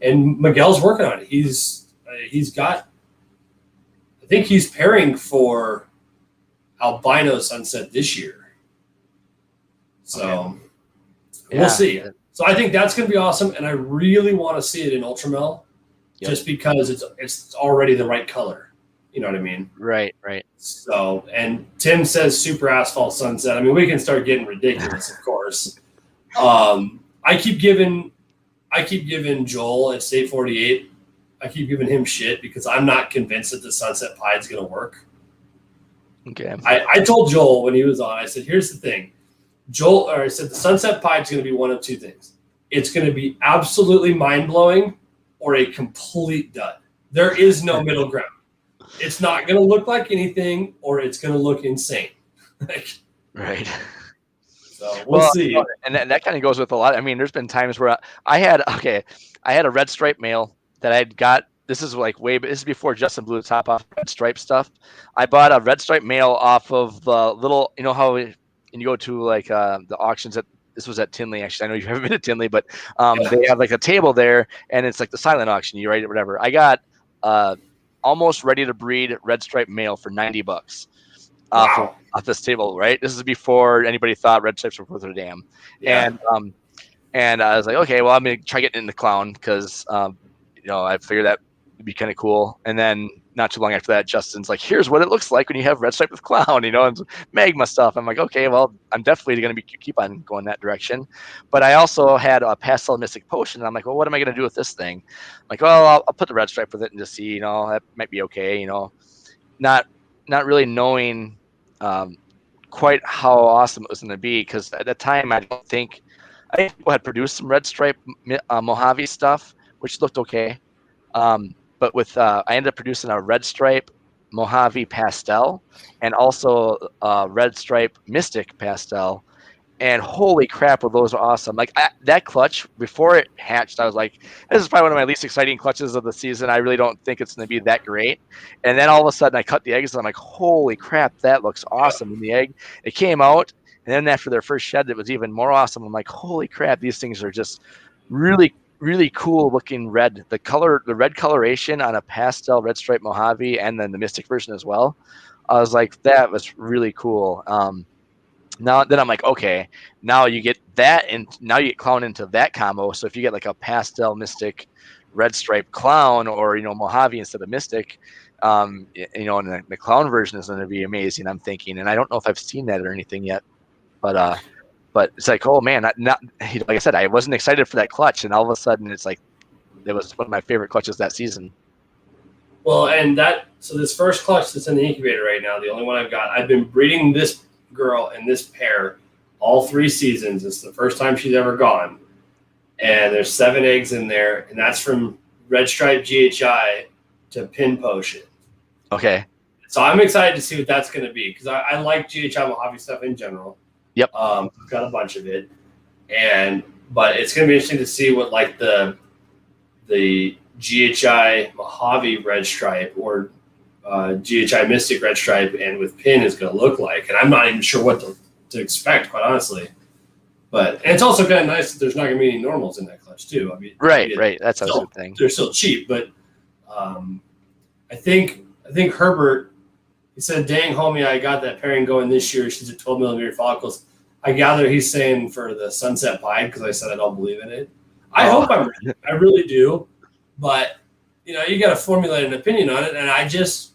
and Miguel's working on it. He's got, I think he's pairing for albino sunset this year. So we'll see. So I think that's going to be awesome. And I really want to see it in Ultramel just because it's already the right color. You know what I mean? Right, right. So, and Tim says super asphalt sunset. I mean, we can start getting ridiculous, of course. I keep giving Joel at State 48, I keep giving him shit because I'm not convinced that the sunset pie is going to work. Okay. I told Joel when he was on, I said, here's the thing. I said the sunset pie is going to be one of two things. It's going to be absolutely mind-blowing or a complete dud. There is no middle ground. It's not going to look like anything, or it's going to look insane. Right. So we'll see. And that kind of goes with a lot. I mean, there's been times where I had a red stripe male that I'd got. This is this is before Justin blew the top off red stripe stuff. I bought a red stripe male off of the little, how when you go to the auctions this was at Tinley. Actually, I know you haven't been to Tinley, but they have a table there, and it's like the silent auction. You write it, whatever. I got almost ready to breed red stripe male for $90 off this table, right? This is before anybody thought red stripes were worth a damn. Yeah. And I was like, okay, well, I'm gonna try getting in the clown because I figured that would be kind of cool. And then not too long after that, Justin's like, here's what it looks like when you have red stripe with clown, and magma stuff. I'm like, okay, well, I'm definitely going to keep on going that direction. But I also had a pastel mystic potion. And I'm like, well, what am I going to do with this thing? I'm like, well, I'll put the red stripe with it and just see, that might be okay. Not really knowing quite how awesome it was going to be. Cause at the time, I think people had produced some red stripe Mojave stuff, which looked okay. But with I ended up producing a red stripe Mojave pastel and also red stripe mystic pastel, and holy crap, well, those are awesome. That clutch before it hatched, I was like, this is probably one of my least exciting clutches of the season. I really don't think it's going to be that great. And then all of a sudden I cut the eggs and I'm like, holy crap, that looks awesome in the egg. It came out, and then after their first shed, it was even more awesome. I'm like, holy crap, these things are just really cool looking red. The red coloration on a pastel red stripe Mojave, and then the mystic version as well. I was like, that was really cool. Now then I'm like, okay, now you get that, and now you get clown into that combo. So if you get a pastel mystic red stripe clown, or Mojave instead of mystic, and the clown version is going to be amazing, I'm thinking. And I don't know if I've seen that or anything yet, but it's like, oh man, not like I said, I wasn't excited for that clutch, and all of a sudden it's like it was one of my favorite clutches that season. Well, and so this first clutch that's in the incubator right now, the only one I've got, I've been breeding this girl and this pair all 3 seasons. It's the first time she's ever gone, and there's 7 eggs in there, and that's from red stripe GHI to pin potion. Okay. So I'm excited to see what that's going to be, because I like GHI Mojave stuff in general. Yep. I've got a bunch of it, but it's going to be interesting to see what the GHI Mojave red stripe or GHI Mystic red stripe and with pin is going to look like, and I'm not even sure what to expect, quite honestly. And it's also kind of nice that there's not going to be any normals in that clutch too. I mean, right. That's a good thing. They're still cheap, but I think I think Herbert, he said, dang, homie, I got that pairing going this year. She's at 12 millimeter follicles. I gather he's saying for the Sunset Pied because I said I don't believe in it. I hope I'm right. I really do. But, you know, you got to formulate an opinion on it. And I just,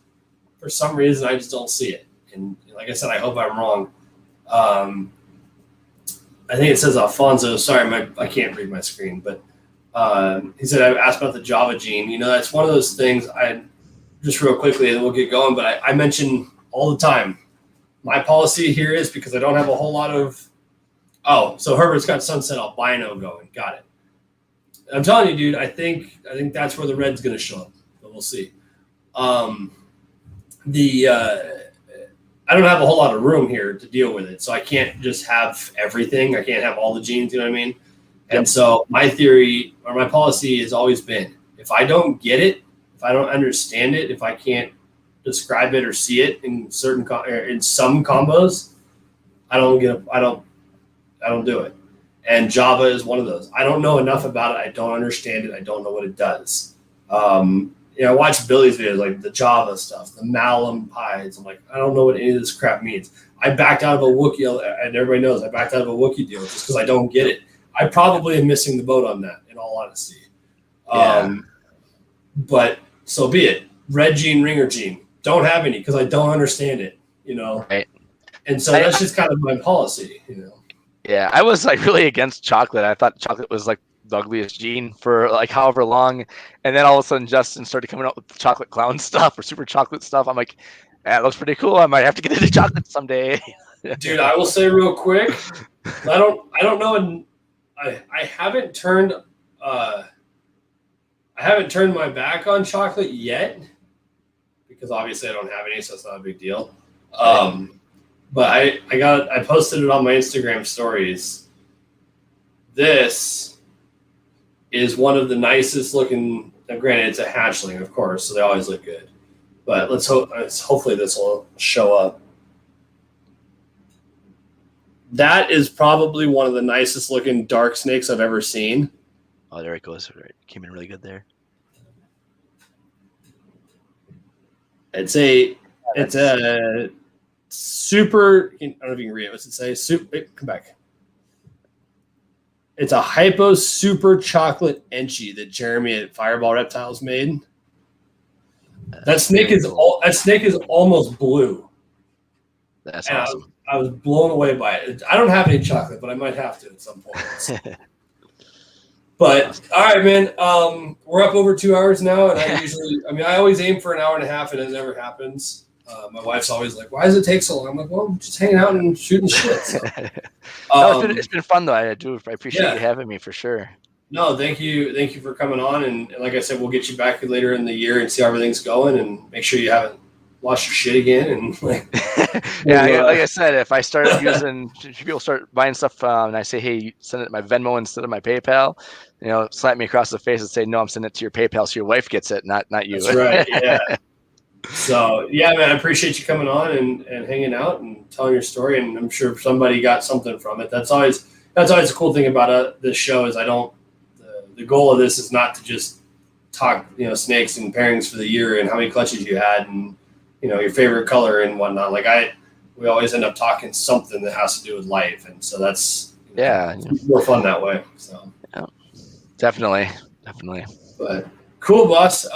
for some reason, I just don't see it. And like I said, I hope I'm wrong. I think it says Alfonso. Sorry, I can't read my screen. But he said, I asked about the Java gene. You know, that's one of those things I just real quickly, and we'll get going. But I mention all the time. My policy here is because I don't have a whole lot of. Oh, so Herbert's got Sunset Albino going. Got it. I'm telling you, dude. I think that's where the red's going to show up. But we'll see. I don't have a whole lot of room here to deal with it, so I can't just have everything. I can't have all the genes. You know what I mean? Yep. And so my theory or my policy has always been: if I don't get it, if I don't understand it, if I can't describe it or see it in certain in some combos, I don't do it. And Java is one of those. I don't know enough about it. I don't understand it. I don't know what it does. You know, I watch Billy's videos, like the Java stuff, the Malum pies. I'm like, I don't know what any of this crap means. I backed out of a Wookiee, and everybody knows I backed out of a Wookiee deal just because I don't get it. I probably am missing the boat on that, in all honesty. Yeah. But so be it. Red gene, ringer gene. Don't have any because I don't understand it, you know. Right. And so that's just kind of my policy, you know. Yeah, I was like really against chocolate. I thought chocolate was like the ugliest gene for like however long, and then all of a sudden Justin started coming up with chocolate clown stuff or super chocolate stuff. I'm like, that looks pretty cool. I might have to get into chocolate someday. Dude, I will say real quick, I don't know, and I haven't turned my back on chocolate yet because obviously I don't have any, so it's not a big deal. But I posted it on my Instagram stories. This is one of the nicest looking. Now, granted, it's a hatchling, of course, so they always look good. But hopefully this will show up. That is probably one of the nicest looking dark snakes I've ever seen. Oh, there it goes. Came in really good there. It's a super. I don't know if you can read it. What's it say? Super. Come back. It's a hypo super chocolate enchi that Jeremy at Fireball Reptiles made. That snake is almost blue. That's awesome. I was blown away by it. I don't have any chocolate, but I might have to at some point. But all right, man. We're up over 2 hours now, and I always aim for an hour and a half, and it never happens. My wife's always like, "Why does it take so long?" I'm like, "Well, I'm just hanging out and shooting shit." So. No, it's been fun though. I appreciate you having me for sure. No, thank you for coming on, and like I said, we'll get you back later in the year and see how everything's going, and make sure you haven't lost your shit again. And like, like I said, if I start using, if people start buying stuff, and I say, "Hey, send it to my Venmo instead of my PayPal," you know, slap me across the face and say, "No, I'm sending it to your PayPal so your wife gets it, not you." That's right. Yeah. So yeah, man, I appreciate you coming on and hanging out and telling your story, and I'm sure somebody got something from it. That's always a cool thing about this show is the goal of this is not to just talk, you know, snakes and pairings for the year and how many clutches you had and, you know, your favorite color and whatnot. Like we always end up talking something that has to do with life, and so that's more fun that way. So definitely. But cool, boss.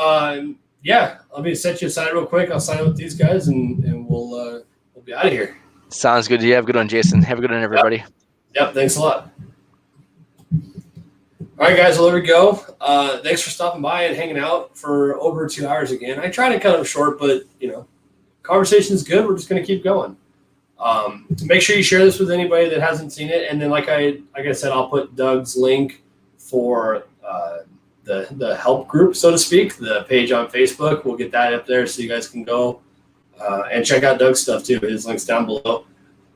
Yeah, let me set you aside real quick. I'll sign up with these guys, and we'll be out of here. Sounds good. You have a good one, Jason. Have a good one, everybody. Yep. Thanks a lot. All right, guys. Well, there we go. Thanks for stopping by and hanging out for over 2 hours again. I try to cut them short, but you know, conversation's good. We're just going to keep going. Make sure you share this with anybody that hasn't seen it, and then like I said, I'll put Doug's link for the help group, so to speak, the page on Facebook. We'll get that up there so you guys can go and check out Doug's stuff too. His link's down below.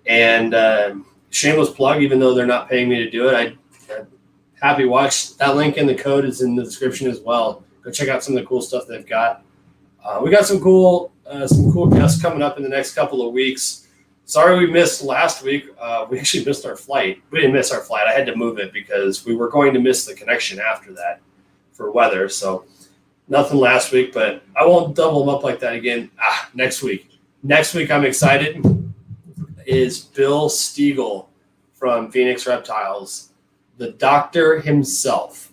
And shameless plug, even though they're not paying me to do it, Happy Watch. That link and the code is in the description as well. Go check out some of the cool stuff they've got. We got some cool guests coming up in the next couple of weeks. Sorry we missed last week. We actually missed our flight. We didn't miss our flight. I had to move it because we were going to miss the connection after that for weather. So Nothing last week, but I won't double them up like that again. Next week. Next week, I'm excited, is Bill Stiegel from Phoenix Reptiles, the doctor himself.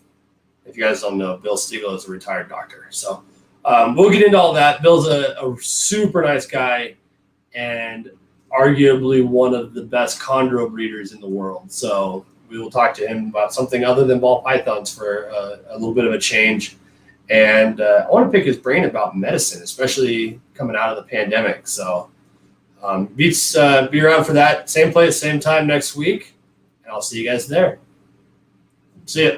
If you guys don't know, Bill Stiegel is a retired doctor. So we'll get into all that. Bill's a super nice guy and arguably one of the best chondro breeders in the world. So we will talk to him about something other than ball pythons for a little bit of a change. And I want to pick his brain about medicine, especially coming out of the pandemic. So be around for that. Same place, same time next week. And I'll see you guys there. See ya.